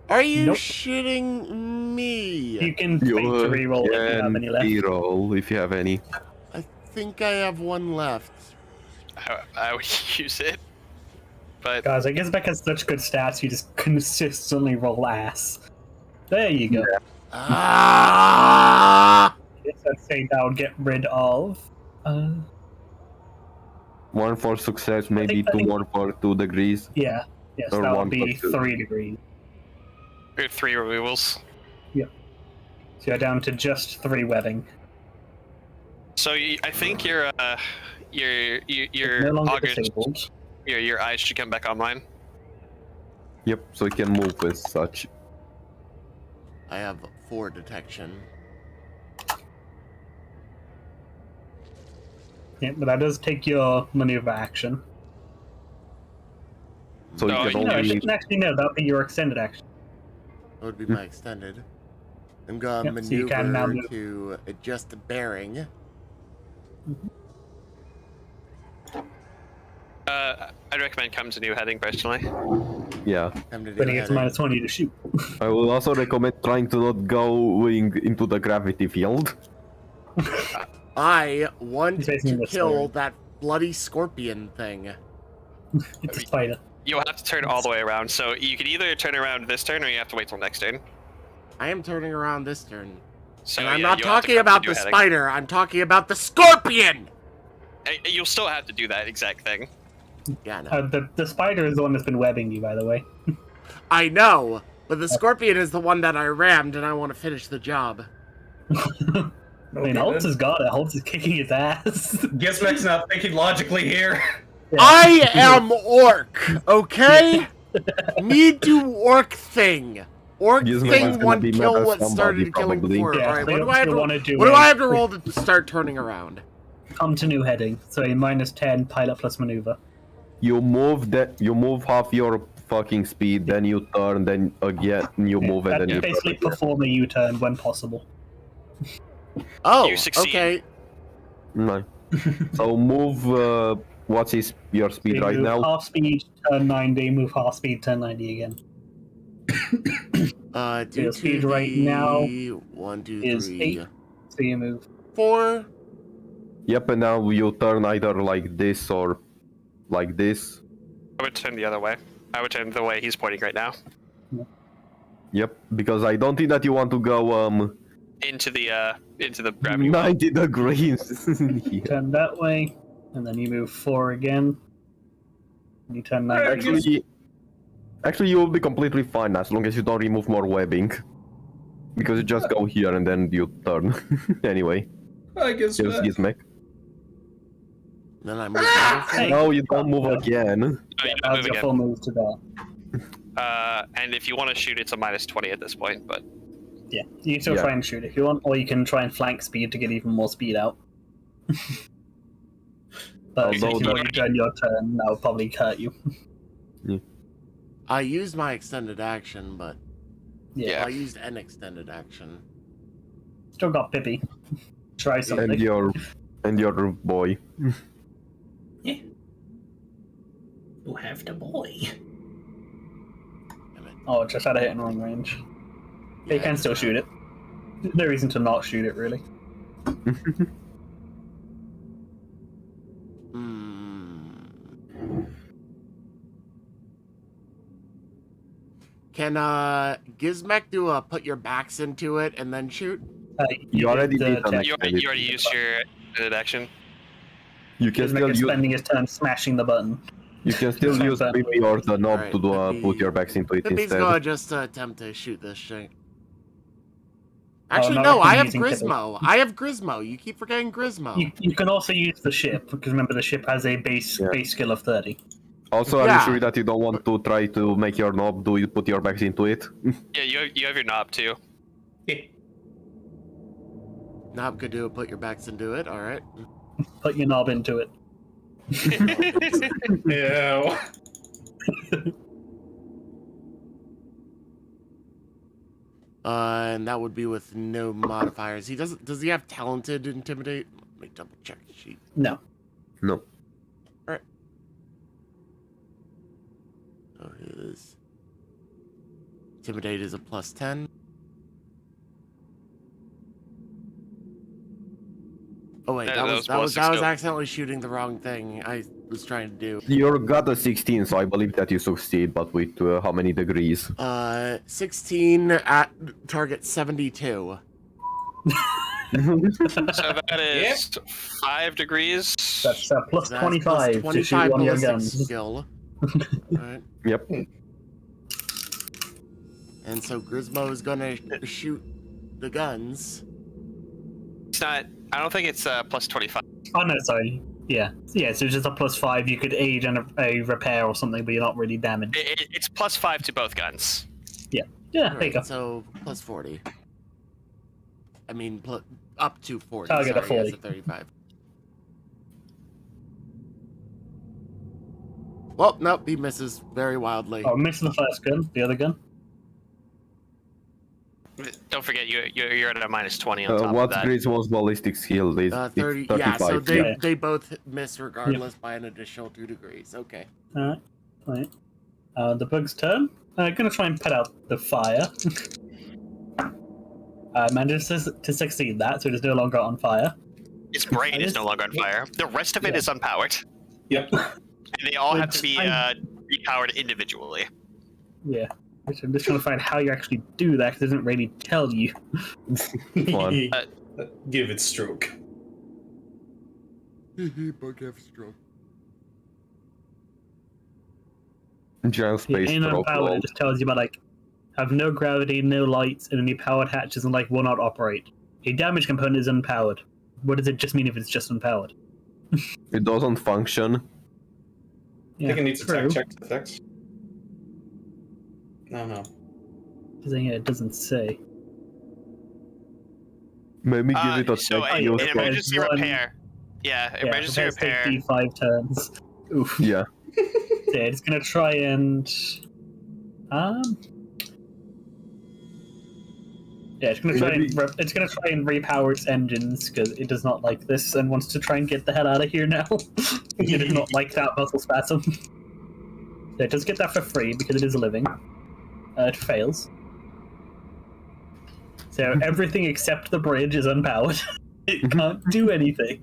are you Nope. shitting me? You can fake You to reroll if you have any left. reroll if you have any. I think I have one left. I would use it, but Guys, I guess Beck has such good stats, you just consistently roll ass. There you go. Ah! Yes, I'd say that would get rid of. One for success, maybe I two think- more for 2 degrees. Yeah. Yes, Or that one would be for two. 3 degrees. 3 removals. So you're down to just 3 webbing. So I think your No longer augers, disabled. your eyes should come back online. Yep, so you can move as such. I have 4 detection. Yeah, but that does take your maneuver action. So No, you you can No, it only shouldn't actually no, that would be your extended action. That would be my extended. I'm gonna Yep, so you can now maneuver move. to adjust the bearing. I'd recommend come to new heading personally. yeah. Come to do But he gets heading. -20 to shoot. I would also recommend trying to not going into the gravity field. I want He's facing to this kill way. that bloody scorpion thing. It's a spider. You'll have to turn all the way around. So you can either turn around this turn, or you have to wait till next turn. I am turning around this turn. So And I'm yeah, not you'll have to talking about the continue heading. spider. I'm talking about the scorpion. You'll still have to do that exact thing. Yeah, no. The spider is the one that's been webbing you, by the way. I know, but the scorpion is the one that I rammed, and I want to finish the job. I mean, Holtz has got it. Holtz is kicking his ass. Gizmek's not thinking logically here. Yeah. I am orc, okay? Me do orc thing. Orc Gizmek is thing gonna one be mad kill at what somebody, started killing probably. before. Yeah, Alright, so what do you'll I have to wanna do what do a- I have to roll to start turning around? Come to new heading. So a -10 pilot plus maneuver. You move half your fucking speed, then you turn, then again you move, and then you turn Basically again. perform a U-turn when possible. Oh, You succeed. okay. No. So move. What's your speed You right move now? half speed, turn 90, move half speed, turn 90 again. Due Your to speed right the now 1, 2, is 3, 8. So you move. 4. Yep, and now you turn either like this or like this. I would turn the other way. I would turn the way he's pointing right now. Yep, because I don't think that you want to go Into the gravity well. 90 degrees. Yeah. Turn that way, and then you move 4 again. And you turn 90. Actually, you will be completely fine as long as you don't remove more webbing. Because you just go here and then you turn. Anyway, I guess here's Gizmek. Then I move another Hey. No, you don't move again. Oh, you Yeah, don't that move was your again. full move to there. And if you want to shoot, it's a -20 at this point. But Yeah, you can still Yeah. try and shoot if you want, or you can try and flank speed to get even more speed out. But Although if you've already done your turn, that would probably hurt you. I used my extended action, but Yeah, I used an extended action. still got Pippi. Try something. And your boy. You have the boy. Damn it. Oh, just had a hit in wrong range. You can still shoot it. No reason to not shoot it, really. Can Gizmek do a put your backs into it and then shoot? You already did did the an you already used your extended action. You can Gizmek still is use spending his turn smashing the button. you can still Sorry, use Ben. maybe or the knob Alright, to do, Pippi- put your backs into it Pippi's instead. gonna just attempt to shoot this shit. Oh, Actually, no, no, I'm I have using Pippi. Grismo. I have Grismo. You keep forgetting Grismo. You can also use the ship, because remember the ship has a base skill of 30. Also, are Yeah. you sure that you don't want to try to make your knob do you put your backs into it? Yeah, you have your knob too. Knob could do it. Put your backs into it. All right. Put your knob into it. Ew. And that would be with no modifiers. He doesn't. Does he have talented intimidate? Let me double check the sheet. No. No. Oh, his intimidate is a +10. Oh wait, That was I was ballistic accidentally shooting the wrong thing. I was trying to do. You got a 16, so I believe that you succeed, but with how many degrees? 16 at target 72. So that is 5 degrees. That's plus That's 25 plus to shoot one of your ballistic guns. skill. Alright. Yep. And so Grismo is gonna shoot the guns. It's not. I don't think it's plus 25. Oh no, sorry. Yeah, so it's just a +5. You could aid in a repair or something, but you're not really damaged. It's plus 5 to both guns. Yeah, there you Alright, go. so plus 40. I mean, up to 40. Target Sorry, of 40. yes, at 35. Well, nope, he misses very wildly. Oh, missed the first gun. The other gun. Don't forget, you're at a -20 on top of What's that. Griswold's ballistic skill? Is 30. it's 35. Yeah, so yeah. they both miss regardless by an additional 2 degrees. Okay. Alright. Right. The bug's turn. Gonna try and put out the fire. Manages to succeed that, so it is no longer on fire. Its brain is no longer on fire. The rest of it is unpowered, Yep. and they all have to be Which repowered individually. Yeah. Which I'm just trying to find how you actually do that, because it doesn't really tell you. Fun. Give it stroke. Bug have stroke. Giant space In stroke unpowered, roll. it just tells you about, like, have no gravity, no lights, and any powered hatches, and, like, will not operate. A damage component is unpowered. What does it just mean if it's just unpowered? It doesn't function. I think it needs a true. tech check to fix. No. Yeah, it doesn't say. Maybe give it a So tech an skill yeah, check. emergency one- repair. Yeah, emergency repairs take repair. D5 turns. Oof. Yeah. Yeah, it's gonna try and yeah, it's gonna try Maybe- it's gonna try and repower its engines because it does not like this and wants to try and get the hell out of here now. It does not like that muscle spasm. So it does get that for free because it is living. It fails. So everything except the bridge is unpowered. It can't do anything.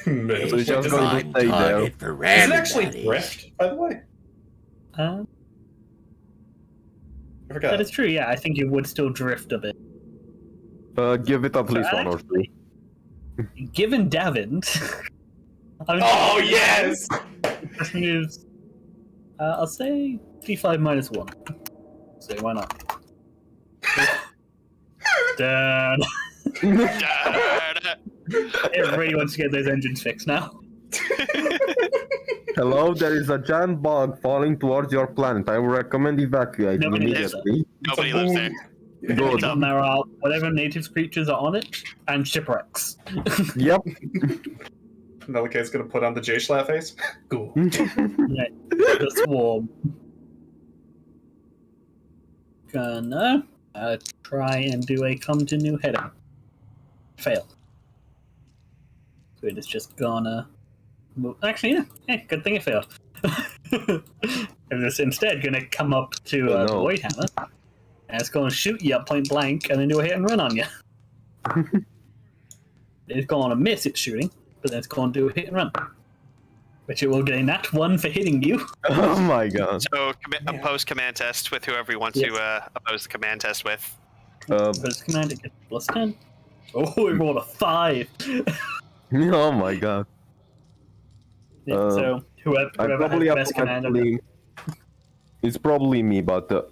Man. So it's just going to stay there. Is it actually drift, by the way? Uh, I forgot. that is true. Yeah, I think it would still drift a bit. Give it at least one or two. Given Davin, Oh, yes! it just moves. I'll say D5 minus 1. So why not? Dad. It really wants to get those engines fixed now. Hello, there is a giant bug falling towards your planet. I would recommend evacuating Nobody lives immediately. Nobody lives there. Good. And there are whatever native creatures are on it, and shipwrecks. Yep. Melika's gonna put on the J-Schlatt face. Cool. Yeah, the swarm. Gonna try and do a come to new header. Fail. So it is just gonna. Actually, yeah, good thing it failed. And it's instead gonna come up to Oh, the no. Void Hammer, and it's gonna shoot you up point blank, and then do a hit and run on you. It's gonna miss its shooting, but then it's gonna do a hit and run, which it will gain that one for hitting you. Oh my god. So oppose command test with whoever you want to oppose the command test with. First command, it gets +10. Oh, it rolled a 5. Oh my god. Yeah, so whoever I has probably the have best to command of actually... It's probably me, but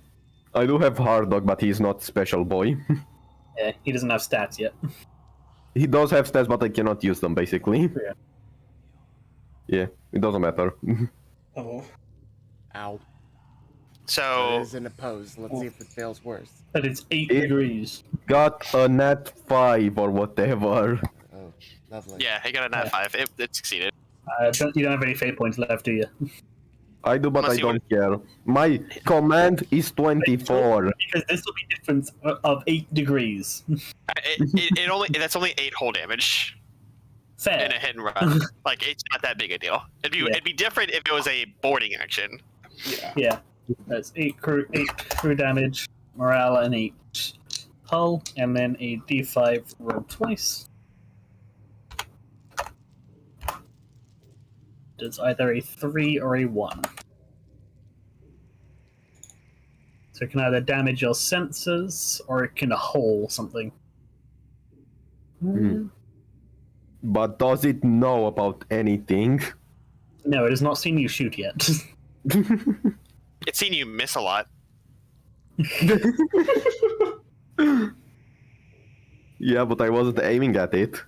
I do have Hard Dog, but he's not special boy. yeah, he doesn't have stats yet. He does have stats, but I cannot use them, basically. Yeah. Yeah, it doesn't matter. Oh. Ow. That So is an oppose. Let's see if it fails worse. But it's 8 It- degrees. Got a nat 5 or whatever. Oh, lovely. yeah, he got a nat 5. It succeeded. You don't have any fate points left, do you? I do, but Unless I you don't care. My command is 24. Because this will be difference of 8 degrees. It only that's only 8 whole damage Fair. in a hit and run. Like it's not that big a deal. Yeah. It'd be different if it was a boarding action. Yeah. Yeah. That's 8 crew damage, morale, and 8 hull, and then a d5 roll twice. Does either a 3 or a 1. So it can either damage your sensors, or it can hull something. Hmm. But does it know about anything? No, it has not seen you shoot yet. It's seen you miss a lot. Yeah, but I wasn't aiming at it.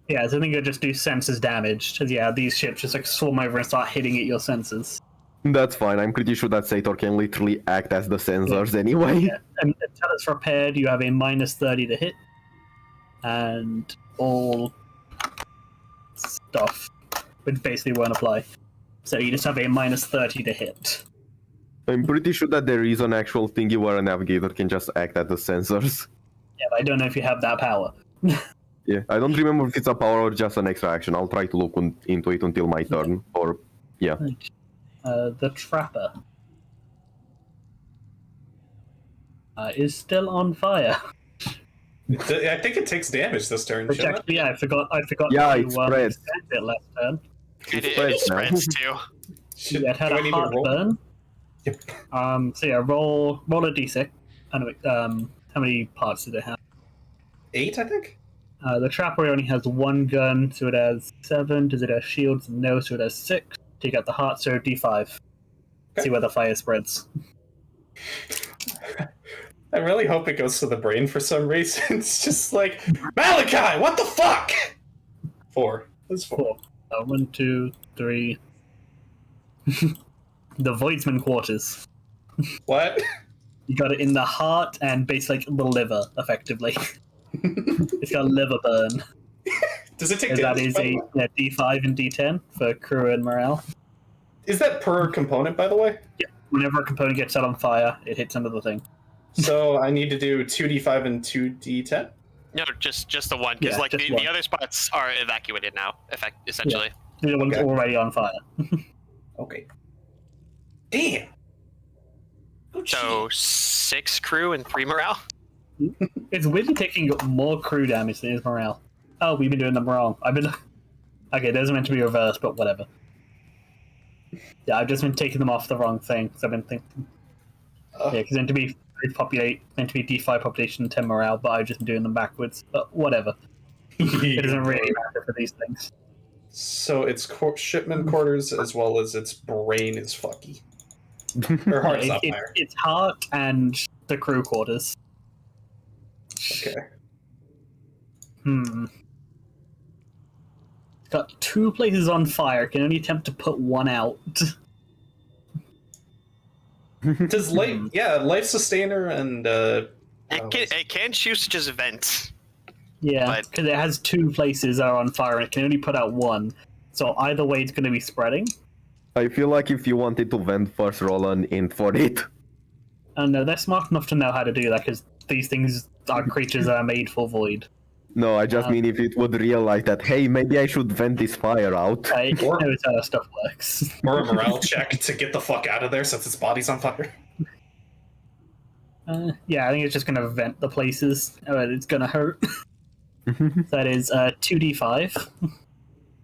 Yeah, so I think it'll just do sensors damage. Because, yeah, these ships just like swim over and start hitting at your sensors. That's fine. I'm pretty sure that Sator can literally act as the sensors anyway. Yeah. And until it's repaired, you have a -30 to hit. And all stuff, which basically won't apply. So you just have a -30 to hit. I'm pretty sure that there is an actual thingy where a navigator can just act as the sensors. Yeah, but I don't know if you have that power. Yeah, I don't remember if it's a power or just an extra action. I'll try to look into it until my turn. Or, yeah. The Trapper is still on fire. I think it takes damage this turn, Which shouldn't it? actually, yeah, I forgot Yeah, to it spreads. expand it last turn. It spreads now. spreads too. Should, Yeah, it had do a I need to roll? heartburn. So yeah, roll a d6. How many parts did it have? 8, I think. The trapper only has one gun, so it has 7. Does it have shields? No, so it has 6. Take out the heart, so d5. Okay. See where the fire spreads. I really hope it goes to the brain for some reason. It's just like, Malachi, what the fuck? 4. That's 4. 4. 1, 2, 3. The Voidsman quarters. What? You got it in the heart and basically the liver, effectively. It's got a liver burn. Does it take That damage? is a d5 and d10 for crew and morale. Is that per component, by the way? Yeah. Whenever a component gets set on fire, it hits another thing. So I need to do 2d5 and 2d10? No, just the one, because Yeah, like just the one. other spots are evacuated now, essentially. The other one's Okay. already on fire. Okay. Damn! Oh, So shit. 6 crew and 3 morale. It's weirdly taking more crew damage than it is morale. Oh, we've been doing them wrong. Okay, those are meant to be reversed, but whatever. Yeah, I've just been taking them off the wrong thing, because I've been thinking... Yeah, because meant to be D5 population, 10 morale, but I've just been doing them backwards. But whatever. It doesn't really matter for these things. So its shipment quarters as well as its brain is fucky. Or heart's not fire. It's heart and the crew quarters. Okay. It's got 2 places on fire. Can only attempt to put one out. Does life sustainer and It can choose to just vent. Yeah, But- because it has 2 places that are on fire and it can only put out one. So either way, it's going to be spreading. I feel like if you wanted to vent first, roll an int for it. And no, they're smart enough to know how to do that because these things are creatures that are made for void. No, I just mean if it would realize that, hey, maybe I should vent this fire out. I know it's how that stuff works. or a morale check to get the fuck out of there since its body's on fire. Yeah, I think it's just going to vent the places. It's going to hurt. That is 2d5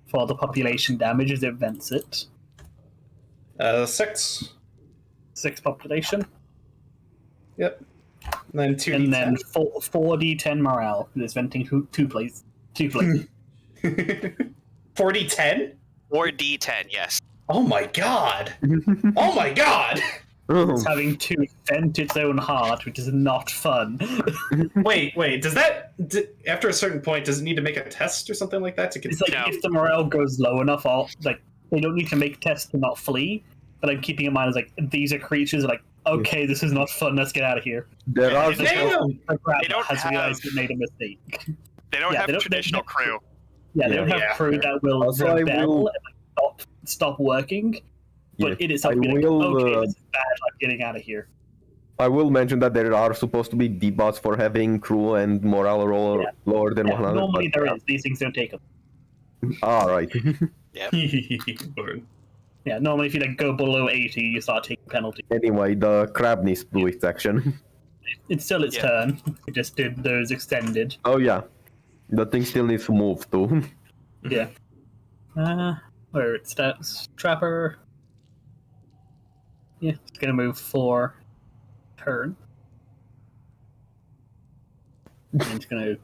for the population damage as it vents it. 6. 6 population. Yep. And then 2d10. And then 4d10 morale. It's venting 2 places. 2 places. 40-10? Or D10, yes. Oh my god! Oh my god! It's having to vent its own heart, which is not fun. Wait, does that... after a certain point, does it need to make a test or something like that to get... It's like No. if the morale goes low enough, they don't need to make tests to not flee. But I'm keeping in mind is like these are creatures like, okay, this is not fun. Let's get out of here. There are Damn! The grabber They don't has have- realized it made a mistake. They don't Yeah, have they don't- traditional they- crew. Yeah, they don't have Yeah. crew that will Also, I rebel will- and stop working. But it itself I be like, will, okay, this is bad. I'm getting out of here. I will mention that there are supposed to be debuffs for having crew and morale roll Yeah. lower than Yeah, 100. normally but- there is. These things don't take them. Alright. Burn. Yeah, normally if you go below 80, you start taking penalty. Anyway, the crab needs to do its action. It's still its Yeah. turn. We just did those extended. Oh yeah. The thing still needs to move too. Yeah. Where it stats? Trapper. Yeah, it's gonna move for turn. And it's gonna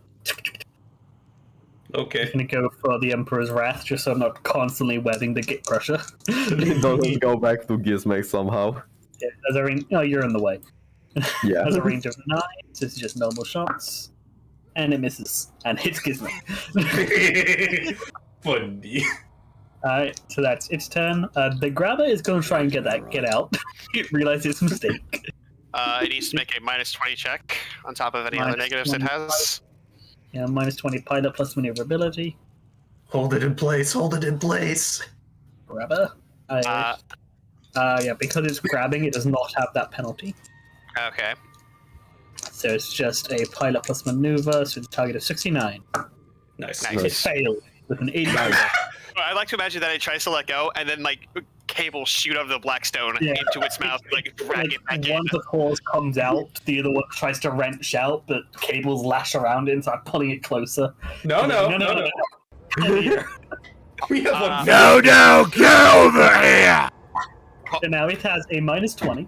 Okay. go for the Emperor's Wrath, just so I'm not constantly webbing the Git Crusher. It doesn't go back to Gizmek somehow. Yeah, as a range, no, you're in the way. Yeah. Has a range of 9, so it's just normal shots, and it misses and hits Gizmo. Funny. Alright, so that's its turn. The grabber is going to try and get out. It realizes its mistake. It needs to make a -20 check on top of any other Minus negatives it 25. has. Yeah, -20 pilot plus maneuverability. Hold it in place, hold it in place. Grabber. Yeah, because it's grabbing, it does not have that penalty. Okay. So it's just a pilot plus maneuver, so it's a target of 69. Nice. Nice. It failed with an 85. I like to imagine that it tries to let go, and then like cables shoot out of the Blackstone Yeah. into its mouth, like drag it back in. One of the claws comes out, the other one tries to wrench out, but cables lash around it and start pulling it closer. No. Here. We have one. No, get over here! So now it has a -20,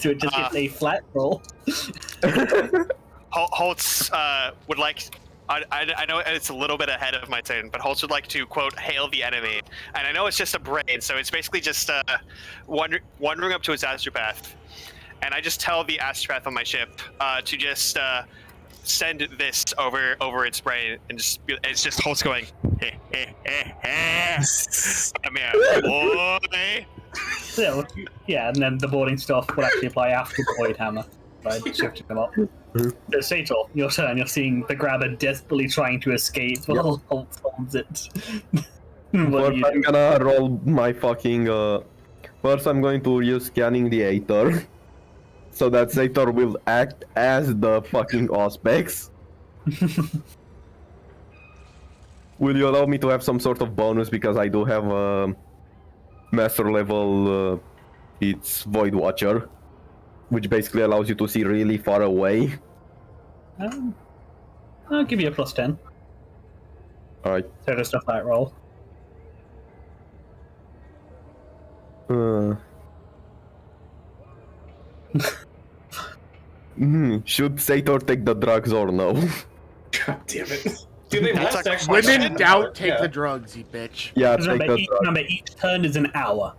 so it just gets a flat roll. Holtz would like. I know it's a little bit ahead of my turn, but Holtz would like to, quote, hail the enemy. And I know it's just a brain, so it's basically just wandering up to its astropath. And I just tell the astropath on my ship to just send this over its brain, and it's just Holtz going, come here, boy. So, yeah, and then the boarding stuff will actually apply after the Void Hammer by shifting them up. So, Sator, your turn. You're seeing the grabber desperately trying to escape while Holtz holds it. First, I'm gonna roll my fucking. First, I'm going to use scanning the Aether, so that Sator will act as the fucking Auspex. Will you allow me to have some sort of bonus because I do have a master level? It's Void Watcher, which basically allows you to see really far away. I'll give you a +10. Alright. So just a flat roll. Should Sator take the drugs or no? God damn it. Do they last actually? When in doubt, take the drugs, you bitch. Yeah, Because take the drugs. remember, each turn is an hour.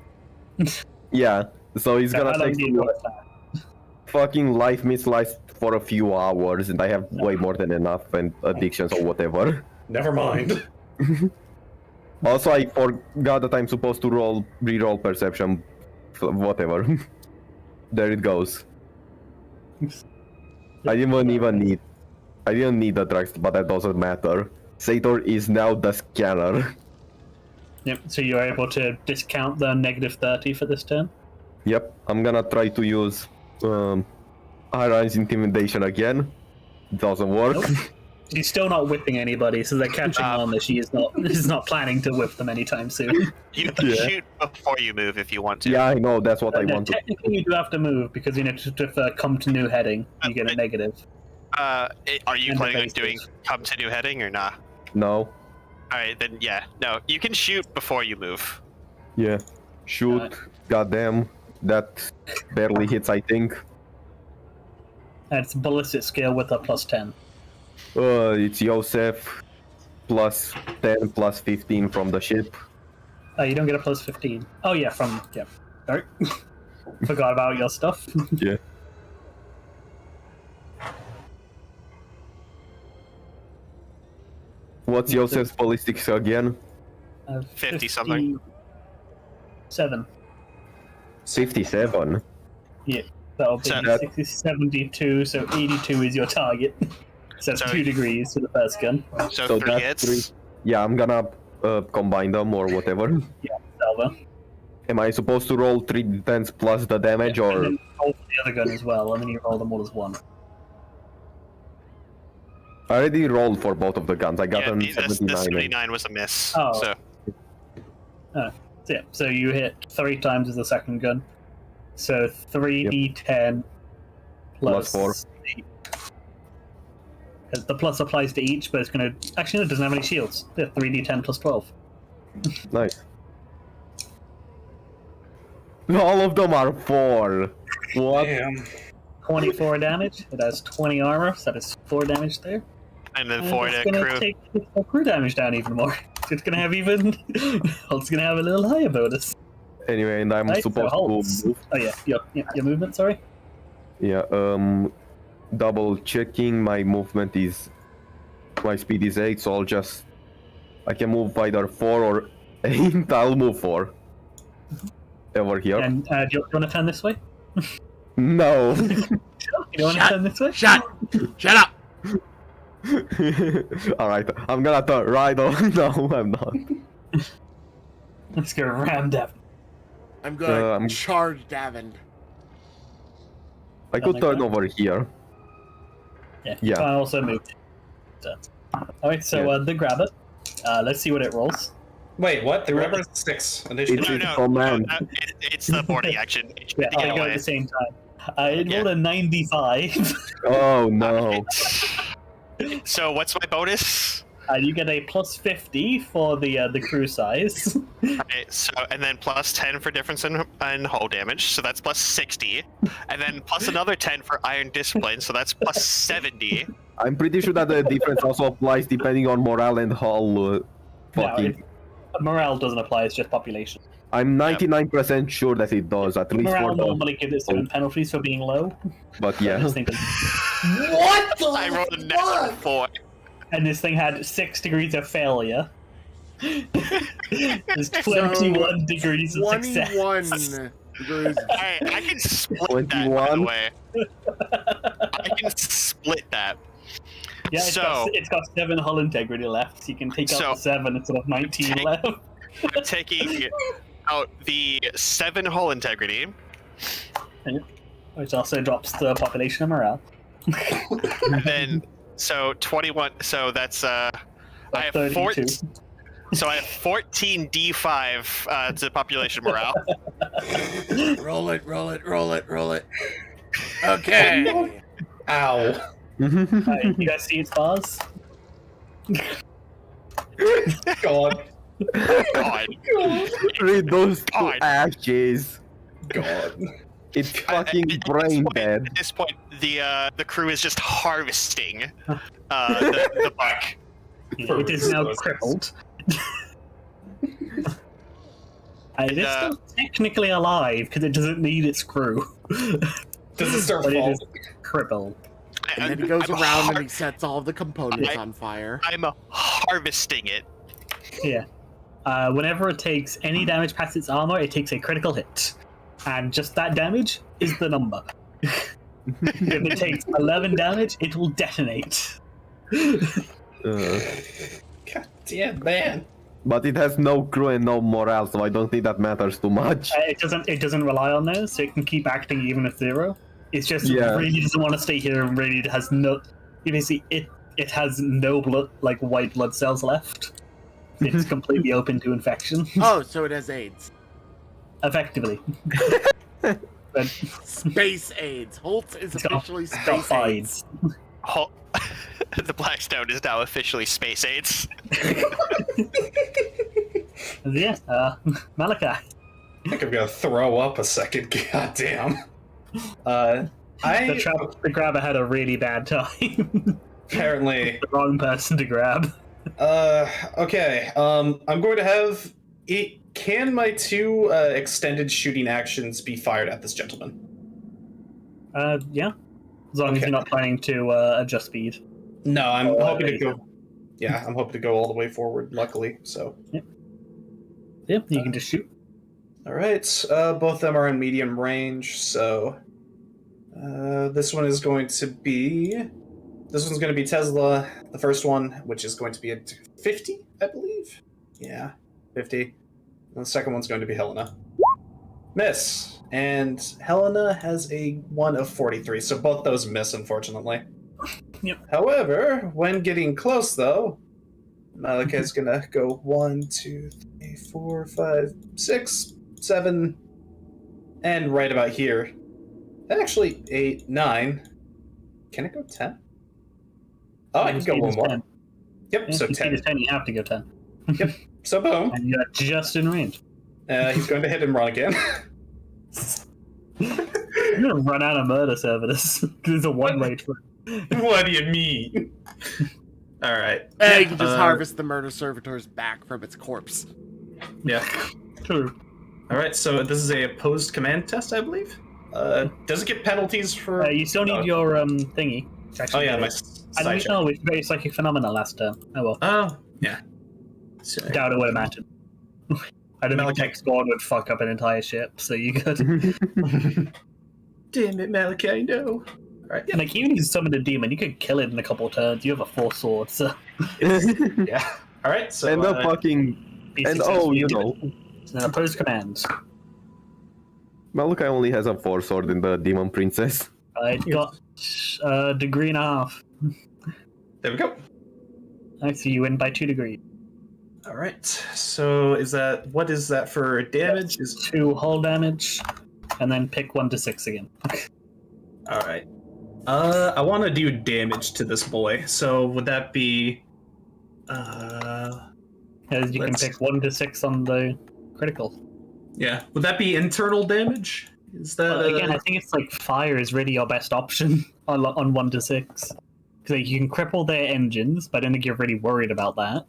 Yeah, so he's So gonna how long take do you some go with that? fucking life mislice for a few hours, and I have way more than enough and addictions or whatever. Never mind. Also, I forgot that I'm supposed to re-roll perception, whatever. There it goes. I didn't need the drugs, but that doesn't matter. Sator is now the scanner. Yep, so you're able to discount the -30 for this turn? Yep, I'm gonna try to use Iron's intimidation again. Doesn't work. Nope. She's still not whipping anybody, so they're catching on that she is not planning to whip them anytime soon. You can shoot before you move if you want to. Yeah, I know, that's what I want to. Technically, you do have to move because you know to come to new heading, you get a negative. Are you And planning on the doing come to new heading or not? No. Alright, then yeah. No, you can shoot before you move. Yeah. Shoot. Goddamn. That barely hits, I think. And it's ballistic skill with a +10. It's Yosef plus 10 plus 15 from the ship. You don't get a +15. Oh yeah, Sorry. Forgot about your stuff. Yeah. What's Yosef's ballistics again? 50 something. 7. 57. Yeah, that'll be So- 60, 72, so 82 is your target. So it's So- 2 degrees to the first gun. So, So 3 that's hits. 3. Yeah, I'm gonna combine them or whatever. Salva. Am I supposed to roll 3d10s plus the damage And or... then roll for the other gun as well, and then you roll them all as one. I already rolled for both of the guns. I got Yeah, an the 79. 79 was a miss. Oh. So So, yeah, so you hit 3 times with the second gun. So 3d10 Plus 4. 8. Because the plus applies to each, but it's going to... Actually, no, it doesn't have any shields. Yeah, 3d10 plus 12. Nice. All of them are 4. What? Damn. 24 damage. It has 20 armor, so that is 4 damage there. and then And 4 it's to gonna crew. take the crew damage down even more. It's gonna have even... It's gonna have a little higher bonus. Anyway, and I'm Right, so supposed Holtz. to move. Oh yeah, your movement, sorry? Yeah, double checking. My movement is... My speed is 8, so I'll just... I can move either 4 or 8. I'll move 4. Over here. And do you want to turn this way? No. You want to turn this way? Shut up! Alright, I'm gonna turn right on. No, I'm not. Let's go ram Davin. I'm gonna I'm- charge Davin. I could make turn that? over here. Yeah. I also moved. Alright, so Yeah. the grab it. Let's see what it rolls. Wait, what? The rubber 6 initiative. It's- No, no, command. it's the boarding action. It should Yeah, be I'll go at away. the same time. It Yeah. rolled a 95. Oh no. So what's my bonus? You get a plus 50 for the crew size. Okay, so and then plus 10 for difference in hull damage, so that's plus 60, and then plus another 10 for iron discipline, so that's plus 70. I'm pretty sure that the difference also applies depending on morale and hull. Morale doesn't apply, it's just population. I'm 99% sure that it does, at least Morale for the... normally gives it certain penalties for being low. But yeah. What the I rolled a net 4. And this thing had 6 degrees of failure. There's 21 degrees of 21 success. degrees. I can split that, by the 21? way. I can split that. Yeah, it's got 7 hull integrity left, so you can take out the 7 instead of 19 left. I'm taking out the 7 hull integrity. Which also drops the population and morale. And then, so 21, so that's, I have 32. 14. So I have 14 D5 to population morale. Roll it. Okay. Ow. You guys see its bars? God. God. Read those two God. ashes. God. It's fucking brain dead. At this point, the crew is just harvesting the buck. It is now crippled. It is still technically alive because it doesn't need its crew. Does it start But it falling? is crippled. And then he goes around and he sets all the components on fire. I'm harvesting it. Yeah. Whenever it takes any damage past its armor, it takes a critical hit. And just that damage is the number. If it takes 11 damage, it will detonate. God damn, man. But it has no crew and no morale, so I don't think that matters too much. It doesn't rely on those, so it can keep acting even at 0. It's just really doesn't want to stay here and really has no... Basically, it has no blood, like white blood cells left. It's completely open to infection. Oh, so it has AIDS. Effectively. But Space AIDS. Holt is officially it's got Space AIDS. fides. The Blackstone is now officially Space AIDS. Yeah, Malachi. I think I'm gonna throw up a second. God damn. The grabber had a really bad time. Apparently. The wrong person to grab. Okay. I'm going to have it. Can my 2 extended shooting actions be fired at this gentleman? Yeah. As long as you're not planning to adjust speed. No, I'm hoping to go. Yeah, I'm hoping to go all the way forward. Luckily, so. Yeah, you can just shoot. All right. Both of them are in medium range, so this one is going to be. This one's going to be Tesla, the first one, which is going to be at 50, I believe. Yeah, 50. And the second one's going to be Helena. Miss. And Helena has a 1 of 43, so both those miss, unfortunately. Yep. However, when getting close, though, Malika is going to go 1, 2, 3, 4, 5, 6, 7, and right about here. Actually, 8, 9. Can it go 10? Oh, I can go one more. 10. Yep, Yeah, so if 10. 10, you have to go 10. Yep, so boom. And you're just in range. He's going to hit and run again. You're gonna run out of murder service. There's a one-way trip. What do you mean? All right. And you can just harvest the murder servitor's back from its corpse. Yeah. True. All right, so this is a opposed command test, I believe. Does it get penalties for... You still need your thingy. Oh, yeah, my I don't side know, we very psychic phenomena last term. Oh well. Oh, yeah. So, Doubt it would have mattered. I don't think Tech Squad would fuck up an entire ship, so you could. damn it, Malachi, no. All right, yeah. Like, even if you summon a demon, you could kill it in a couple of turns. You have a 4 sword, so. Yeah. All right, so... And the fucking... be And successful. you know... It's an opposed command. Malachi only has a 4 sword in the Demon Princess. It got a degree and a half. There we go. So you win by 2 degrees. All right, so what is that for damage? Is 2 hull damage, and then pick 1 to 6 again. All right. I want to do damage to this boy. So would that be As you can pick 1 to 6 on the critical. Yeah. Would that be internal damage? Is that Again, I think it's like fire is really your best option on 1 to 6. Because like, you can cripple their engines, but I don't think you're really worried about that.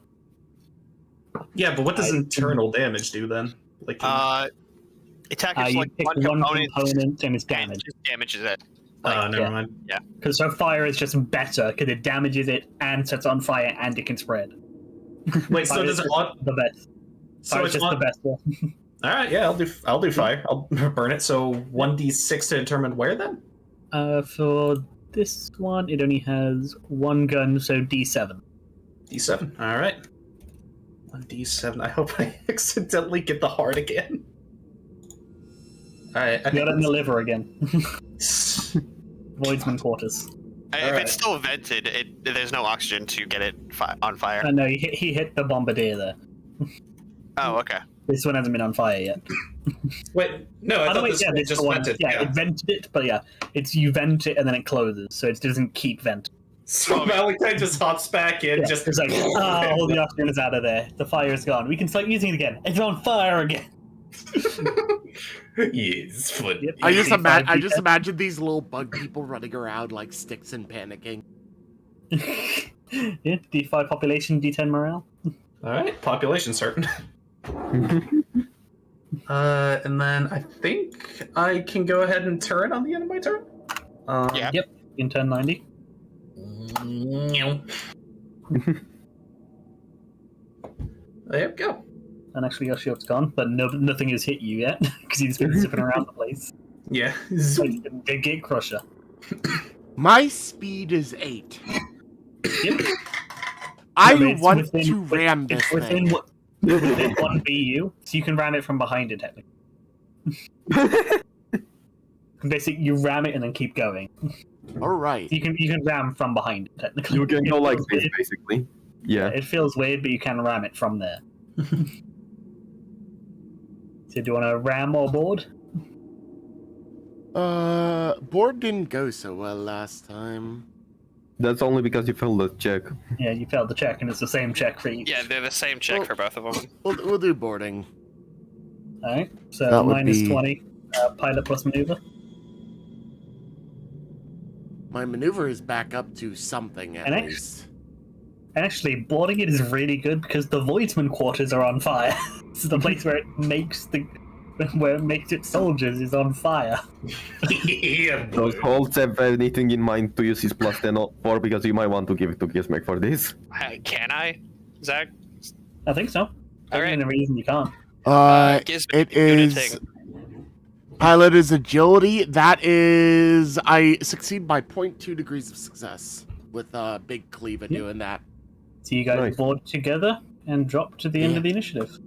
Yeah, but what does internal damage do then? Like, it tackles you like pick one component and it's damage. just damages it. never mind. Yeah. Because so fire is just better because it damages it and sets it on fire and it can spread. Wait, so does it the best? So Fire it's is just the best one. All right, yeah, I'll do fire. I'll burn it. So 1d6 to determine where then? For this one, it only has 1 gun, so D7. D7. All right. 1d7. I hope I accidentally get the heart again. All right. You got it in the liver again. Voidsman quarters. If it's still vented, there's no oxygen to get it on fire. No, he hit the bombardier there. Oh, okay. This one hasn't been on fire yet. Wait, no, I thought this one just vented. Yeah, it vented it, but yeah, it's you vent it and then it closes, so it doesn't keep venting. So Malachi just hops back in, just it's like, all the oxygen is out of there. The fire is gone. We can start using it again. It's on fire again. Yes, fun. Yep. I just imagine these little bug people running around like sticks and panicking. Yeah, D5 population, D10 morale. All right, population certain. And then I think I can go ahead and turn on the end of my turn. Yeah. Yep, in turn 90. There we go. And actually, your shield's gone, but nothing has hit you yet because he's been zipping around the place. Yeah. Like a gate crusher. My speed is 8. Yep. I No, it's want to ram this thing. Within 1 BU, so you can ram it from behind it, technically. Basically, you ram it and then keep going. Alright. You can ram from behind it, technically. You can go like this, basically. Yeah. It feels weird, but you can ram it from there. So do you want to ram or board? Board didn't go so well last time. That's only because you failed the check. Yeah, you failed the check, and it's the same check for each. Yeah, they're the same check for both of them. We'll do boarding. Alright, so That would minus be- 20, pilot plus maneuver. My maneuver is back up to something at And least. And actually, boarding it is really good because the Voidsman quarters are on fire. This is the place where it makes its soldiers is on fire. Yeah, boy. Those holds have anything in mind to use his plus 10 or 4 because you might want to give it to Gizmek for this. Can I, Zach? I think so. There's Alright. no reason you can't. Gizmo, It do the is... thing. Pilot is agility. That is... I succeed by 0.2 degrees of success. With Big Cleaver doing that. So you guys Nice. board together and drop to the end of the initiative.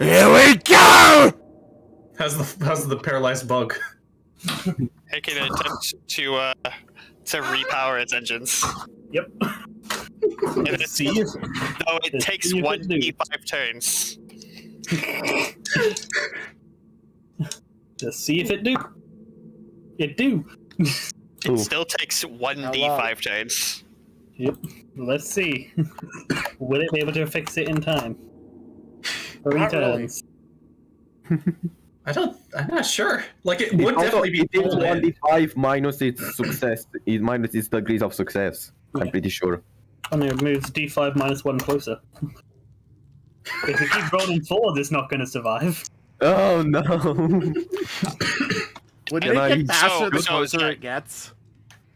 Here we go! How's the paralyzed bug? It can attempt to repower its engines. Yep. And it's, See if though it Let's takes see if it 1d5 turns. just see if it do. It do. It still takes 1d5 turns. Yep. Let's see. Will it be able to fix it in time? 3 Not really. turns. I'm not sure. Like it It would also, definitely be it is pulled in. 1d5 minus its success. It minus its degrees of success. I'm pretty sure. And it moves D5 minus 1 closer. If it keeps rolling forward, it's not going to survive. Oh no! Wouldn't Can I- it get faster So- the so, closer Zach- it gets?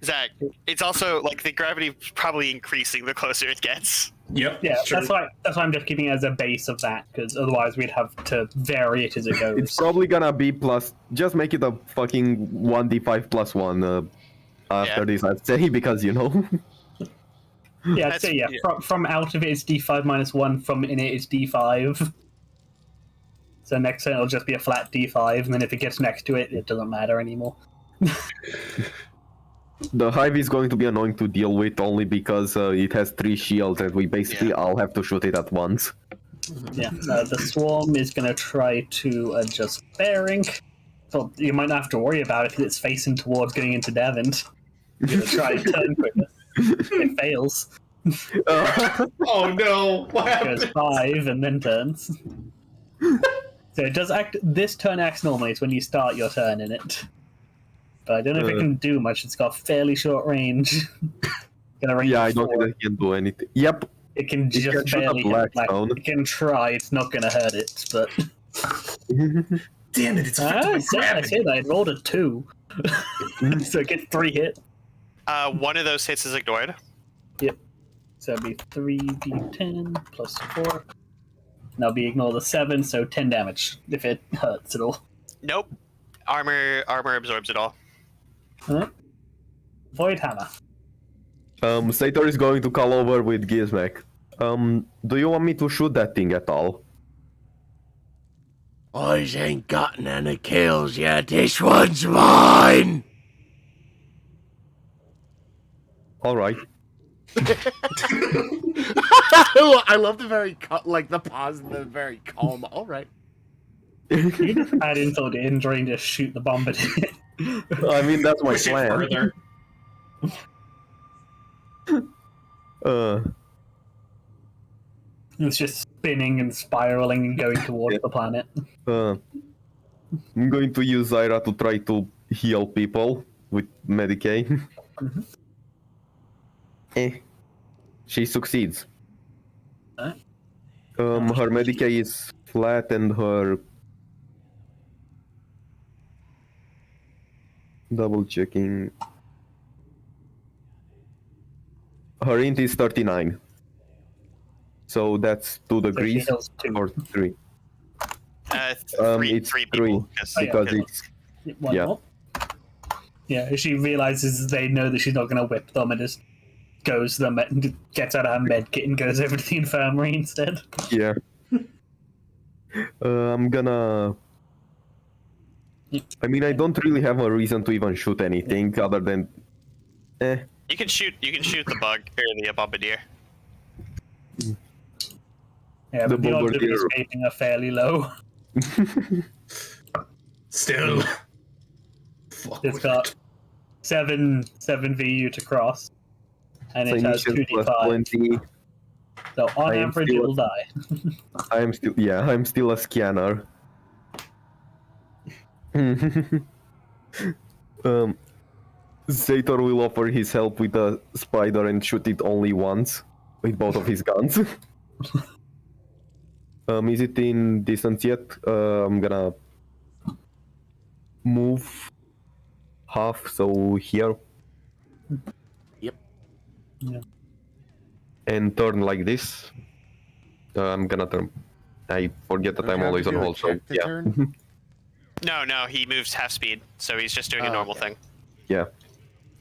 Zach, it's also like the gravity probably increasing the closer it gets. Yep. Yeah, sure. that's why I'm just keeping it as a base of that, because otherwise we'd have to vary it as it goes. It's probably gonna be plus. Just make it a fucking 1d5 plus 1 after Yeah. this, I'd say, because you know. Yeah, I'd That's- say, yeah. yeah. From out of it, it's D5 minus 1. From in it, it's D5. So next turn, it'll just be a flat D5, and then if it gets next to it, it doesn't matter anymore. The hive is going to be annoying to deal with only because it has 3 shields and we basically all have to shoot it at once. Yeah, the swarm is going to try to adjust bearing. So you might not have to worry about it because it's facing towards getting into Devon. You're going to try and turn quicker. It fails. Oh no! What It goes happened? 5 and then turns. So it does act. This turn acts normally. It's when you start your turn in it. But I don't know if it can do much. It's got fairly short range. Gonna range Yeah, I of don't 4. think it can do anything. Yep. It can It just can shoot a barely hit Blackstone. It can try. It's not gonna hurt it, but. Damn it! It's I effectively say grabbing. that. I rolled a 2. So it gets 3 hit. One of those hits is ignored. So it'd be 3d10 plus 4. And that'll be ignore the 7, so 10 damage if it hurts at all. Nope. Armor absorbs it all. Alright. Void Hammer. Sator is going to call over with Gizmek. Do you want me to shoot that thing at all? I ain't gotten any kills yet. This one's mine. All right. I love the very the pause and the very calm. All right. You can just add insult to injury and just shoot the bomb at it. I mean, that's my Push it plan. further. It's just spinning and spiraling and going towards the planet. I'm going to use Zyra to try to heal people with Medicaid. She succeeds. Alright. Her Medicaid is flat and her... Double checking. Her int is 39. So that's 2 So she degrees heals 2. or 3. Three It's people. 3 'cause- because yeah. it's... One Yeah. more. Yeah, if she realizes they know that she's not going to whip them and just goes to the gets out of her med kit and goes over to the infirmary instead. Yeah. I'm gonna... I mean, I don't really have a reason to even shoot anything other than... You can shoot the bug or the bombardier. Yeah, The but the odds of bombardier. escaping are fairly low. Still. Fuck It's with got it. 7 VU to cross, and So it has initial plus 2d5. 20. So on I am average, still- it will die. I'm still a scanner. Sator will offer his help with a spider and shoot it only once with both of his guns. Is it in distance yet? I'm gonna move half, so here. Yep. Yeah. And turn like this. I'm gonna turn. I forget that I'm always on hold, so yeah. No, he moves half speed, so he's just doing a normal okay. thing. Yeah.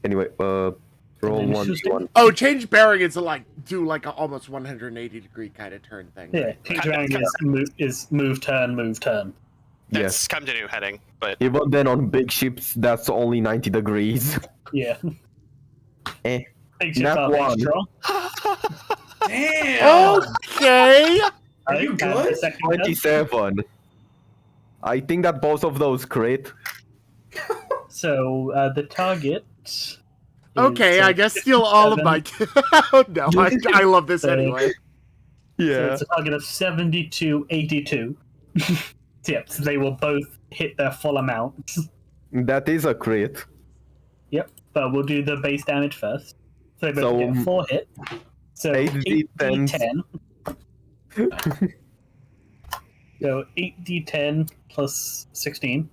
Anyway, roll then 1d1. Oh, change bearing is do a almost 180 degree kind of turn thing. Yeah, change around is move, turn, move, turn. Yes. That's come to new heading, but Even then, on big ships, that's only 90 degrees. Yeah. Eh. Big ships Not are very one. strong. Damn! Okay. Are you And good? the second turn, 27. I think that both of those crit. so the target. is, Okay, I guess steal all of my. Oh no, I love this So- anyway. So Yeah. it's a target of 72, 82. Yep, so they will both hit their full amount. That is a crit. Yep, but we'll do the base damage first. So they both So, get 4 hit. So 8d10. 8d10. So 8d10 plus 16.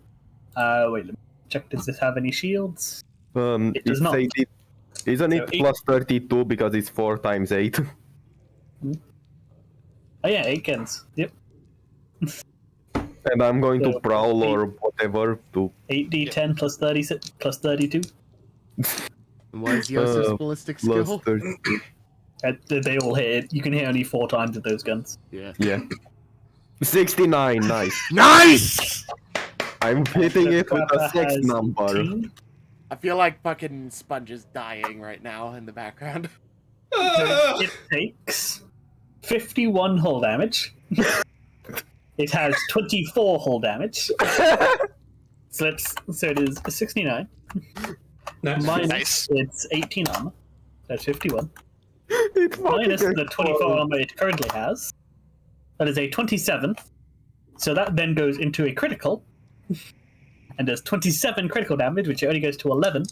Wait, let me check. Does this have any shields? It does It's not. 8, isn't it So 8 plus 32 because it's 4 times 8? Oh yeah, 8 guns. Yep. And I'm going to So, prowl or whatever to... 8d10 plus 36 plus 32. What is Yosef's ballistic plus skill? 30. They all hit it. You can hit only 4 times with those guns. Yeah. Yeah. 69, nice. Nice. I'm hitting it with a Flyswatter 6 has number. 18. I feel like fucking Sponge is dying right now in the background. So it takes 51 hull damage. It has 24 hull damage. So it is 69. Nice. Minus Nice. it's 18 armor. That's 51. It Minus fucking the 24 explodes. armor it currently has. That is a 27. So that then goes into a critical. And does 27 critical damage, which only goes to 11.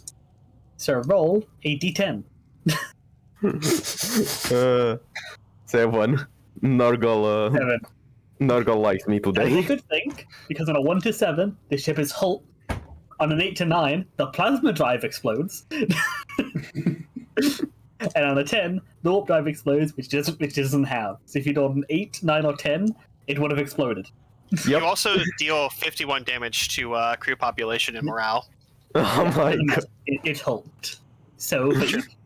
So roll a d10. 7. Nargal, 7. Nargal likes me That is a today. good thing, because on a 1 to 7, the ship is halt. On an 8 to 9, the plasma drive explodes. And on a 10, the warp drive explodes, which doesn't have. So if you'd on an 8, 9, or 10, it would have exploded. You also deal 51 damage to crew population and morale. Oh my god. It halt. So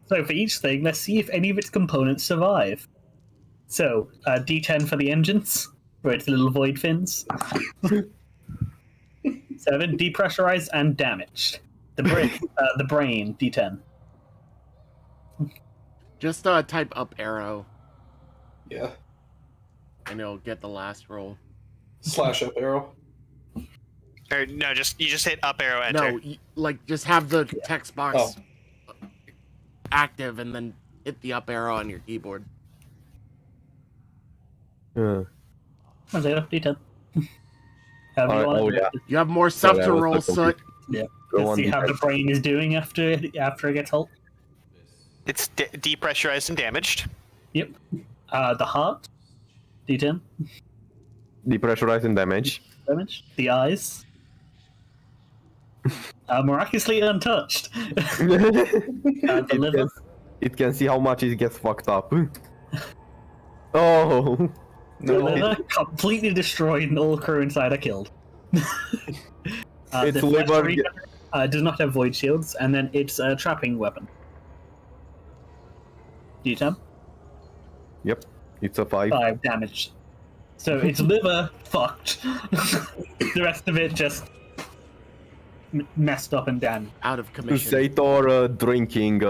for each thing, let's see if any of its components survive. So, D10 for the engines, where it's little void fins. 7, depressurized and damaged. The brain, D10. Just type up arrow, Yeah. and it'll get the last roll. Slash up arrow. Or no, you just hit up arrow enter. No, like just have the text box active, and then hit the up arrow on your keyboard. Zero, D10. Yeah. You have more stuff Sorry, I to was roll, not Soot. Yeah. Go Let's on, see how D10. the brain is doing after it gets halt. It's depressurized and damaged. Yep. The heart, D10. Depressurized and damage. Damage. The eyes. Miraculously untouched. The liver. It can see how much it gets fucked up. Oh. The liver completely destroyed and all crew inside are killed. Its the liver fleshery does not have void shields, and then it's a trapping weapon. D10? Yep. It's a 5. 5 damage. So its liver fucked. The rest of it just messed up and damaged. Out of commission. Sator drinking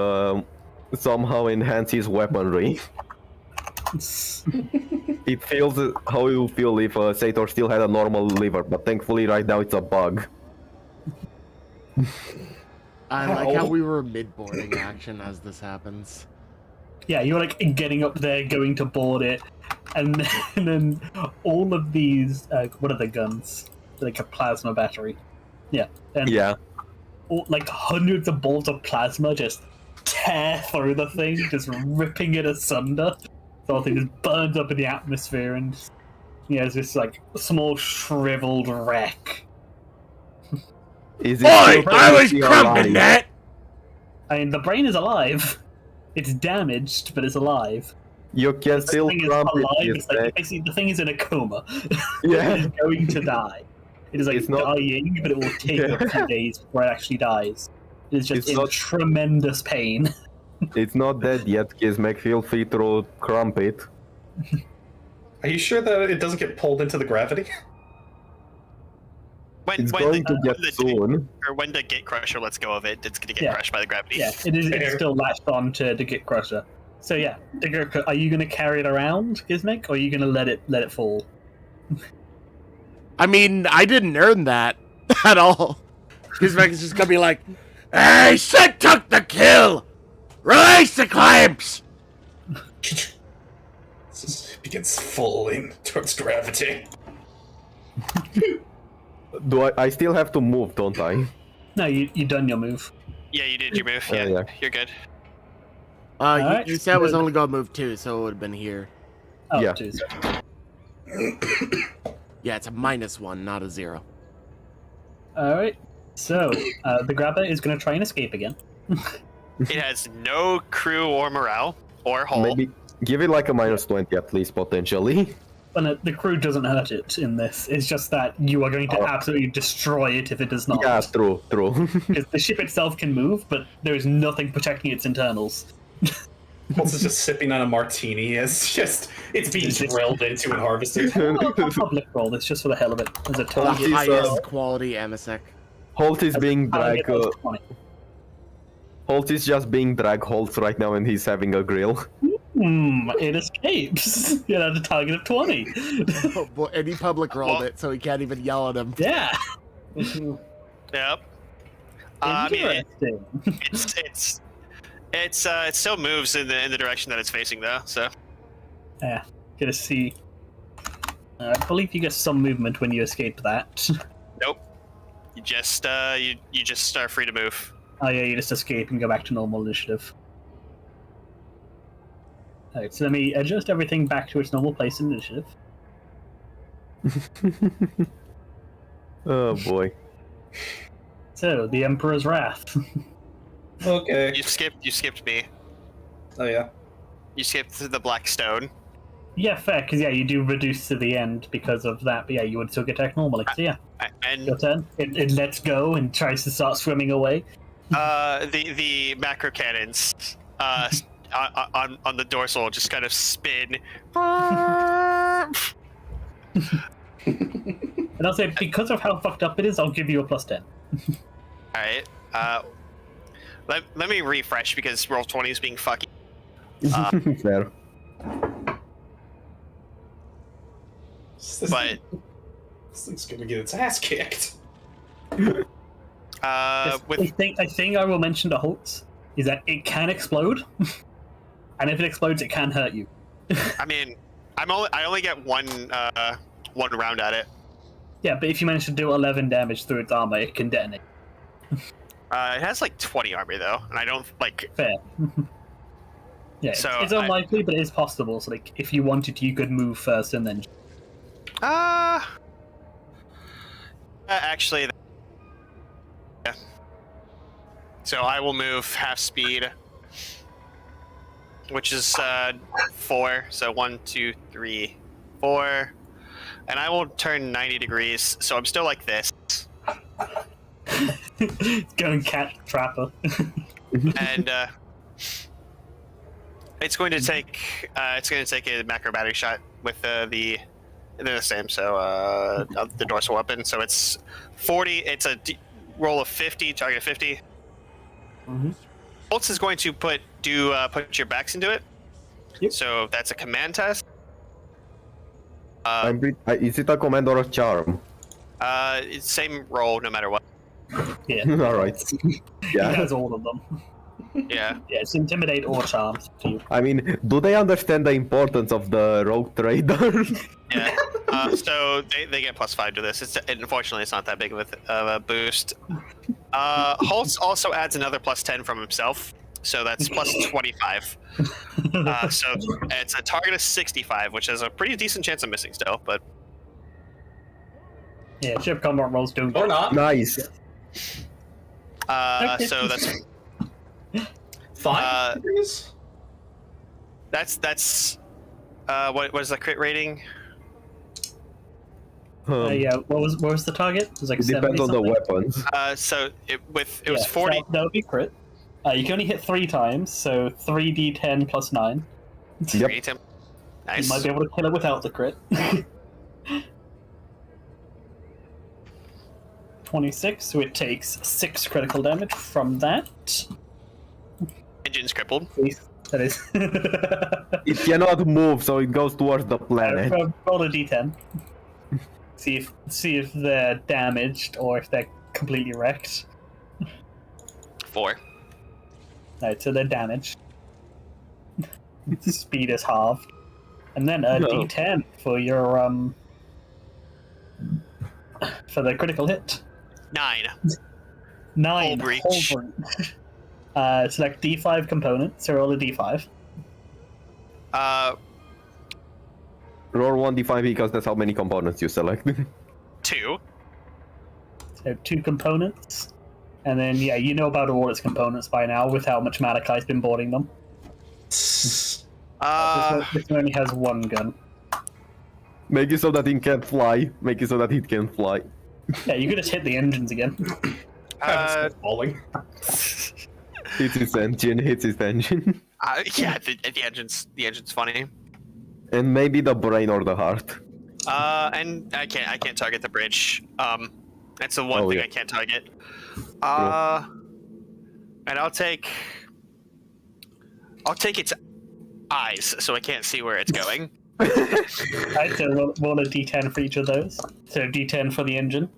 somehow enhances weaponry. It feels how it would feel if Sator still had a normal liver, but thankfully right now it's a bug. I like how we were mid-boarding action as this happens. Yeah, you're like getting up there, going to board it, and then all of these, what are the guns? Like a plasma battery. Yeah. And Yeah. like hundreds of bolts of plasma just tear through the thing, just ripping it asunder. The whole thing just burns up in the atmosphere, and it's this like small shriveled wreck. Is it Oi! still I was technically crumping alive? that! I mean, the brain is alive. It's damaged, but it's alive. You can The still thing is crump alive. it. It's like, basically, the thing is in a coma. Yeah. It is going to die. It is like It's not- dying, but it will take a few days before it actually dies. It is just It's in not- tremendous pain. It's not dead yet, Gizmek. Feel free to crump it. Are you sure that it doesn't get pulled into the gravity? It's going to get soon. When the Gate Crusher lets go of it, it's going to get Yeah. crushed by the gravity. Yeah, it's still latched on to the Git Crusher. So yeah, the Git Crusher, are you going to carry it around, Gizmek, or are you going to let it fall? I mean, I didn't earn that at all. Gizmek is just gonna be like, "Hey, Sid took the kill! Release the clamps!" It begins falling towards gravity. Do I still have to move, don't I? No, you done your move. Yeah, you did your move. Yeah, Yeah, yeah. you're good. Alright, You said it was good. only gonna move 2, so it would have been here. Oh, Yeah. geez. Yeah, it's a -1, not a 0. Alright, so the grabber is going to try and escape again. It has no crew or morale or hull. Maybe give it like a -20 at least, potentially. But no, the crew doesn't hurt it in this. It's just that you are going to absolutely destroy it if it does not. Yeah, true. Because the ship itself can move, but there is nothing protecting its internals. Holtz is just sipping on a martini. It's being drilled into and harvested. A public roll. It's just for the hell of it. There's a The total. He's, highest quality Emisec. Holt is being target drag. of 20. Holt is just being drag Holt right now, and he's having a grill. It escapes. You know, the target of 20. Well, and he public rolled it, so he can't even yell at him. Yeah. Yep. I mean, Interesting. It still moves in the direction that it's facing though. So. Yeah, gonna see. I believe you get some movement when you escape that. Nope. You just you just are free to move. Oh yeah, you just escape and go back to normal initiative. Alright, so let me adjust everything back to its normal place in initiative. Oh boy. So, the Emperor's Wrath. Okay. You skipped me. Oh yeah. You skipped the Blackstone. Yeah, fair, because yeah, you do reduce to the end because of that, but yeah, you would still get attacked normally. So yeah, And your turn. It lets go and tries to start swimming away. the macro cannons on the dorsal just kind of spin. And I'll say, because of how fucked up it is, I'll give you a +10. Alright. Let me refresh because roll 20 is being fucking. Fair. But This thing's gonna get its ass kicked. with I think I will mention to Holtz is that it can explode, and if it explodes, it can hurt you. I mean, I only get one round at it. Yeah, but if you manage to do 11 damage through its armor, it can detonate. It has like 20 armor though, and I don't like. Fair. Yeah, So it's unlikely, but it is possible. So, like, if you wanted to, you could move first and then. Actually, yeah. So I will move half speed, which is 4. So 1, 2, 3, 4, and I will turn 90 degrees. So I'm still like this, Go and catch Trapper. and it's going to take a macro battery shot with the. They're the same, so the dorsal weapon. So it's 40. It's a roll of 50, target of 50. Mm-hmm. Holtz is going to put your backs into it. Yep. So that's a command test. Is it a command or a charm? It's same roll no matter what. Yeah. Alright. He Yeah. has all of them. Yeah. Yeah, it's Intimidate or Charm. I mean, do they understand the importance of the rogue trader? Yeah. So they get +5 to this. Unfortunately, it's not that big of a boost. Holtz also adds another +10 from himself, so that's +25. So it's a target of 65, which has a pretty decent chance of missing still, but. Yeah, ship combat rolls don't. Or not. Nice. So that's 5 degrees? that's what is the crit rating? Yeah, what was the target? It was like It depends on the 70 weapons. So it was 40. So that would be crit. You can only hit 3 times, so 3d10 plus 9. Yep. Nice. You might be able to kill it without the crit. 26, so it takes 6 critical damage from that. Engine's crippled. That is. It cannot move, so it goes towards the planet. Roll a d10. See if they're damaged or if they're completely wrecked. 4. Alright, so they're damaged. Speed is halved. And then a No. d10 for your for the critical hit. 9. 9. Hull breach. Hull breach. Select d5 component, so roll a d5. Roll 1d5 because that's how many components you select. 2. So 2 components. And then, yeah, you know about all its components by now with how much Malachai's been boarding them. This one only has 1 gun. Make it so that it can't fly. Make it so that it can fly. Yeah, you could just hit the engines again. Falling. Hits its engine, hits its engine. Yeah, the engine's funny. And maybe the brain or the heart. And I can't target the bridge. That's the one thing yeah. I can't target. And I'll take its eyes, so I can't see where it's going. Alright, so roll a d10 for each of those. So d10 for the engine.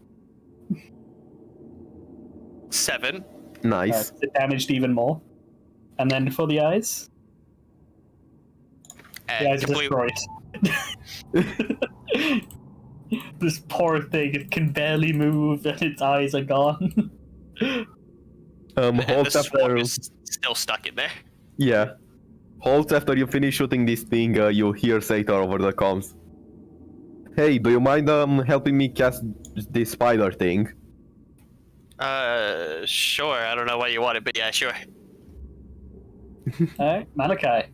7. Nice. It damaged even more. And then for the eyes? The eyes are destroyed. This poor thing, it can barely move and its eyes are gone. Halt the swarm after... is still stuck in there. Yeah. Halt after you finish shooting this thing, you hear Sator over the comms. Hey, do you mind helping me cast this spider thing? Sure. I don't know what you wanted, but yeah, sure. Alright, Malachi.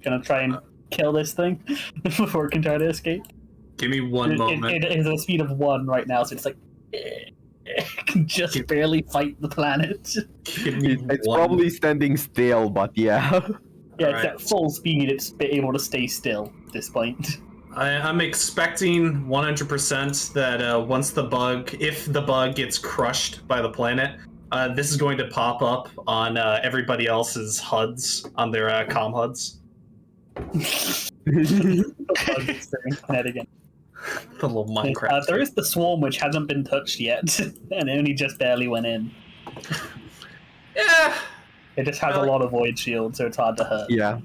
Gonna try and kill this thing before it can try to escape. Give me one moment. It is a speed of 1 right now, so it's like... It can just barely fight the planet. It's probably standing still, but yeah. Yeah, it's Alright. at full speed, it's able to stay still at this point. I'm expecting 100% that once the bug, if the bug gets crushed by the planet, this is going to pop up on everybody else's HUDs, on their comm HUDs. Again. The little Minecraft. There is the swarm which hasn't been touched yet, and it only just barely went in. Yeah. It just has a lot of void shield, so it's hard to hurt. Yeah.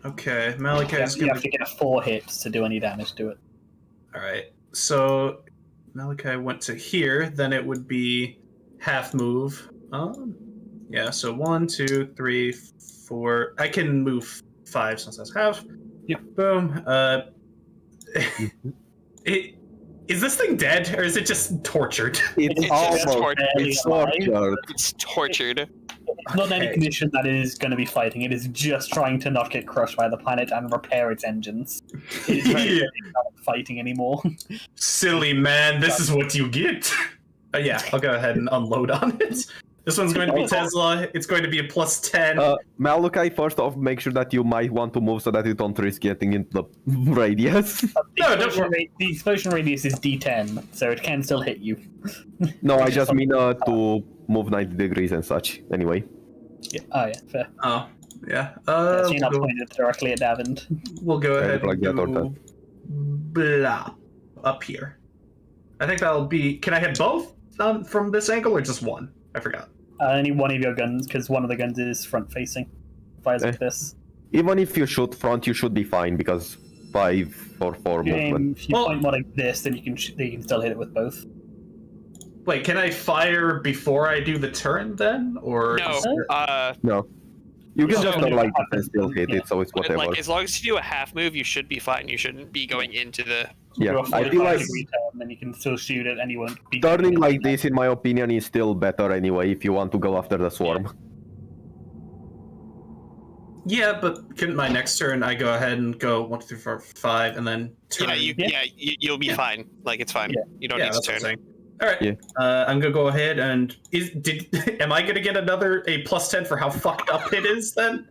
Okay. Malachi's You gonna... have to get 4 hits to do any damage to it. Alright. So, Malachi went to here, then it would be half move. Yeah, so 1, 2, 3, 4. I can move 5 since that's half. Yep. Boom. Is this thing dead, or is it just tortured? It's just almost... tortured. It's tortured. It's tortured. It's not in any condition that it is going to be fighting. It is just trying to not get crushed by the planet and repair its engines. It's not fighting anymore. Silly man, this is what you get. Yeah, I'll go ahead and unload on it. This one's going to be Tesla. It's going to be a +10. Malachi, first off, make sure that you might want to move so that you don't risk getting into the radius. The explosion radius is D10, so it can still hit you. No, I just mean to move 90 degrees and such, anyway. Yeah. Oh, yeah, fair. Oh, yeah. So you're not pointed directly at Davind. We'll go ahead like that or and that. blah up here. I think that'll be... Can I hit both from this angle, or just one? I forgot. Only one of your guns, because one of the guns is front-facing. Fires like this. Even if you shoot front, you should be fine, because 5 or 4 movement. If you point one like this, then you can still hit it with both. Wait, can I fire before I do the turn then, or No. No. You can So- just not like and still hit it, so it's whatever. Like, as long as you do a half move, you should be fine. You shouldn't be going into the... Yeah, Do a I feel 45 like degree turn, then you can still shoot it and you won't be... turning like this, in my opinion, is still better anyway if you want to go after the swarm. Yeah, but couldn't my next turn I go ahead and go 1, 2, 3, 4, 5, and then turn? You'll be fine. Like, it's fine. Yeah. You don't Yeah, need to that's what I'm turn. saying. All right. Yeah. I'm gonna go ahead and am I gonna get a +10 for how fucked up it is then?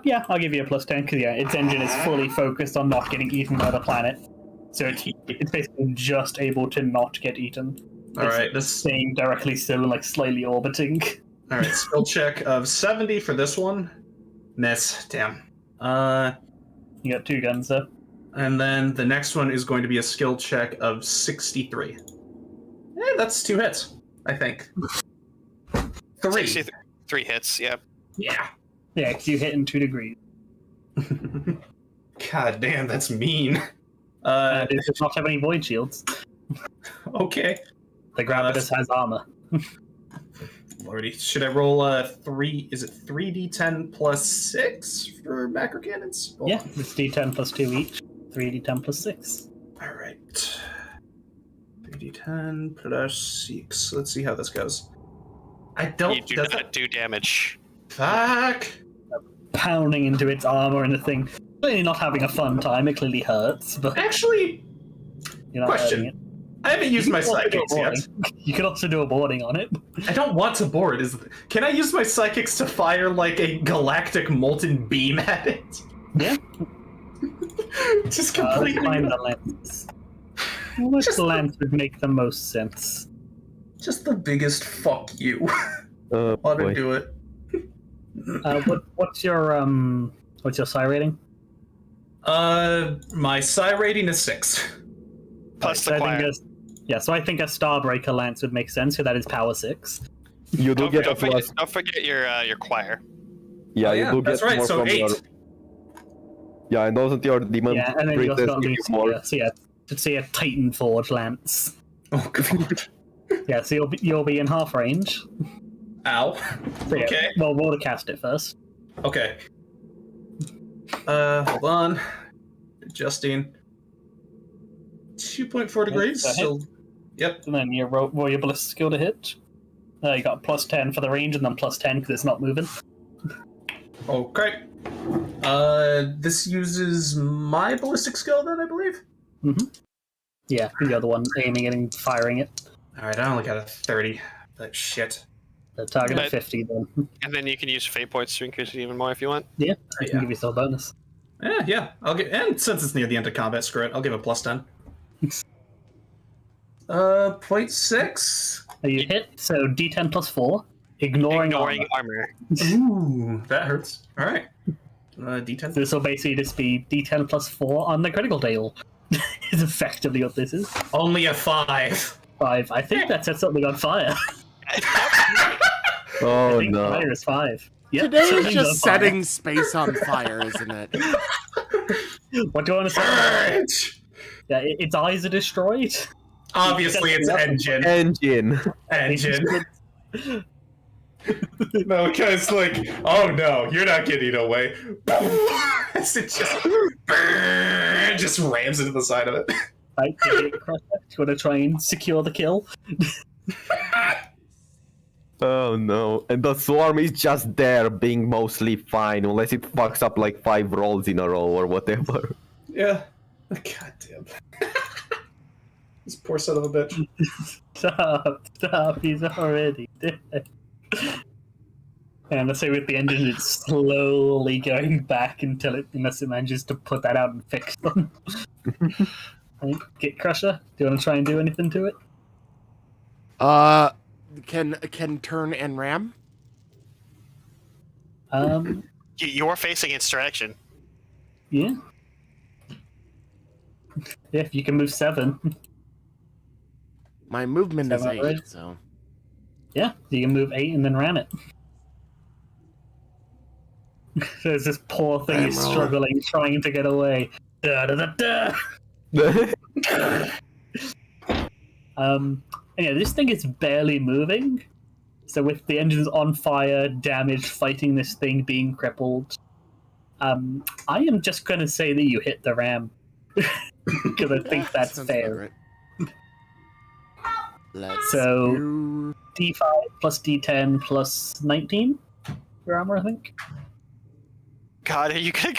Yeah, I'll give you a +10, because its engine is fully focused on not getting eaten by the planet. So it's basically just able to not get eaten. All right, It's staying directly still and like slightly orbiting. All right, skill check of 70 for this one. Miss. Damn. You got 2 guns though. And then the next one is going to be a skill check of 63. That's 2 hits, I think. 3. 3 hits, yeah. Yeah. Yeah, because you hit in 2 degrees. God damn, that's mean. It does not have any void shields. Okay. The Gravitas has armor. Lordy, should I roll 3? Is it 3d10 plus 6 for macro cannons? Yeah, it's D10 plus 2 each. 3d10 plus 6. All right. 3d10 plus 6. Let's see how this goes. I don't. You do does not it- do damage. Fuck. Pounding into its armor and the thing. Clearly not having a fun time. It clearly hurts, but Actually, you're not question. hurting it. I haven't used my You can also do a psychics yet. boarding. You could also do a boarding on it. I don't want to board. Can I use my psychics to fire like a galactic molten beam at it? Yeah. Just Let's completely. find the lens. Which Just- lens would make the most sense? Just the biggest fuck you. Oh Ought to boy. do it. What's your psi rating? My psi rating is 6. Plus So the I think choir. so I think a Starbreaker lance would make sense, so that is power 6. You do get a don't forget, plus. don't forget your choir. Yeah, Oh, you yeah, do that's get right. more So from 8. your. Yeah, and doesn't your demon Yeah, and then you also princess got give you more? Lucia. So yeah, to see a Titan Forge lance. Oh god. Yeah, so you'll be in half range. Ow. So, yeah, Okay. well, roll to cast it first. Okay. Hold on. Adjusting. 2.4 degrees. that hit? So, yep. And then you roll your ballistic skill to hit. You got +10 for the range, and then +10 because it's not moving. Okay. This uses my ballistic skill then, I believe. Mm-hmm. Yeah, you're the one aiming it and firing it. All right, I only got a 30. But shit. The target But- at 50, then. And then you can use fate points to increase it even more if you want. Yeah, I can Yeah. give you still a bonus. Yeah. I'll get. And since it's near the end of combat, screw it. I'll give it +10. 0.6. You hit, so D10 +4, ignoring armor. armor. Ooh, that hurts. All right. D10. This will basically just be D10 +4 on the critical table. Is effectively what this is. Only a 5. 5. I think that sets something on fire. Oh I think no. fire is 5. Yep, Today is something's on just fire. setting space on fire, isn't it? What do you want to say? Purge! Yeah, its eyes are destroyed. Obviously, it's engine. Engine. Engine. No, because like, oh no, you're not getting away. It just rams into the side of it. Right, do you want to try and secure the kill? Oh no. And the swarm is just there being mostly fine, unless it fucks up like 5 rolls in a row or whatever. Yeah. God damn. This poor son of a bitch. Stop, he's already dead. And let's say with the engine, it's slowly going back unless it manages to put that out and fix them. I think Git Crusher, do you want to try and do anything to it? Can turn and ram? You're facing its direction. Yeah. Yeah, if you can move 7. My movement is 7, 8, right? so Yeah, you can move 8 and then ram it. There's this poor thing is struggling, trying to get away. Da da da da. Yeah, this thing is barely moving. So with the engines on fire, damaged, fighting this thing, being crippled, I am just going to say that you hit the ram. Because I think that's sounds fair. about right. Let's So- do... D5 plus D10 plus 19 for armor, I think. God, are you gonna?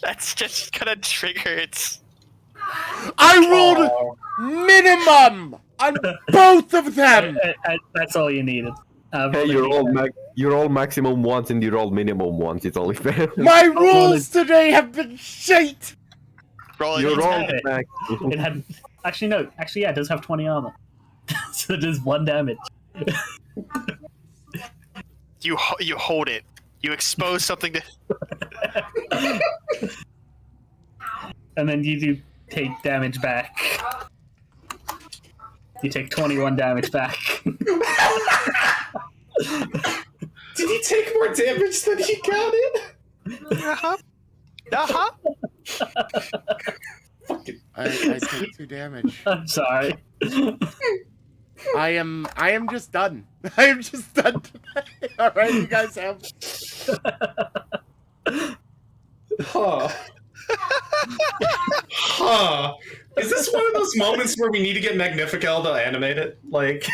That's just gonna trigger its. I rolled minimum on both of them. That's all you needed. Hey, you roll maximum once and you roll minimum once, it's only fair. My rules today have been shite. Rolling You its roll head. maximum. It had actually, yeah, it does have 20 armor. So it does 1 damage. You hold it. You expose something to. And then you do take damage back. You take 21 damage back. Did he take more damage than he counted? Fucking. I take 2 damage. I'm sorry. I am just done. I am just done today. All right, you guys have. Huh. Huh. Is this one of those moments where we need to get Magnifical to animate it? Like,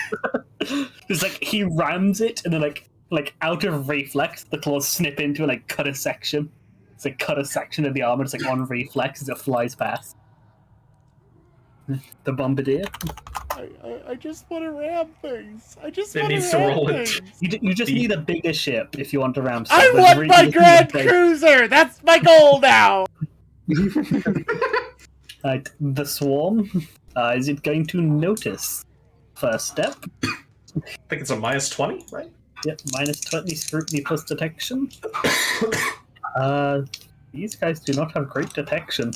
It's like he rams it and then like out of reflex, the claws snip into and like cut a section. It's like cut a section of the armor, it's like on reflex as it flies past. The bombardier. I just want to ram things. I just It want needs to to ram roll it. things. You just need a bigger ship if you want to ram stuff. I There's want really my nothing Grand to take. Cruiser. That's my goal now. Right, the swarm. Is it going to notice? First step. I think it's a -20, right? Yep, -20 scrutiny plus detection. These guys do not have great detection.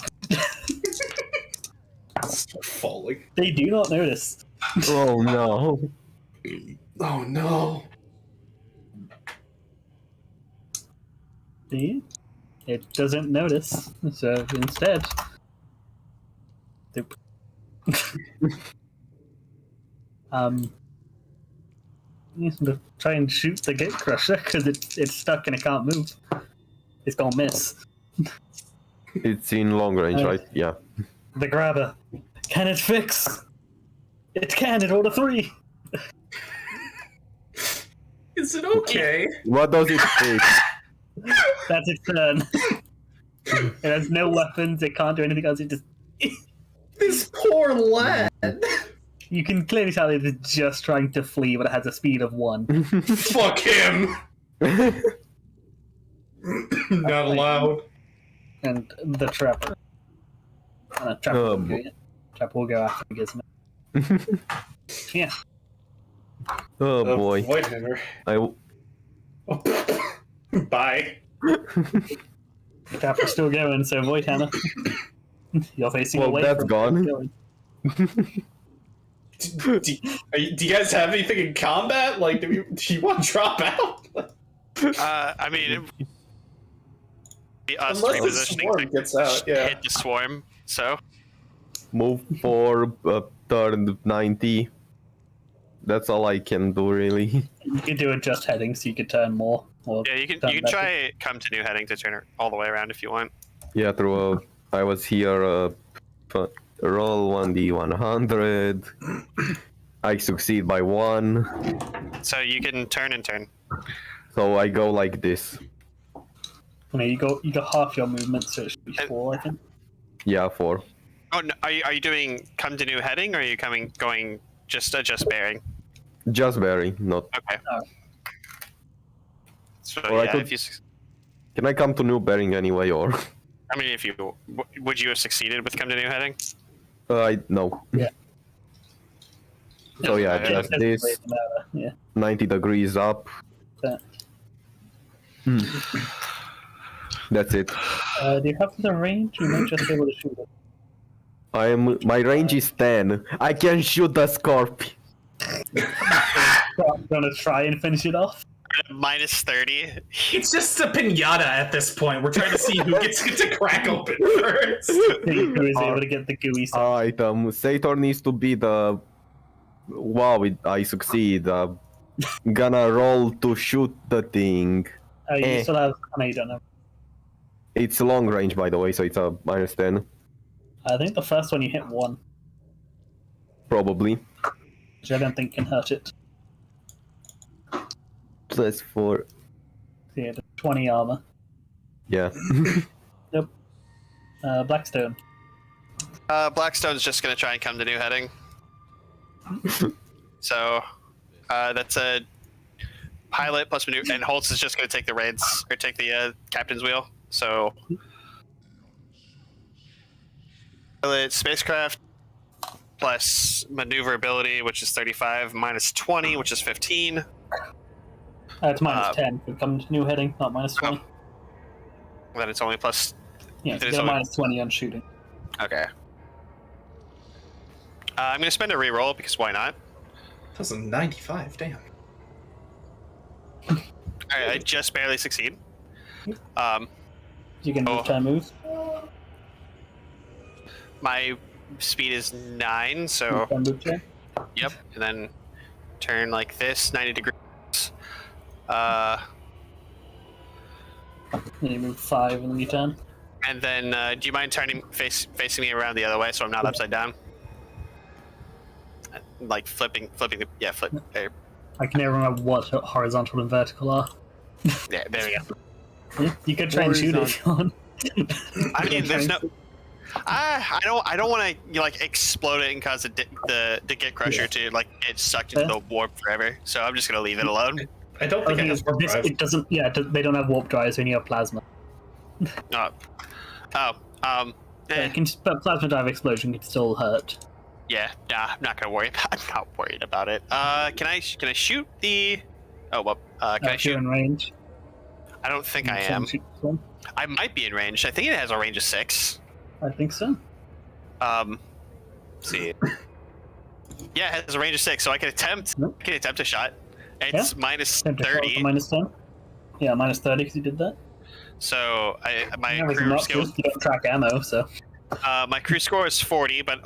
Start falling. They do not notice. Oh no. Oh no. See? It doesn't notice, so instead... Doop. Yes, to try and shoot the gate crusher because it's stuck and it can't move. It's gonna miss. It's in long range, right? Yeah. The grabber. Can it fix? It can. It rolled a 3. Is it okay? What does it fix? That's its turn. It has no weapons. It can't do anything else. It just. This poor lad. You can clearly tell it is just trying to flee, but it has a speed of 1. Fuck him. Not allowed. And the trapper. Trapper will go after him, isn't it? Yeah. Oh boy. Whitehammer. Bye. The trapper's still going, so Voidhammer. You're facing away that's from gone. Going. Do you guys have anything in combat? Like, do you want to drop out? I mean, us Unless the repositioning swarm gets out, yeah. hit the swarm. So Move for turn 90. That's all I can do, really. You could do adjust heading so you could turn more. Or yeah, you can turn better. try come to new heading to turn it all the way around if you want. Yeah, through. I was here. Roll 1d100. I succeed by 1. So you can turn and turn. So I go like this. No, you got half your movement, so it should be 4, I think. Yeah, 4. Oh, no, are you doing come to new heading, or are you going just adjust bearing? Just barely, not. Okay. Oh. So Or I yeah, could- if you, Can I come to new bearing anyway, or? I mean, if you would you have succeeded with come to new heading? No. Yeah. So yeah, Yeah, just It doesn't this. really matter, yeah. 90 degrees up. That. That's it. Do you have the range? You might just be able to shoot it. My range is 10. I can shoot the scorpion. So I'm gonna try and finish it off. Minus 30. It's just a pinata at this point. We're trying to see who gets it to crack open first. See who is able to get the gooey stuff. Alright, Sator needs to be the... Wow, I succeed. Gonna roll to shoot the thing. You still have. No, you don't have. It's long range, by the way, so it's a minus 10. I think the first one you hit 1, Probably. which I don't think can hurt it. Plus 4. So yeah, 20 armor. Yeah. Yep. Blackstone. Blackstone's just gonna try and come to new heading. So that's a pilot plus maneuver, and Holtz is just gonna take the reins or take the captain's wheel. So pilot spacecraft plus maneuverability, which is 35, minus 20, which is 15. It's minus 10. If it comes to new heading, not minus 20. Then it's only plus. Yeah, It's you get a only- minus 20 on shooting. Okay. I'm gonna spend a reroll because why not? That was a 95, damn. Alright, I just barely succeed. You can move, try and move. My speed is 9, so Try and move, try. yep, and then turn like this, 90 degrees. Then you move 5 and then you turn. And then do you mind turning facing me around the other way so I'm not upside down? Like flipping the flip. There. I can never remember what horizontal and vertical are. Yeah, there we go. Yeah, you could try and shoot it if you want. I mean, there's no. I don't want to like explode it and cause the Git Crusher to like get sucked into the warp forever. So I'm just gonna leave it alone. I don't think it has warp drive. It doesn't. Yeah, they don't have warp drives when you have plasma. But plasma drive explosion can still hurt. Yeah, nah, I'm not gonna worry about. I'm not worried about it. Can I shoot the? Oh well. Can I If you're shoot? in range. I don't think I you can am. shoot this one. I might be in range. I think it has a range of 6. I think so. Let's see. Yeah, it has a range of 6, so I can attempt. Yep. I can attempt a shot. It's minus Attempt to throw it 30. for minus 10. Yeah, minus 30 because you did that. So my Never crew not skill, just you don't track ammo, so my crew score is 40, but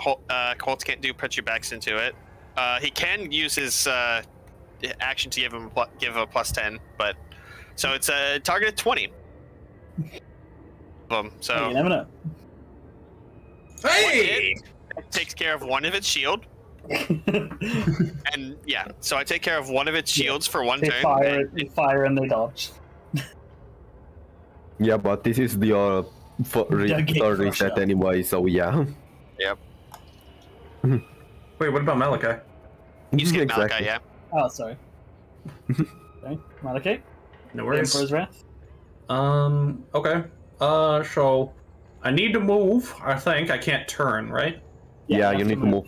Colts can't put your backs into it. He can use his action to give a plus 10, but so it's a target of 20. So you never know. Hey! it takes care of one of its shield, and yeah, so I take care of one of its shields for one They turn. fire and they dodge. Yeah, but this is the Gate third crush reset up. anyway, so yeah. Yep, Wait, what about Malachi? you skip Exactly. Malachi, yeah. Oh, sorry. Okay, Malachi. No The worries. Emperor's Wrath. Okay. So I need to move. I think I can't turn, right? Yeah, you have need to move.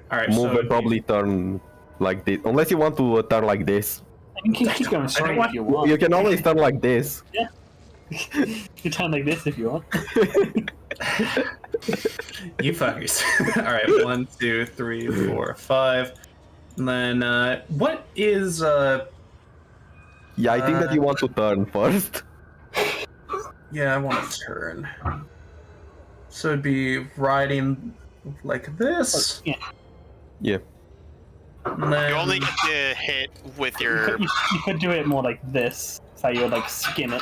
All right. Move so and probably turn like this. Unless you want to turn like this. You can keep going straight want- if you want. You can always turn like this. You turn like this if you want. you fuckers. All right. 1, 2, 3, 4, 5. And then what is Yeah, I think that you want to turn first. Yeah, I want to turn. So it'd be riding like this. Yeah. Yeah. And then... You only get to hit with your. You could do it more like this, so you would like skim it.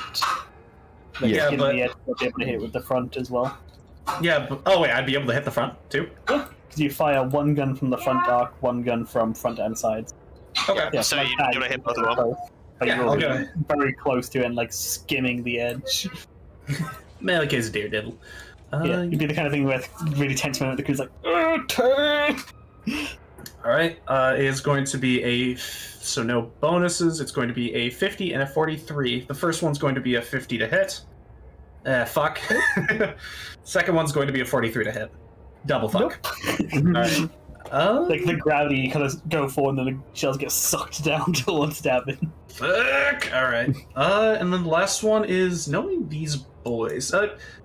Like Yeah, skim but- the edge, but be able to hit with the front as well. Yeah, but... Oh, wait, I'd be able to hit the front, too? Yeah, because you fire one gun from the front arc, one gun from front and sides. Okay. Yeah, So like you'd that, be able to hit both of them. both. But Yeah, you're I'll already go. very close to it and like skimming the edge. Malachi's a daredevil. Yeah, you'd be the kind of thing where it's really tense moment the crew's like, turn! Alright, is going to be a... So no bonuses. It's going to be a 50 and a 43. The first one's going to be a 50 to hit. Fuck. Second one's going to be a 43 to hit. Double fuck. Alright. Like the gravity kind of go forward and then the shells get sucked down towards Davin. Fuck! Alright. And then the last one is knowing these boys.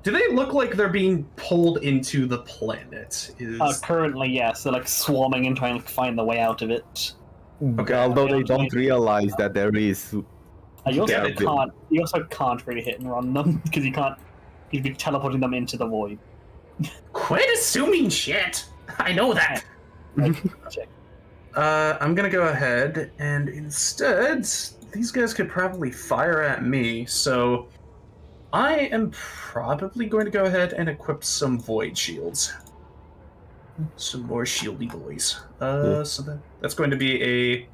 Do they look like they're being pulled into the planet? Currently, yes, they're like swarming and trying to find the way out of it. Okay. Although they don't realize that there is. You also Yeah, can't. You also can't really hit and run them because you can't. You'd be teleporting them into the void. Quit assuming shit! I know that! Check. I'm gonna go ahead and instead, these guys could probably fire at me, so I am probably going to go ahead and equip some void shields. Some more shieldy boys. So that's going to be a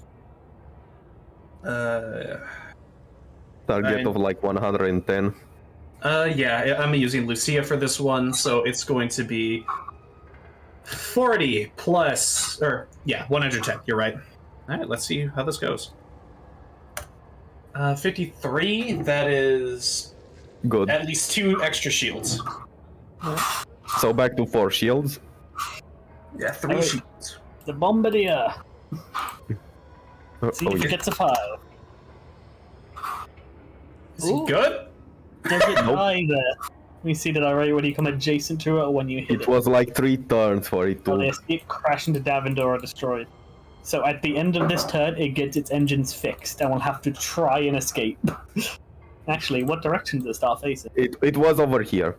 Target of like 110. yeah, I'm using Lucia for this one, so it's going to be 40 plus, or yeah, 110. You're right. All right, let's see how this goes. 53. That is Good. at least 2 extra shields. So back to 4 shields. Yeah, 3 Alright. shields. The Bombardier. See Oh, if it yeah. gets a 5. Is he Ooh. good? Does it die there? Let me see, did I write when you come adjacent to it or when you hit It it? was like 3 turns for it So they to. escape, crash into Davendor or destroyed. So at the end of this turn, it gets its engines fixed and will have to try and escape. Actually, what direction does it start facing? It was over here.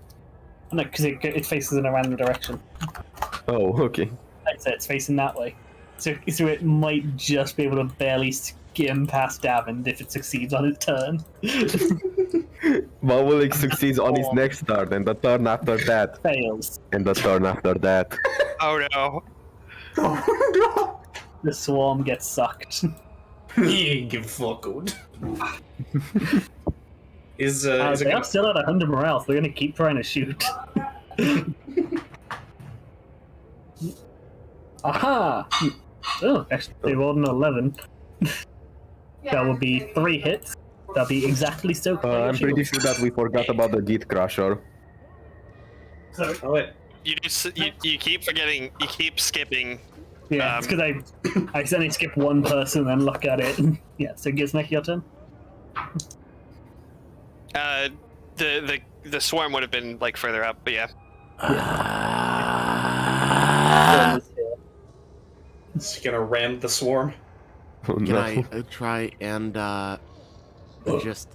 No, because it faces in a random direction. Oh, okay. That's it, it's facing that way. So it might just be able to barely skim past Davin if it succeeds on its turn. Maulik succeeds on his next turn, and the turn after that, Fails. and the turn after that. Oh no. Oh The swarm gets sucked. no! He ain't give a fuck good. Is They it are still at 100 morale, so they're going to keep trying to shoot. Aha! Oh, actually, they rolled an 11. That will be 3 hits. That'll be exactly so close. I'm pretty sure that we forgot about the Git Crusher. Oh wait. You keep forgetting. You keep skipping. Yeah, it's because I accidentally skip one person and look at it. Yeah, so Gizmek, your turn. The swarm would have been like further up, but yeah. Is he gonna ram the swarm? Oh, Can no. I try and just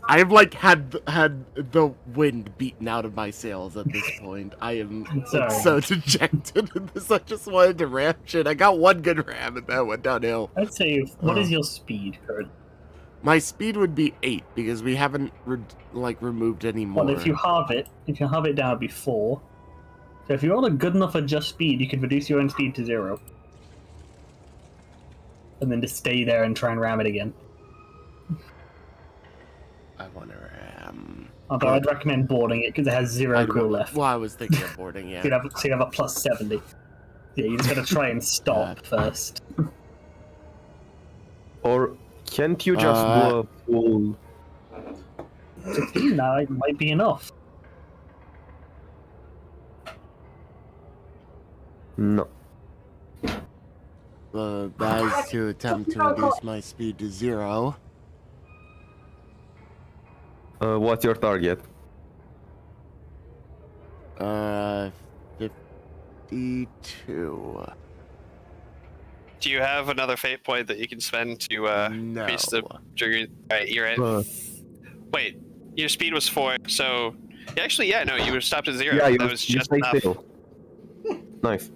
I've like had the wind beaten out of my sails at this point. I am so dejected in this. I just wanted to ram shit. I got one good ram and that went downhill. I'd say, what is your speed currently? My speed would be 8 because we haven't removed any more. Well, if you halve it down, it'd be 4. So if you're on a good enough adjust speed, you can reduce your own speed to 0. And then just stay there and try and ram it again. I want to ram. Although I'd recommend boarding it because it has 0 crew left. Well, I was thinking of boarding, yeah. So you'd have a plus 70. Yeah, you just gotta try and stop first. Or can't you just do a full... 16 now, it might be enough. No. That is to attempt to reduce my speed to 0. What's your target? 52. Do you have another fate point that you can spend to increase the trigger? Alright, you're at. Wait, your speed was 4, so yeah, no, you were stopped at 0. Yeah, that was you just stay enough. still. Nice.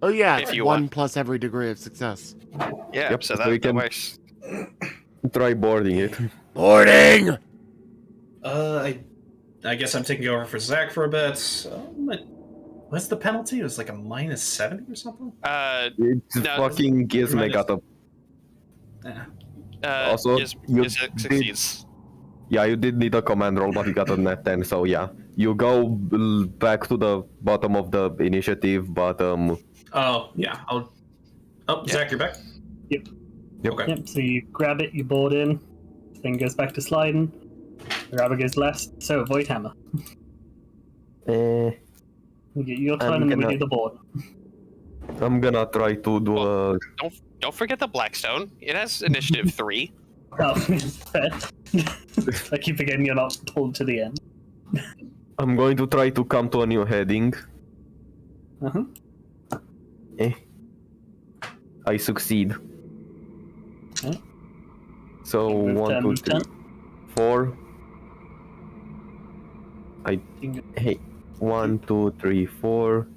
Oh yeah, If it's you 1 want. plus every degree of success. Yeah, Yep, so so that, you that can- works. Try boarding it. Boarding! I guess I'm taking over for Zach for a bit. What's the penalty? It was like a minus 70 or something? It's No, fucking Gizme got a... Also, you succeeds. Yeah, you did need a command roll, but you got a net 10, so yeah. You go back to the bottom of the initiative, but Oh, yeah. Oh, Zach, you're back? Yep. Okay. Yep, so you grab it, you board in, thing goes back to sliding, the grabber goes last, so Void Hammer. You get your turn and then we do the board. I'm gonna try to do a... Don't forget the Blackstone. It has initiative 3. Oh, fair. I keep forgetting you're not pulled to the end. I'm going to try to come to a new heading. Uh-huh. I succeed. Okay. So, Move 1, 2, 10, 3, 10. 4. Hey, 1, 2, 3, 4.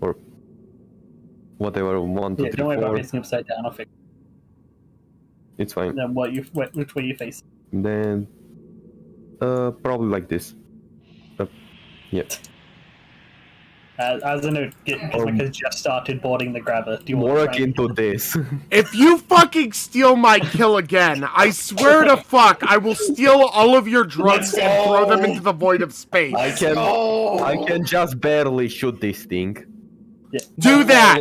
Or whatever, 1, 2, Yeah, 3, don't worry about 4. facing upside down, I'll fix it. It's fine. Then which way you face? Then, probably like this. Yeah. As a note, Gizmic has just started boarding the grabber. Do you want More to try akin and- to this. If you fucking steal my kill again, I swear to fuck, I will steal all of your drugs and throw them into the void of space. I can just barely shoot this thing. Yeah. Do that!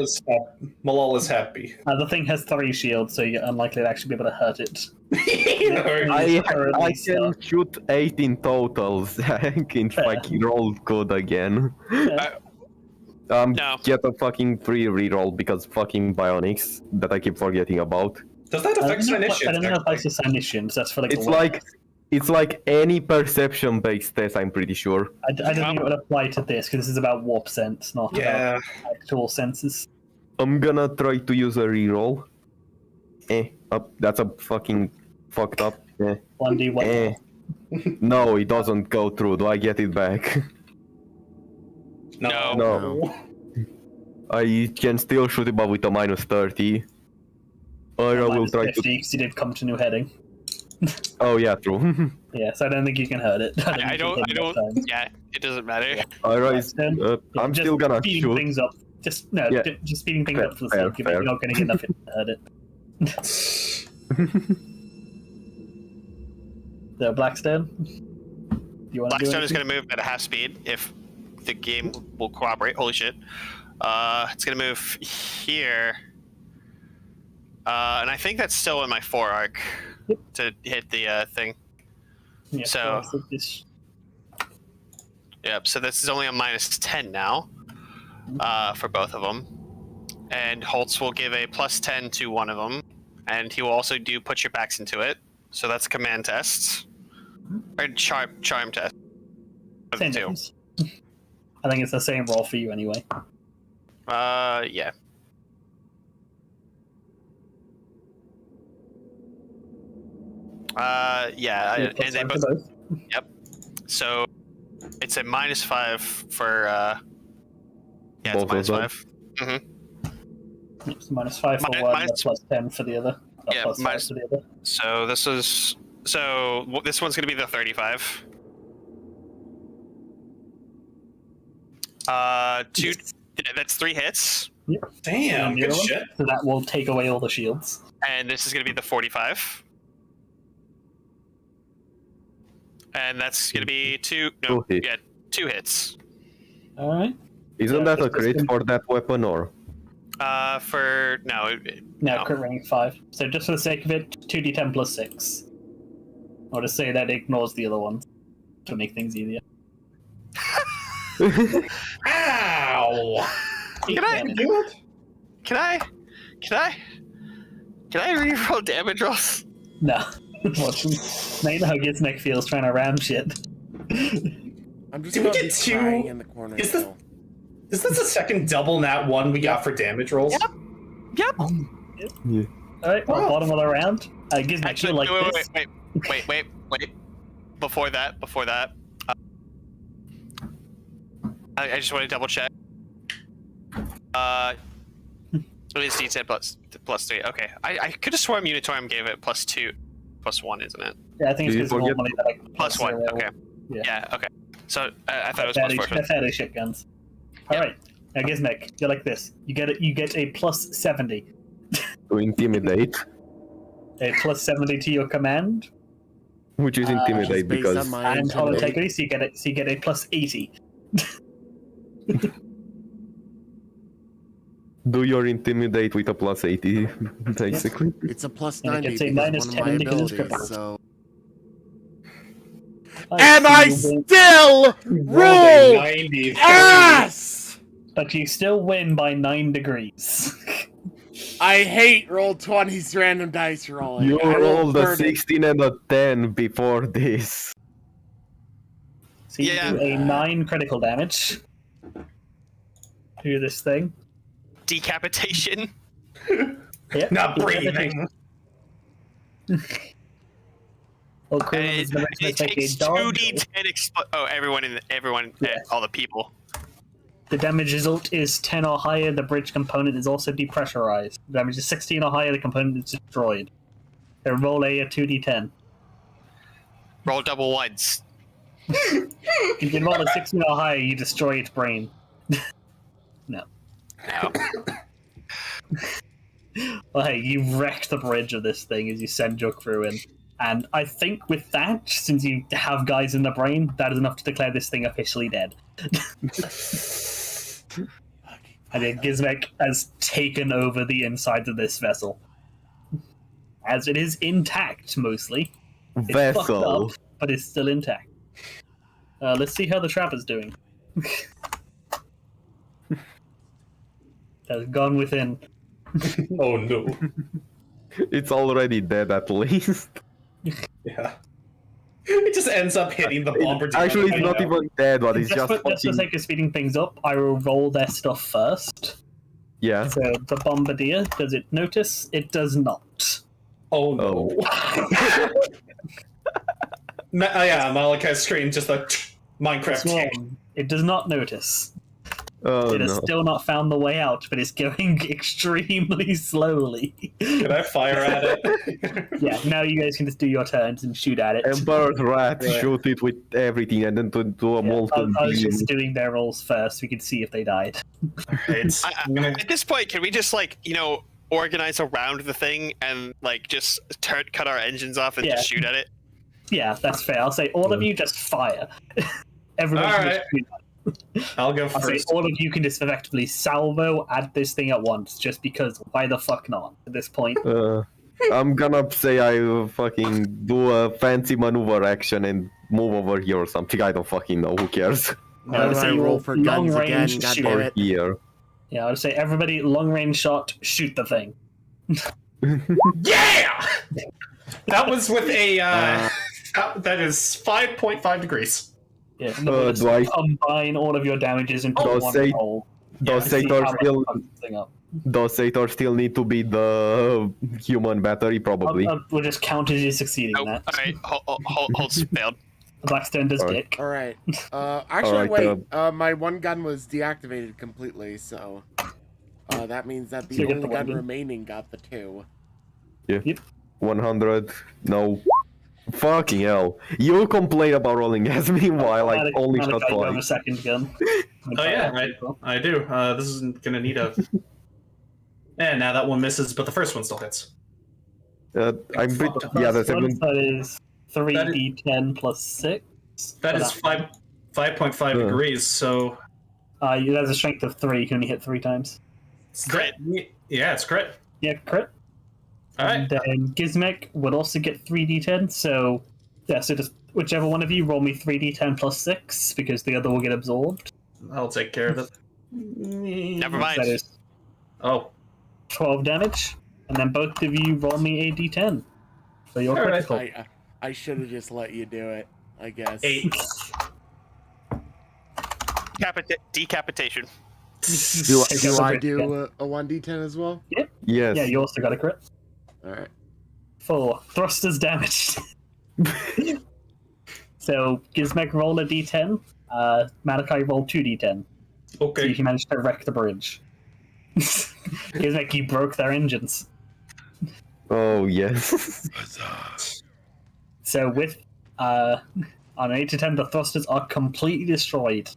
Malal is happy. The thing has 3 shields, so you're unlikely to actually be able to hurt it. I can shoot 8 in total, Zach. In fact, he rolled good again. No. Get a fucking free reroll because fucking bionics that I keep forgetting about. Does that affect Sinitians? I don't know if that's just Sinitians, that's for like It's like any perception-based test, I'm pretty sure. I don't think it would apply to this, because this is about warp sense, not about actual senses. I'm gonna try to use a reroll. That's a fucking fucked up. 1d1. No, it doesn't go through. Do I get it back? No. I can still shoot it, but with a minus 30. Or I will Minus try 50, to... because you did come to new heading. Oh yeah, true. Yeah, so I don't think you can hurt it. I don't. Yeah, it doesn't matter. Alright, I'm still gonna speeding shoot. things up. Just speeding things up for the sake of it. You're not going to get enough to hurt it. The Blackstone? You want to Blackstone is going to move at a half speed if the game will cooperate. Holy shit. It's going to move here. And I think that's still in my 4 arc to hit the thing. Yeah, So- this. Yep, so this is only a minus 10 now for both of them. And Holtz will give a plus 10 to one of them. And he will also do put your backs into it. So that's a command test. Or charm test. Same difference. I think it's the same roll for you anyway. Yeah. Yeah, Yeah, and they plus both. five Yep. So it's a -5 for. Yeah, Both it's of -5. Mm-hmm. for both. It's -5 for one, minus- plus 10 for the other. Yeah, Plus 5 minus- for the other. So this is. So this one's gonna be the 35. Two. That's 3 hits, Damn, And the good other one? shit. So that will take away all the shields. and this is gonna be the 45. And that's gonna be 2. No, 2 hits. yeah, 2 hits. Alright. Isn't Yeah, that a it's crit just- for that weapon or? For no. Now crit rank 5. So just for the sake of it, 2d10 plus 6. I'll just say that ignores the other one to make things easier. Ow! Can I do it? Can I reroll damage rolls? No. Watch him. Now you know how Gizmek feels trying to ram shit. I'm just Did we gonna get be two- crying in the corner. Is this- still. Is this the second double nat 1 we got for damage rolls? Yep. Yep. Alright, well, Wow. bottom of the round. Gizmek, Actually, you like this. wait. Before that, I just want to double check. It is D10 plus 3. Okay, I could have sworn Unitorium gave it +2, +1, isn't it? Yeah, I think it's Did you because forget- normally they're like +1. +0. Okay. Yeah. Yeah. Okay. So I thought it was Fairly, +4. they're fairly shit guns. Alright, now Gizmek, you like this. You get a plus 70. To intimidate, A plus 70 to your command. which is Uh, intimidate based because on my And on intimidate. integrity, so you get a plus 80. do your intimidate with a plus 80, basically. It's a plus And it 90 gets a because minus of 10 one of my because it's abilities, crippled. so... Alright, And so I you win- still Rolled a roll 90. ass! But you still win by 9 degrees. I hate roll 20s random dice rolling. You I will rolled a burn it. 16 and a 10 before this. So you Yeah. do a 9 critical damage to this thing. Decapitation. Yep. Not breathing. Well, And criminals is the next it take a takes dodge. 2d10 Oh, everyone, Yeah. all the people. The damage result is 10 or higher. The bridge component is also depressurized. The damage is 16 or higher. The component is destroyed. They roll a 2d10. Roll double ones. If you roll a 16 or higher, you destroy its brain. No. No. Well, hey, you wreck the bridge of this thing as you send your crew in. And I think with that, since you have guys in the brain, that is enough to declare this thing officially dead. And then Gizmek has taken over the inside of this vessel. As it is intact, mostly. It's fucked Vessel. up, but it's still intact. Let's see how the trap is doing. Has gone within. Oh no. It's already dead at least. Yeah. It just ends up hitting the bomber. Actually, it's I not know. even dead, but it's Just just for the fucking... sake of speeding things up, I will roll their stuff first. Yeah. So the bombardier, does it notice? It does not. Oh no. Yeah, Malachi's scream just like Minecraft kick. Swarm, it does not notice. Oh It has no. still not found the way out, but it's going extremely slowly. Can I fire at it? Yeah, now you guys can just do your turns and shoot at it. Emperor's Rat, Right. shoot it with everything and then do a Yeah, molten I was beam. just doing their rolls first. So we could see if they died. It's, I'm gonna, At this point, can we just organize around the thing and just cut our engines off and Yeah. just shoot at it? Yeah, that's fair. I'll say all of you just fire. Everyone can Alright. just shoot. I'll go I'll say first. all of you can just effectively salvo at this thing at once, just because why the fuck not at this point? I'm gonna say I will fucking do a fancy maneuver action and move over here or something. I don't fucking know. Who cares? Why I would would I say you roll roll for long guns again? range God shoot. damn Or it. here. Yeah, I would say everybody long range shot, shoot the thing. Yeah! That was with a, that is 5.5 degrees. Yeah, do I- combine all of your damages into Oh, one say- roll. Does to see Sator how much still fucks the thing up. does Sator still need to be the human battery? Probably. We'll just count as you succeeding Oh, that. alright, Holtz failed. Blackstone does Alright. dick. All right. Actually, Alright, wait. My one gun was deactivated completely, so that means that the So you get only the one gun gun? remaining got the 2. 100. No. Fucking hell. You complain about rolling as meanwhile I only shot You have a twice. second gun. Oh yeah, I do. This isn't gonna need a. And now that one misses, but the first one still hits. I'm pretty, Fuck. yeah, the First second. one, that is That is- 3d10 plus 6. That is one. 5.5 Yeah. degrees. So You have a strength of 3. You can only hit 3 times. Crit. Yeah, it's crit. Yeah, crit. All right. And then Gizmek would also get 3d10. So, yeah, so just whichever one of you roll me 3d10 plus 6 because the other will get absorbed. I'll take care of it. Never mind. That is Oh, 12 damage. And then both of you roll me a d10. So you're All right. critical. I should have just let you do it, I guess. 8. Decapitation. Do Take out I the crit, do a 1d10 as well? Yes. Yeah, you also got a crit. All right. 4. Thrusters damaged. So, Gizmek roll a d10. Malachi roll 2d10. See Okay. if you managed to wreck the bridge. Gizmek, you broke their engines. Oh yes. So, with on an 8 to 10, the thrusters are completely destroyed.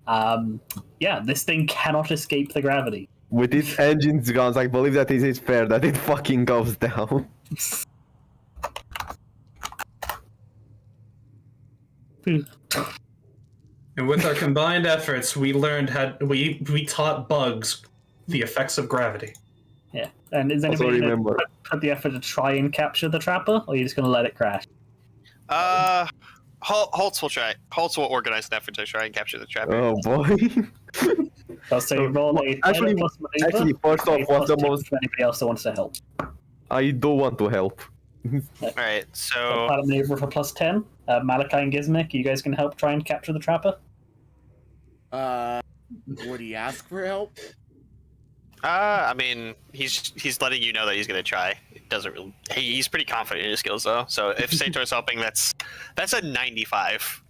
Yeah, this thing cannot escape the gravity. With its engines guns, I believe that it is fair that it fucking goes down. And with our combined efforts, we learned how we taught bugs the effects of gravity. Yeah. And is Also anybody going remember. to put the effort to try and capture the trapper, or are you just going to let it crash? Holtz will try. Holtz will organize an effort to try and capture the trapper. Oh boy. So you roll a Actually, plus maneuver, Actually, first off, a what's plus the two most? for anybody else that wants to help. I do want to help. Alright, So so pilot maneuver for plus 10. Malachi and Gizmek, you guys can help try and capture the trapper? Would he ask for help? I mean, he's letting you know that he's gonna try. It doesn't really. He's pretty confident in his skills though. So if Sator's helping, that's a 95.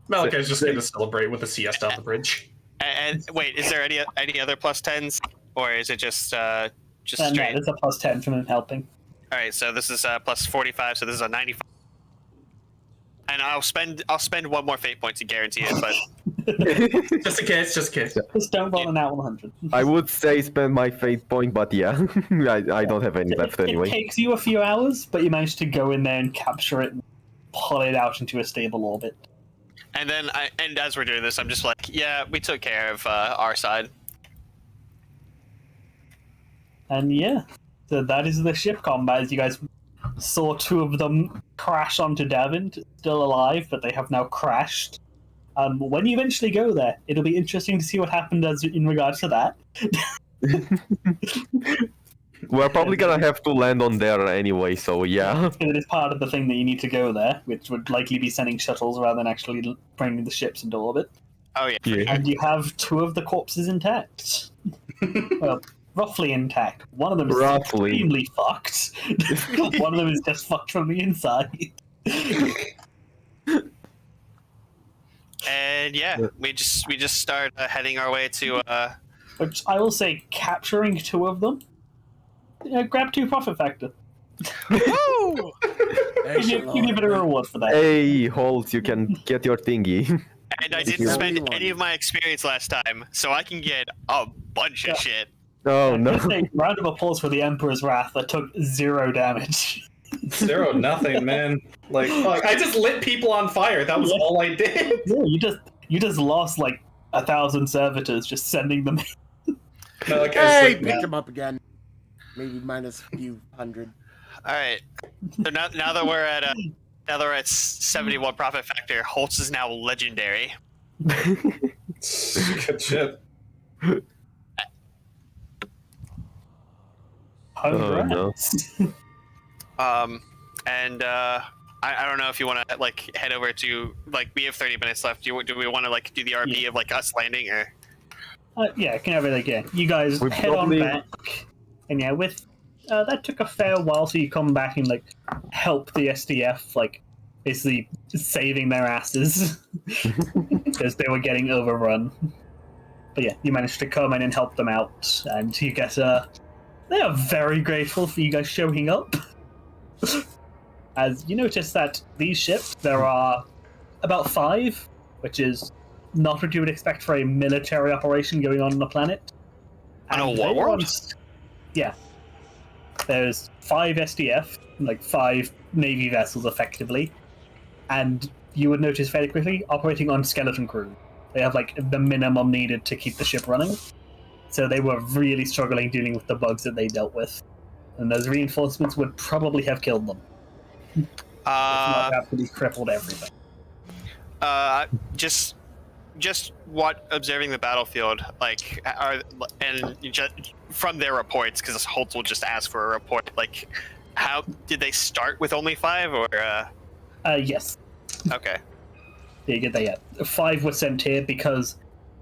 Malachi's just going to celebrate with a CS down the bridge. And wait, is there any other plus 10s, or is it just No, straight? it's a plus 10 from him helping. All right, so this is plus 45, so this is a 95. And I'll spend one more fate point to guarantee it, but Just in case, just in case. Just don't roll an out 100. I would say spend my fate point, but yeah, I don't have any left It anyway. takes you a few hours, but you manage to go in there and capture it and pull it out into a stable orbit. and then and as we're doing this, I'm just like, yeah, we took care of our side. And yeah, so that is the ship combat. As you guys saw 2 of them crash onto Davin, still alive, but they have now crashed. When you eventually go there, it'll be interesting to see what happened as in regards to that. We're probably gonna have to land on there anyway, so yeah. Because it is part of the thing that you need to go there, which would likely be sending shuttles rather than actually bringing the ships into orbit. Oh yeah. Yeah. And you have 2 of the corpses intact. Well, roughly intact. One of them is Roughly. extremely fucked. One of them is just fucked from the inside. And yeah, we just start heading our way to Which I will say, capturing 2 of them, grab 2 profit factor. Woo! Give you a bit of reward for that. Hey, Holt, you can get your thingy. And I didn't spend any of my experience last time, so I can get a bunch of shit. Oh no. Just a round of applause for the Emperor's Wrath that took 0 damage. 0, nothing, man. Like, fuck, I just lit people on fire. That was all I did. Yeah, you just lost like 1,000 servitors just sending them. Malachi's Hey, like, picked him up again. Maybe minus a few hundred. All right. So now that we're at 71 profit factor, Holtz is now legendary. Good shit. Oh, no. And I don't know if you want to like head over to like we have 30 minutes left. Do we want to like do the RP of like us landing or? Yeah, I can have it again. You guys head on back, and yeah, with that took a fair while. So you come back and like help the SDF, like basically saving their asses because they were getting overrun. But yeah, you managed to come in and help them out, and you get they are very grateful for you guys showing up. As you notice that these ships, there are about 5, which is not what you would expect for a military operation going on the planet. On a And war they world? Yeah. There's 5 SDF, like 5 Navy vessels effectively, and you would notice fairly quickly operating on skeleton crew. They have like the minimum needed to keep the ship running. So they were really struggling dealing with the bugs that they dealt with. And those reinforcements would probably have killed them. If not absolutely crippled everything. Just what observing the battlefield like just from their reports, because Holt will just ask for a report. Like, how did they start with only 5 or? Yes. Okay. Yeah, you get that. Yeah, 5 were sent here because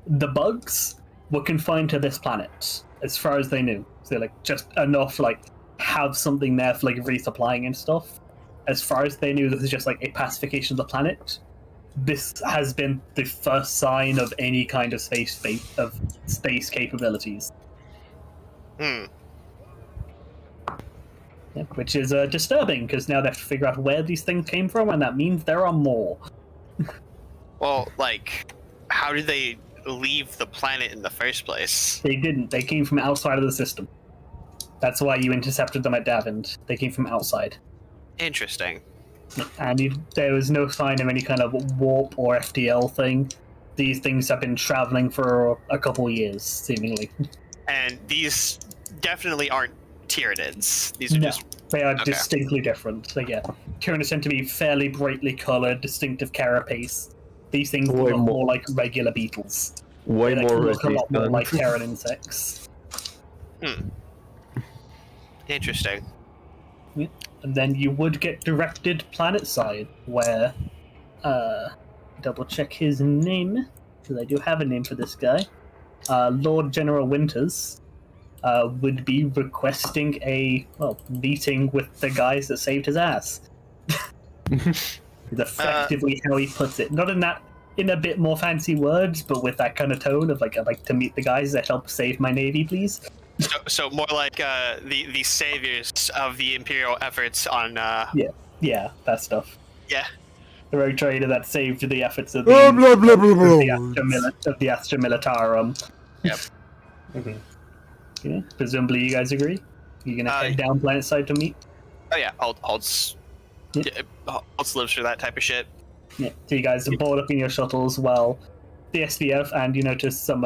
the bugs were confined to this planet, as far as they knew. So like just enough to like have something there for like resupplying and stuff. As far as they knew, this is just like a pacification of the planet. This has been the first sign of any kind of space capabilities. Hmm. Yeah, which is disturbing because now they have to figure out where these things came from, and that means there are more. Well, like, how did they leave the planet in the first place? They didn't. They came from outside of the system. That's why you intercepted them at Davent. They came from outside. Interesting. And there was no sign of any kind of warp or FTL thing. These things have been traveling for a couple years, seemingly. And these definitely aren't Tyranids. These are just... They are Okay. distinctly different. So yeah, Tyranids tend to be fairly brightly coloured, distinctive carapace. These things Way look more- more like regular beetles. Way They more look a lot more resistant. like Terran insects. Interesting. And then you would get directed planetside, where double check his name, because I do have a name for this guy. Lord General Winters would be requesting a meeting with the guys that saved his ass. Is effectively how he puts it. Not in a bit more fancy words, but with that kind of tone of like, I'd like to meet the guys that helped save my navy, please. So more like the saviors of the Imperial efforts on... Yeah, that stuff. Yeah. The rogue trader that saved the efforts of Blah, blah, blah, blah, blah. the Astra Militarum. Yep. Yeah, presumably you guys agree? You're gonna head down planetside to meet? Oh yeah, Holtz lives for that type of shit. Yeah, so you guys are board up in your shuttles while the SDF and you notice some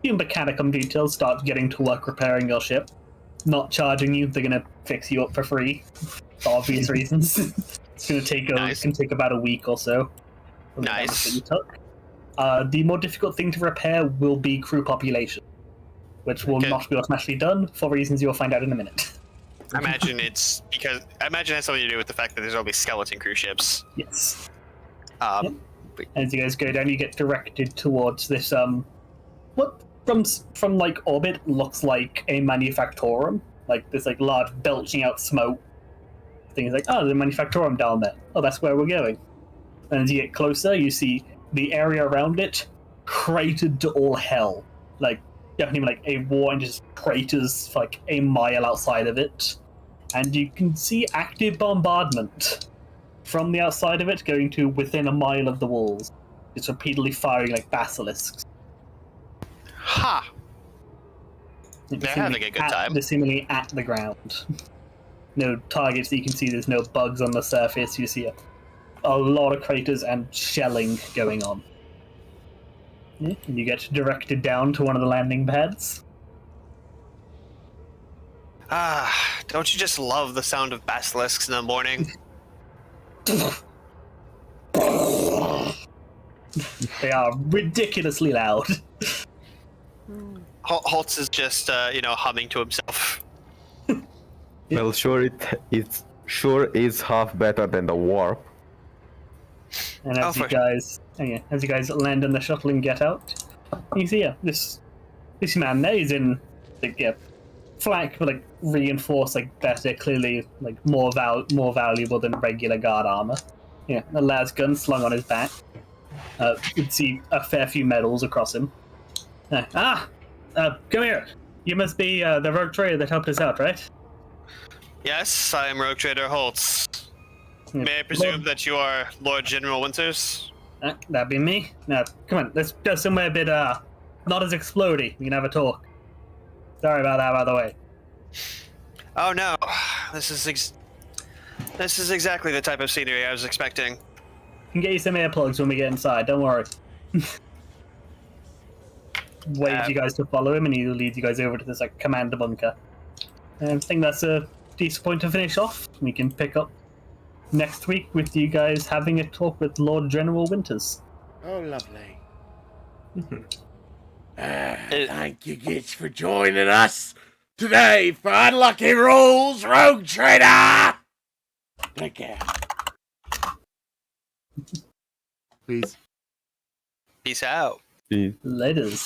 few mechanicum details start getting to work repairing your ship. Not charging you, they're gonna fix you up for free. For obvious reasons. It's gonna take Nice. It can take about a week or so. from the damage Nice. that you took. The more difficult thing to repair will be crew population, which will Okay. not be automatically done for reasons you'll find out in a minute. I imagine it has something to do with the fact that there's only skeleton cruise ships. Yes. As you guys go down, you get directed towards this what from like orbit looks like a manufactorum, like this like large belching out smoke thing. Is like, oh, there's a manufactorum down there. Oh, that's where we're going. And as you get closer, you see the area around it cratered to all hell. Like definitely like a war and just craters for like a mile outside of it. And you can see active bombardment from the outside of it going to within a mile of the walls. It's repeatedly firing like basilisks. Ha! They're having a good time. They're seemingly at the ground. No targets that you can see, there's no bugs on the surface. You see a lot of craters and shelling going on. Yeah, and you get directed down to one of the landing pads. Don't you just love the sound of basilisks in the morning? They are ridiculously loud. Holtz is just, humming to himself. Well, sure, it's sure is half better than the warp. And as you guys land in the shuttle and get out, you see this man there, he's in like flak, but like reinforced, like better, clearly like more valuable than regular guard armor. Yeah, the lad's gun slung on his back. You'd see a fair few medals across him. Come here. You must be the rogue trader that helped us out, right? Yes, I am Rogue Trader Holtz. May I presume that you are Lord General Winters? That'd be me. Now, come on, let's go somewhere a bit, not as explodey. We can have a talk. Sorry about that, by the way. Oh no, this is exactly the type of scenery I was expecting. Can get you some earplugs when we get inside, don't worry. Waves you guys to follow him, and he leads you guys over to this like commander bunker. And I think that's a decent point to finish off. We can pick up next week with you guys having a talk with Lord General Winters. Oh, lovely. Thank you, kids, for joining us today for Unlucky Rules, Rogue Trader! Take care. Peace. Peace out. Peace. Laters.